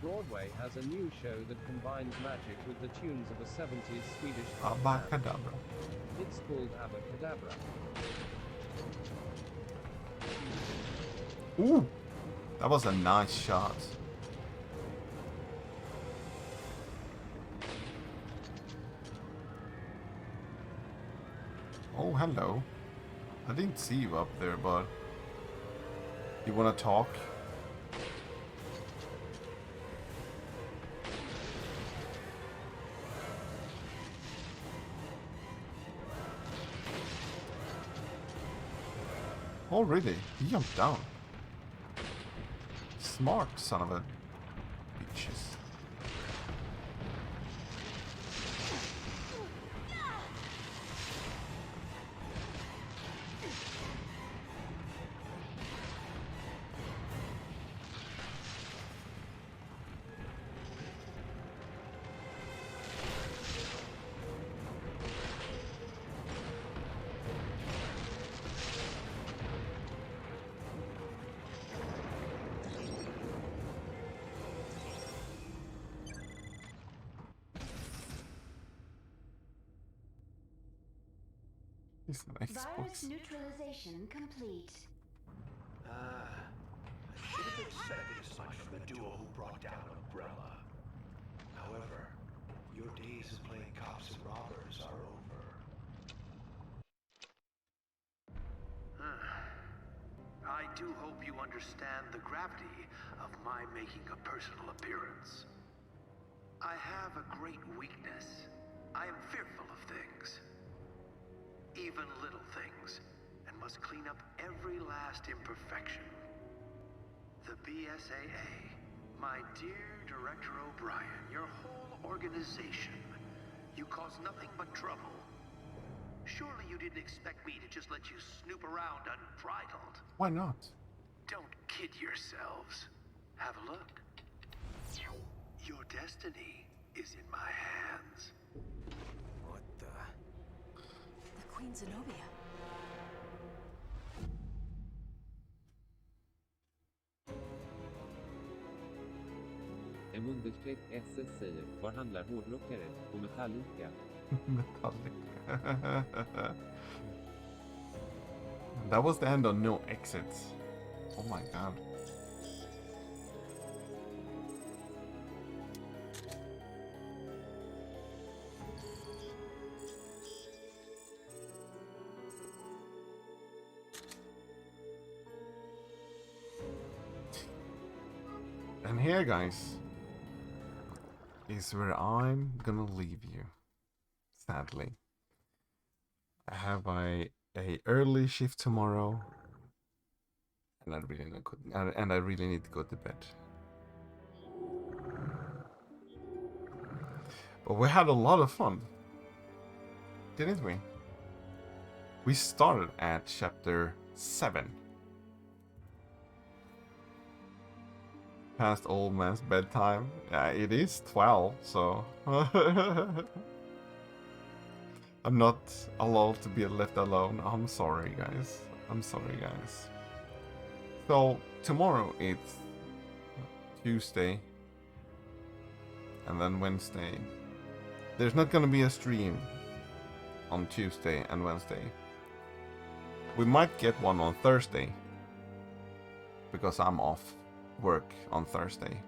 Broadway has a new show that combines magic with the tunes of a 70s Swedish pop band. Abacadabra. It's called Abacadabra. Ooh, that was a nice shot. Oh, hello. I didn't see you up there, but you wanna talk? Oh, really? He jumped down. Smart son of a bitches. It's an Virus Xbox. neutralization complete. I should have expected as much from the duo who brought down Umbrella. However, your days of playing cops and robbers are over. I do hope you understand the gravity of my making a personal appearance. I have a great weakness. I am fearful of things. even little things, and must clean up every last imperfection. The BSAA, my dear Director O'Brien, your whole organization. You cause nothing but trouble. Surely you didn't expect me to just let you snoop around unbridled. Why not? Don't kid yourselves. Have a look. Your destiny is in my hands. What the? The Queen Zenobia. M_SS säger, var handlar hårdrockare på Metallica? Metallica. That was the end of No Exits. Oh my god. And here, guys, is where I'm gonna leave you. Sadly, I have a early shift tomorrow, and I really need to go to bed. But we had a lot of fun, didn't we? We started at chapter 7. Past old man's bedtime. Yeah, it is 12, so I'm not allowed to be left alone. I'm sorry, guys. I'm sorry, guys. So tomorrow it's Tuesday, and then Wednesday. There's not gonna be a stream on Tuesday and Wednesday. We might get one on Thursday because I'm off work on Thursday.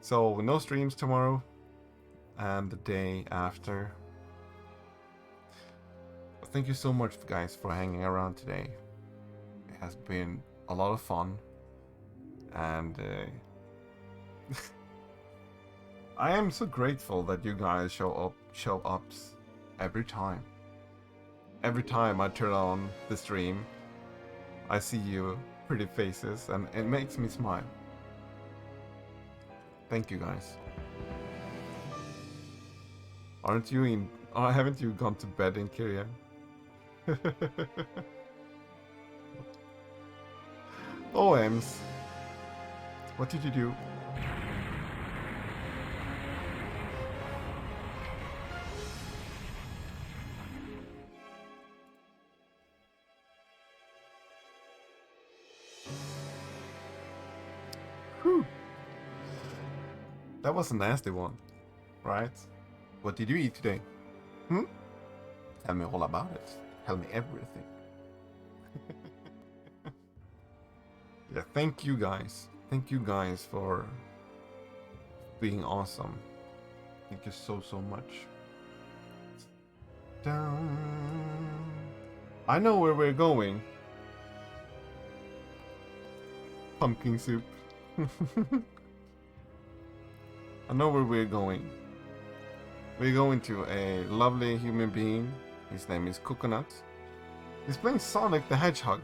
So no streams tomorrow and the day after. But thank you so much, guys, for hanging around today. It has been a lot of fun, and I am so grateful that you guys show up every time. Every time I turn on the stream, I see you pretty faces, and it makes me smile. Thank you, guys. Haven't you gone to bed in Kyria? Oh, Ems, what did you do? That was a nasty one, right? What did you eat today? Tell me all about it. Tell me everything. Yeah, thank you guys. Thank you guys for being awesome. Thank you so much. I know where we're going. Pumpkin soup. I know where we're going. We're going to a lovely human being. His name is Coconut. He's playing Sonic the Hedgehog.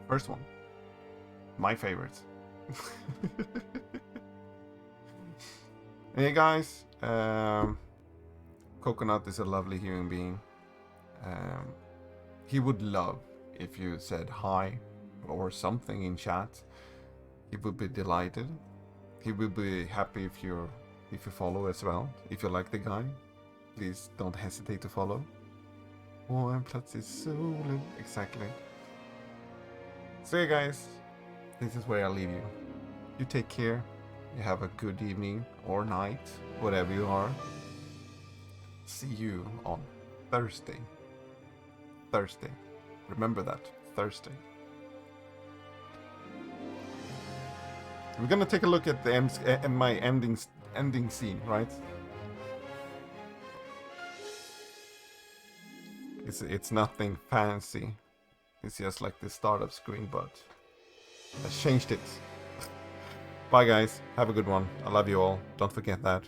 First one. My favorite. Hey guys. Coconut is a lovely human being. He would love if you said hi or something in chat. He would be delighted. He will be happy if you follow as well. If you like the guy, please don't hesitate to follow. Oh, and plötsligt solen. Exactly. So yeah, guys, this is where I leave you. You take care. You have a good evening or night, whatever you are. See you on Thursday. Thursday. Remember that. Thursday. We're gonna take a look at the my ending scene, right? It's nothing fancy. It's just like the startup screen, but I changed it. Bye guys, have a good one. I love you all. Don't forget that.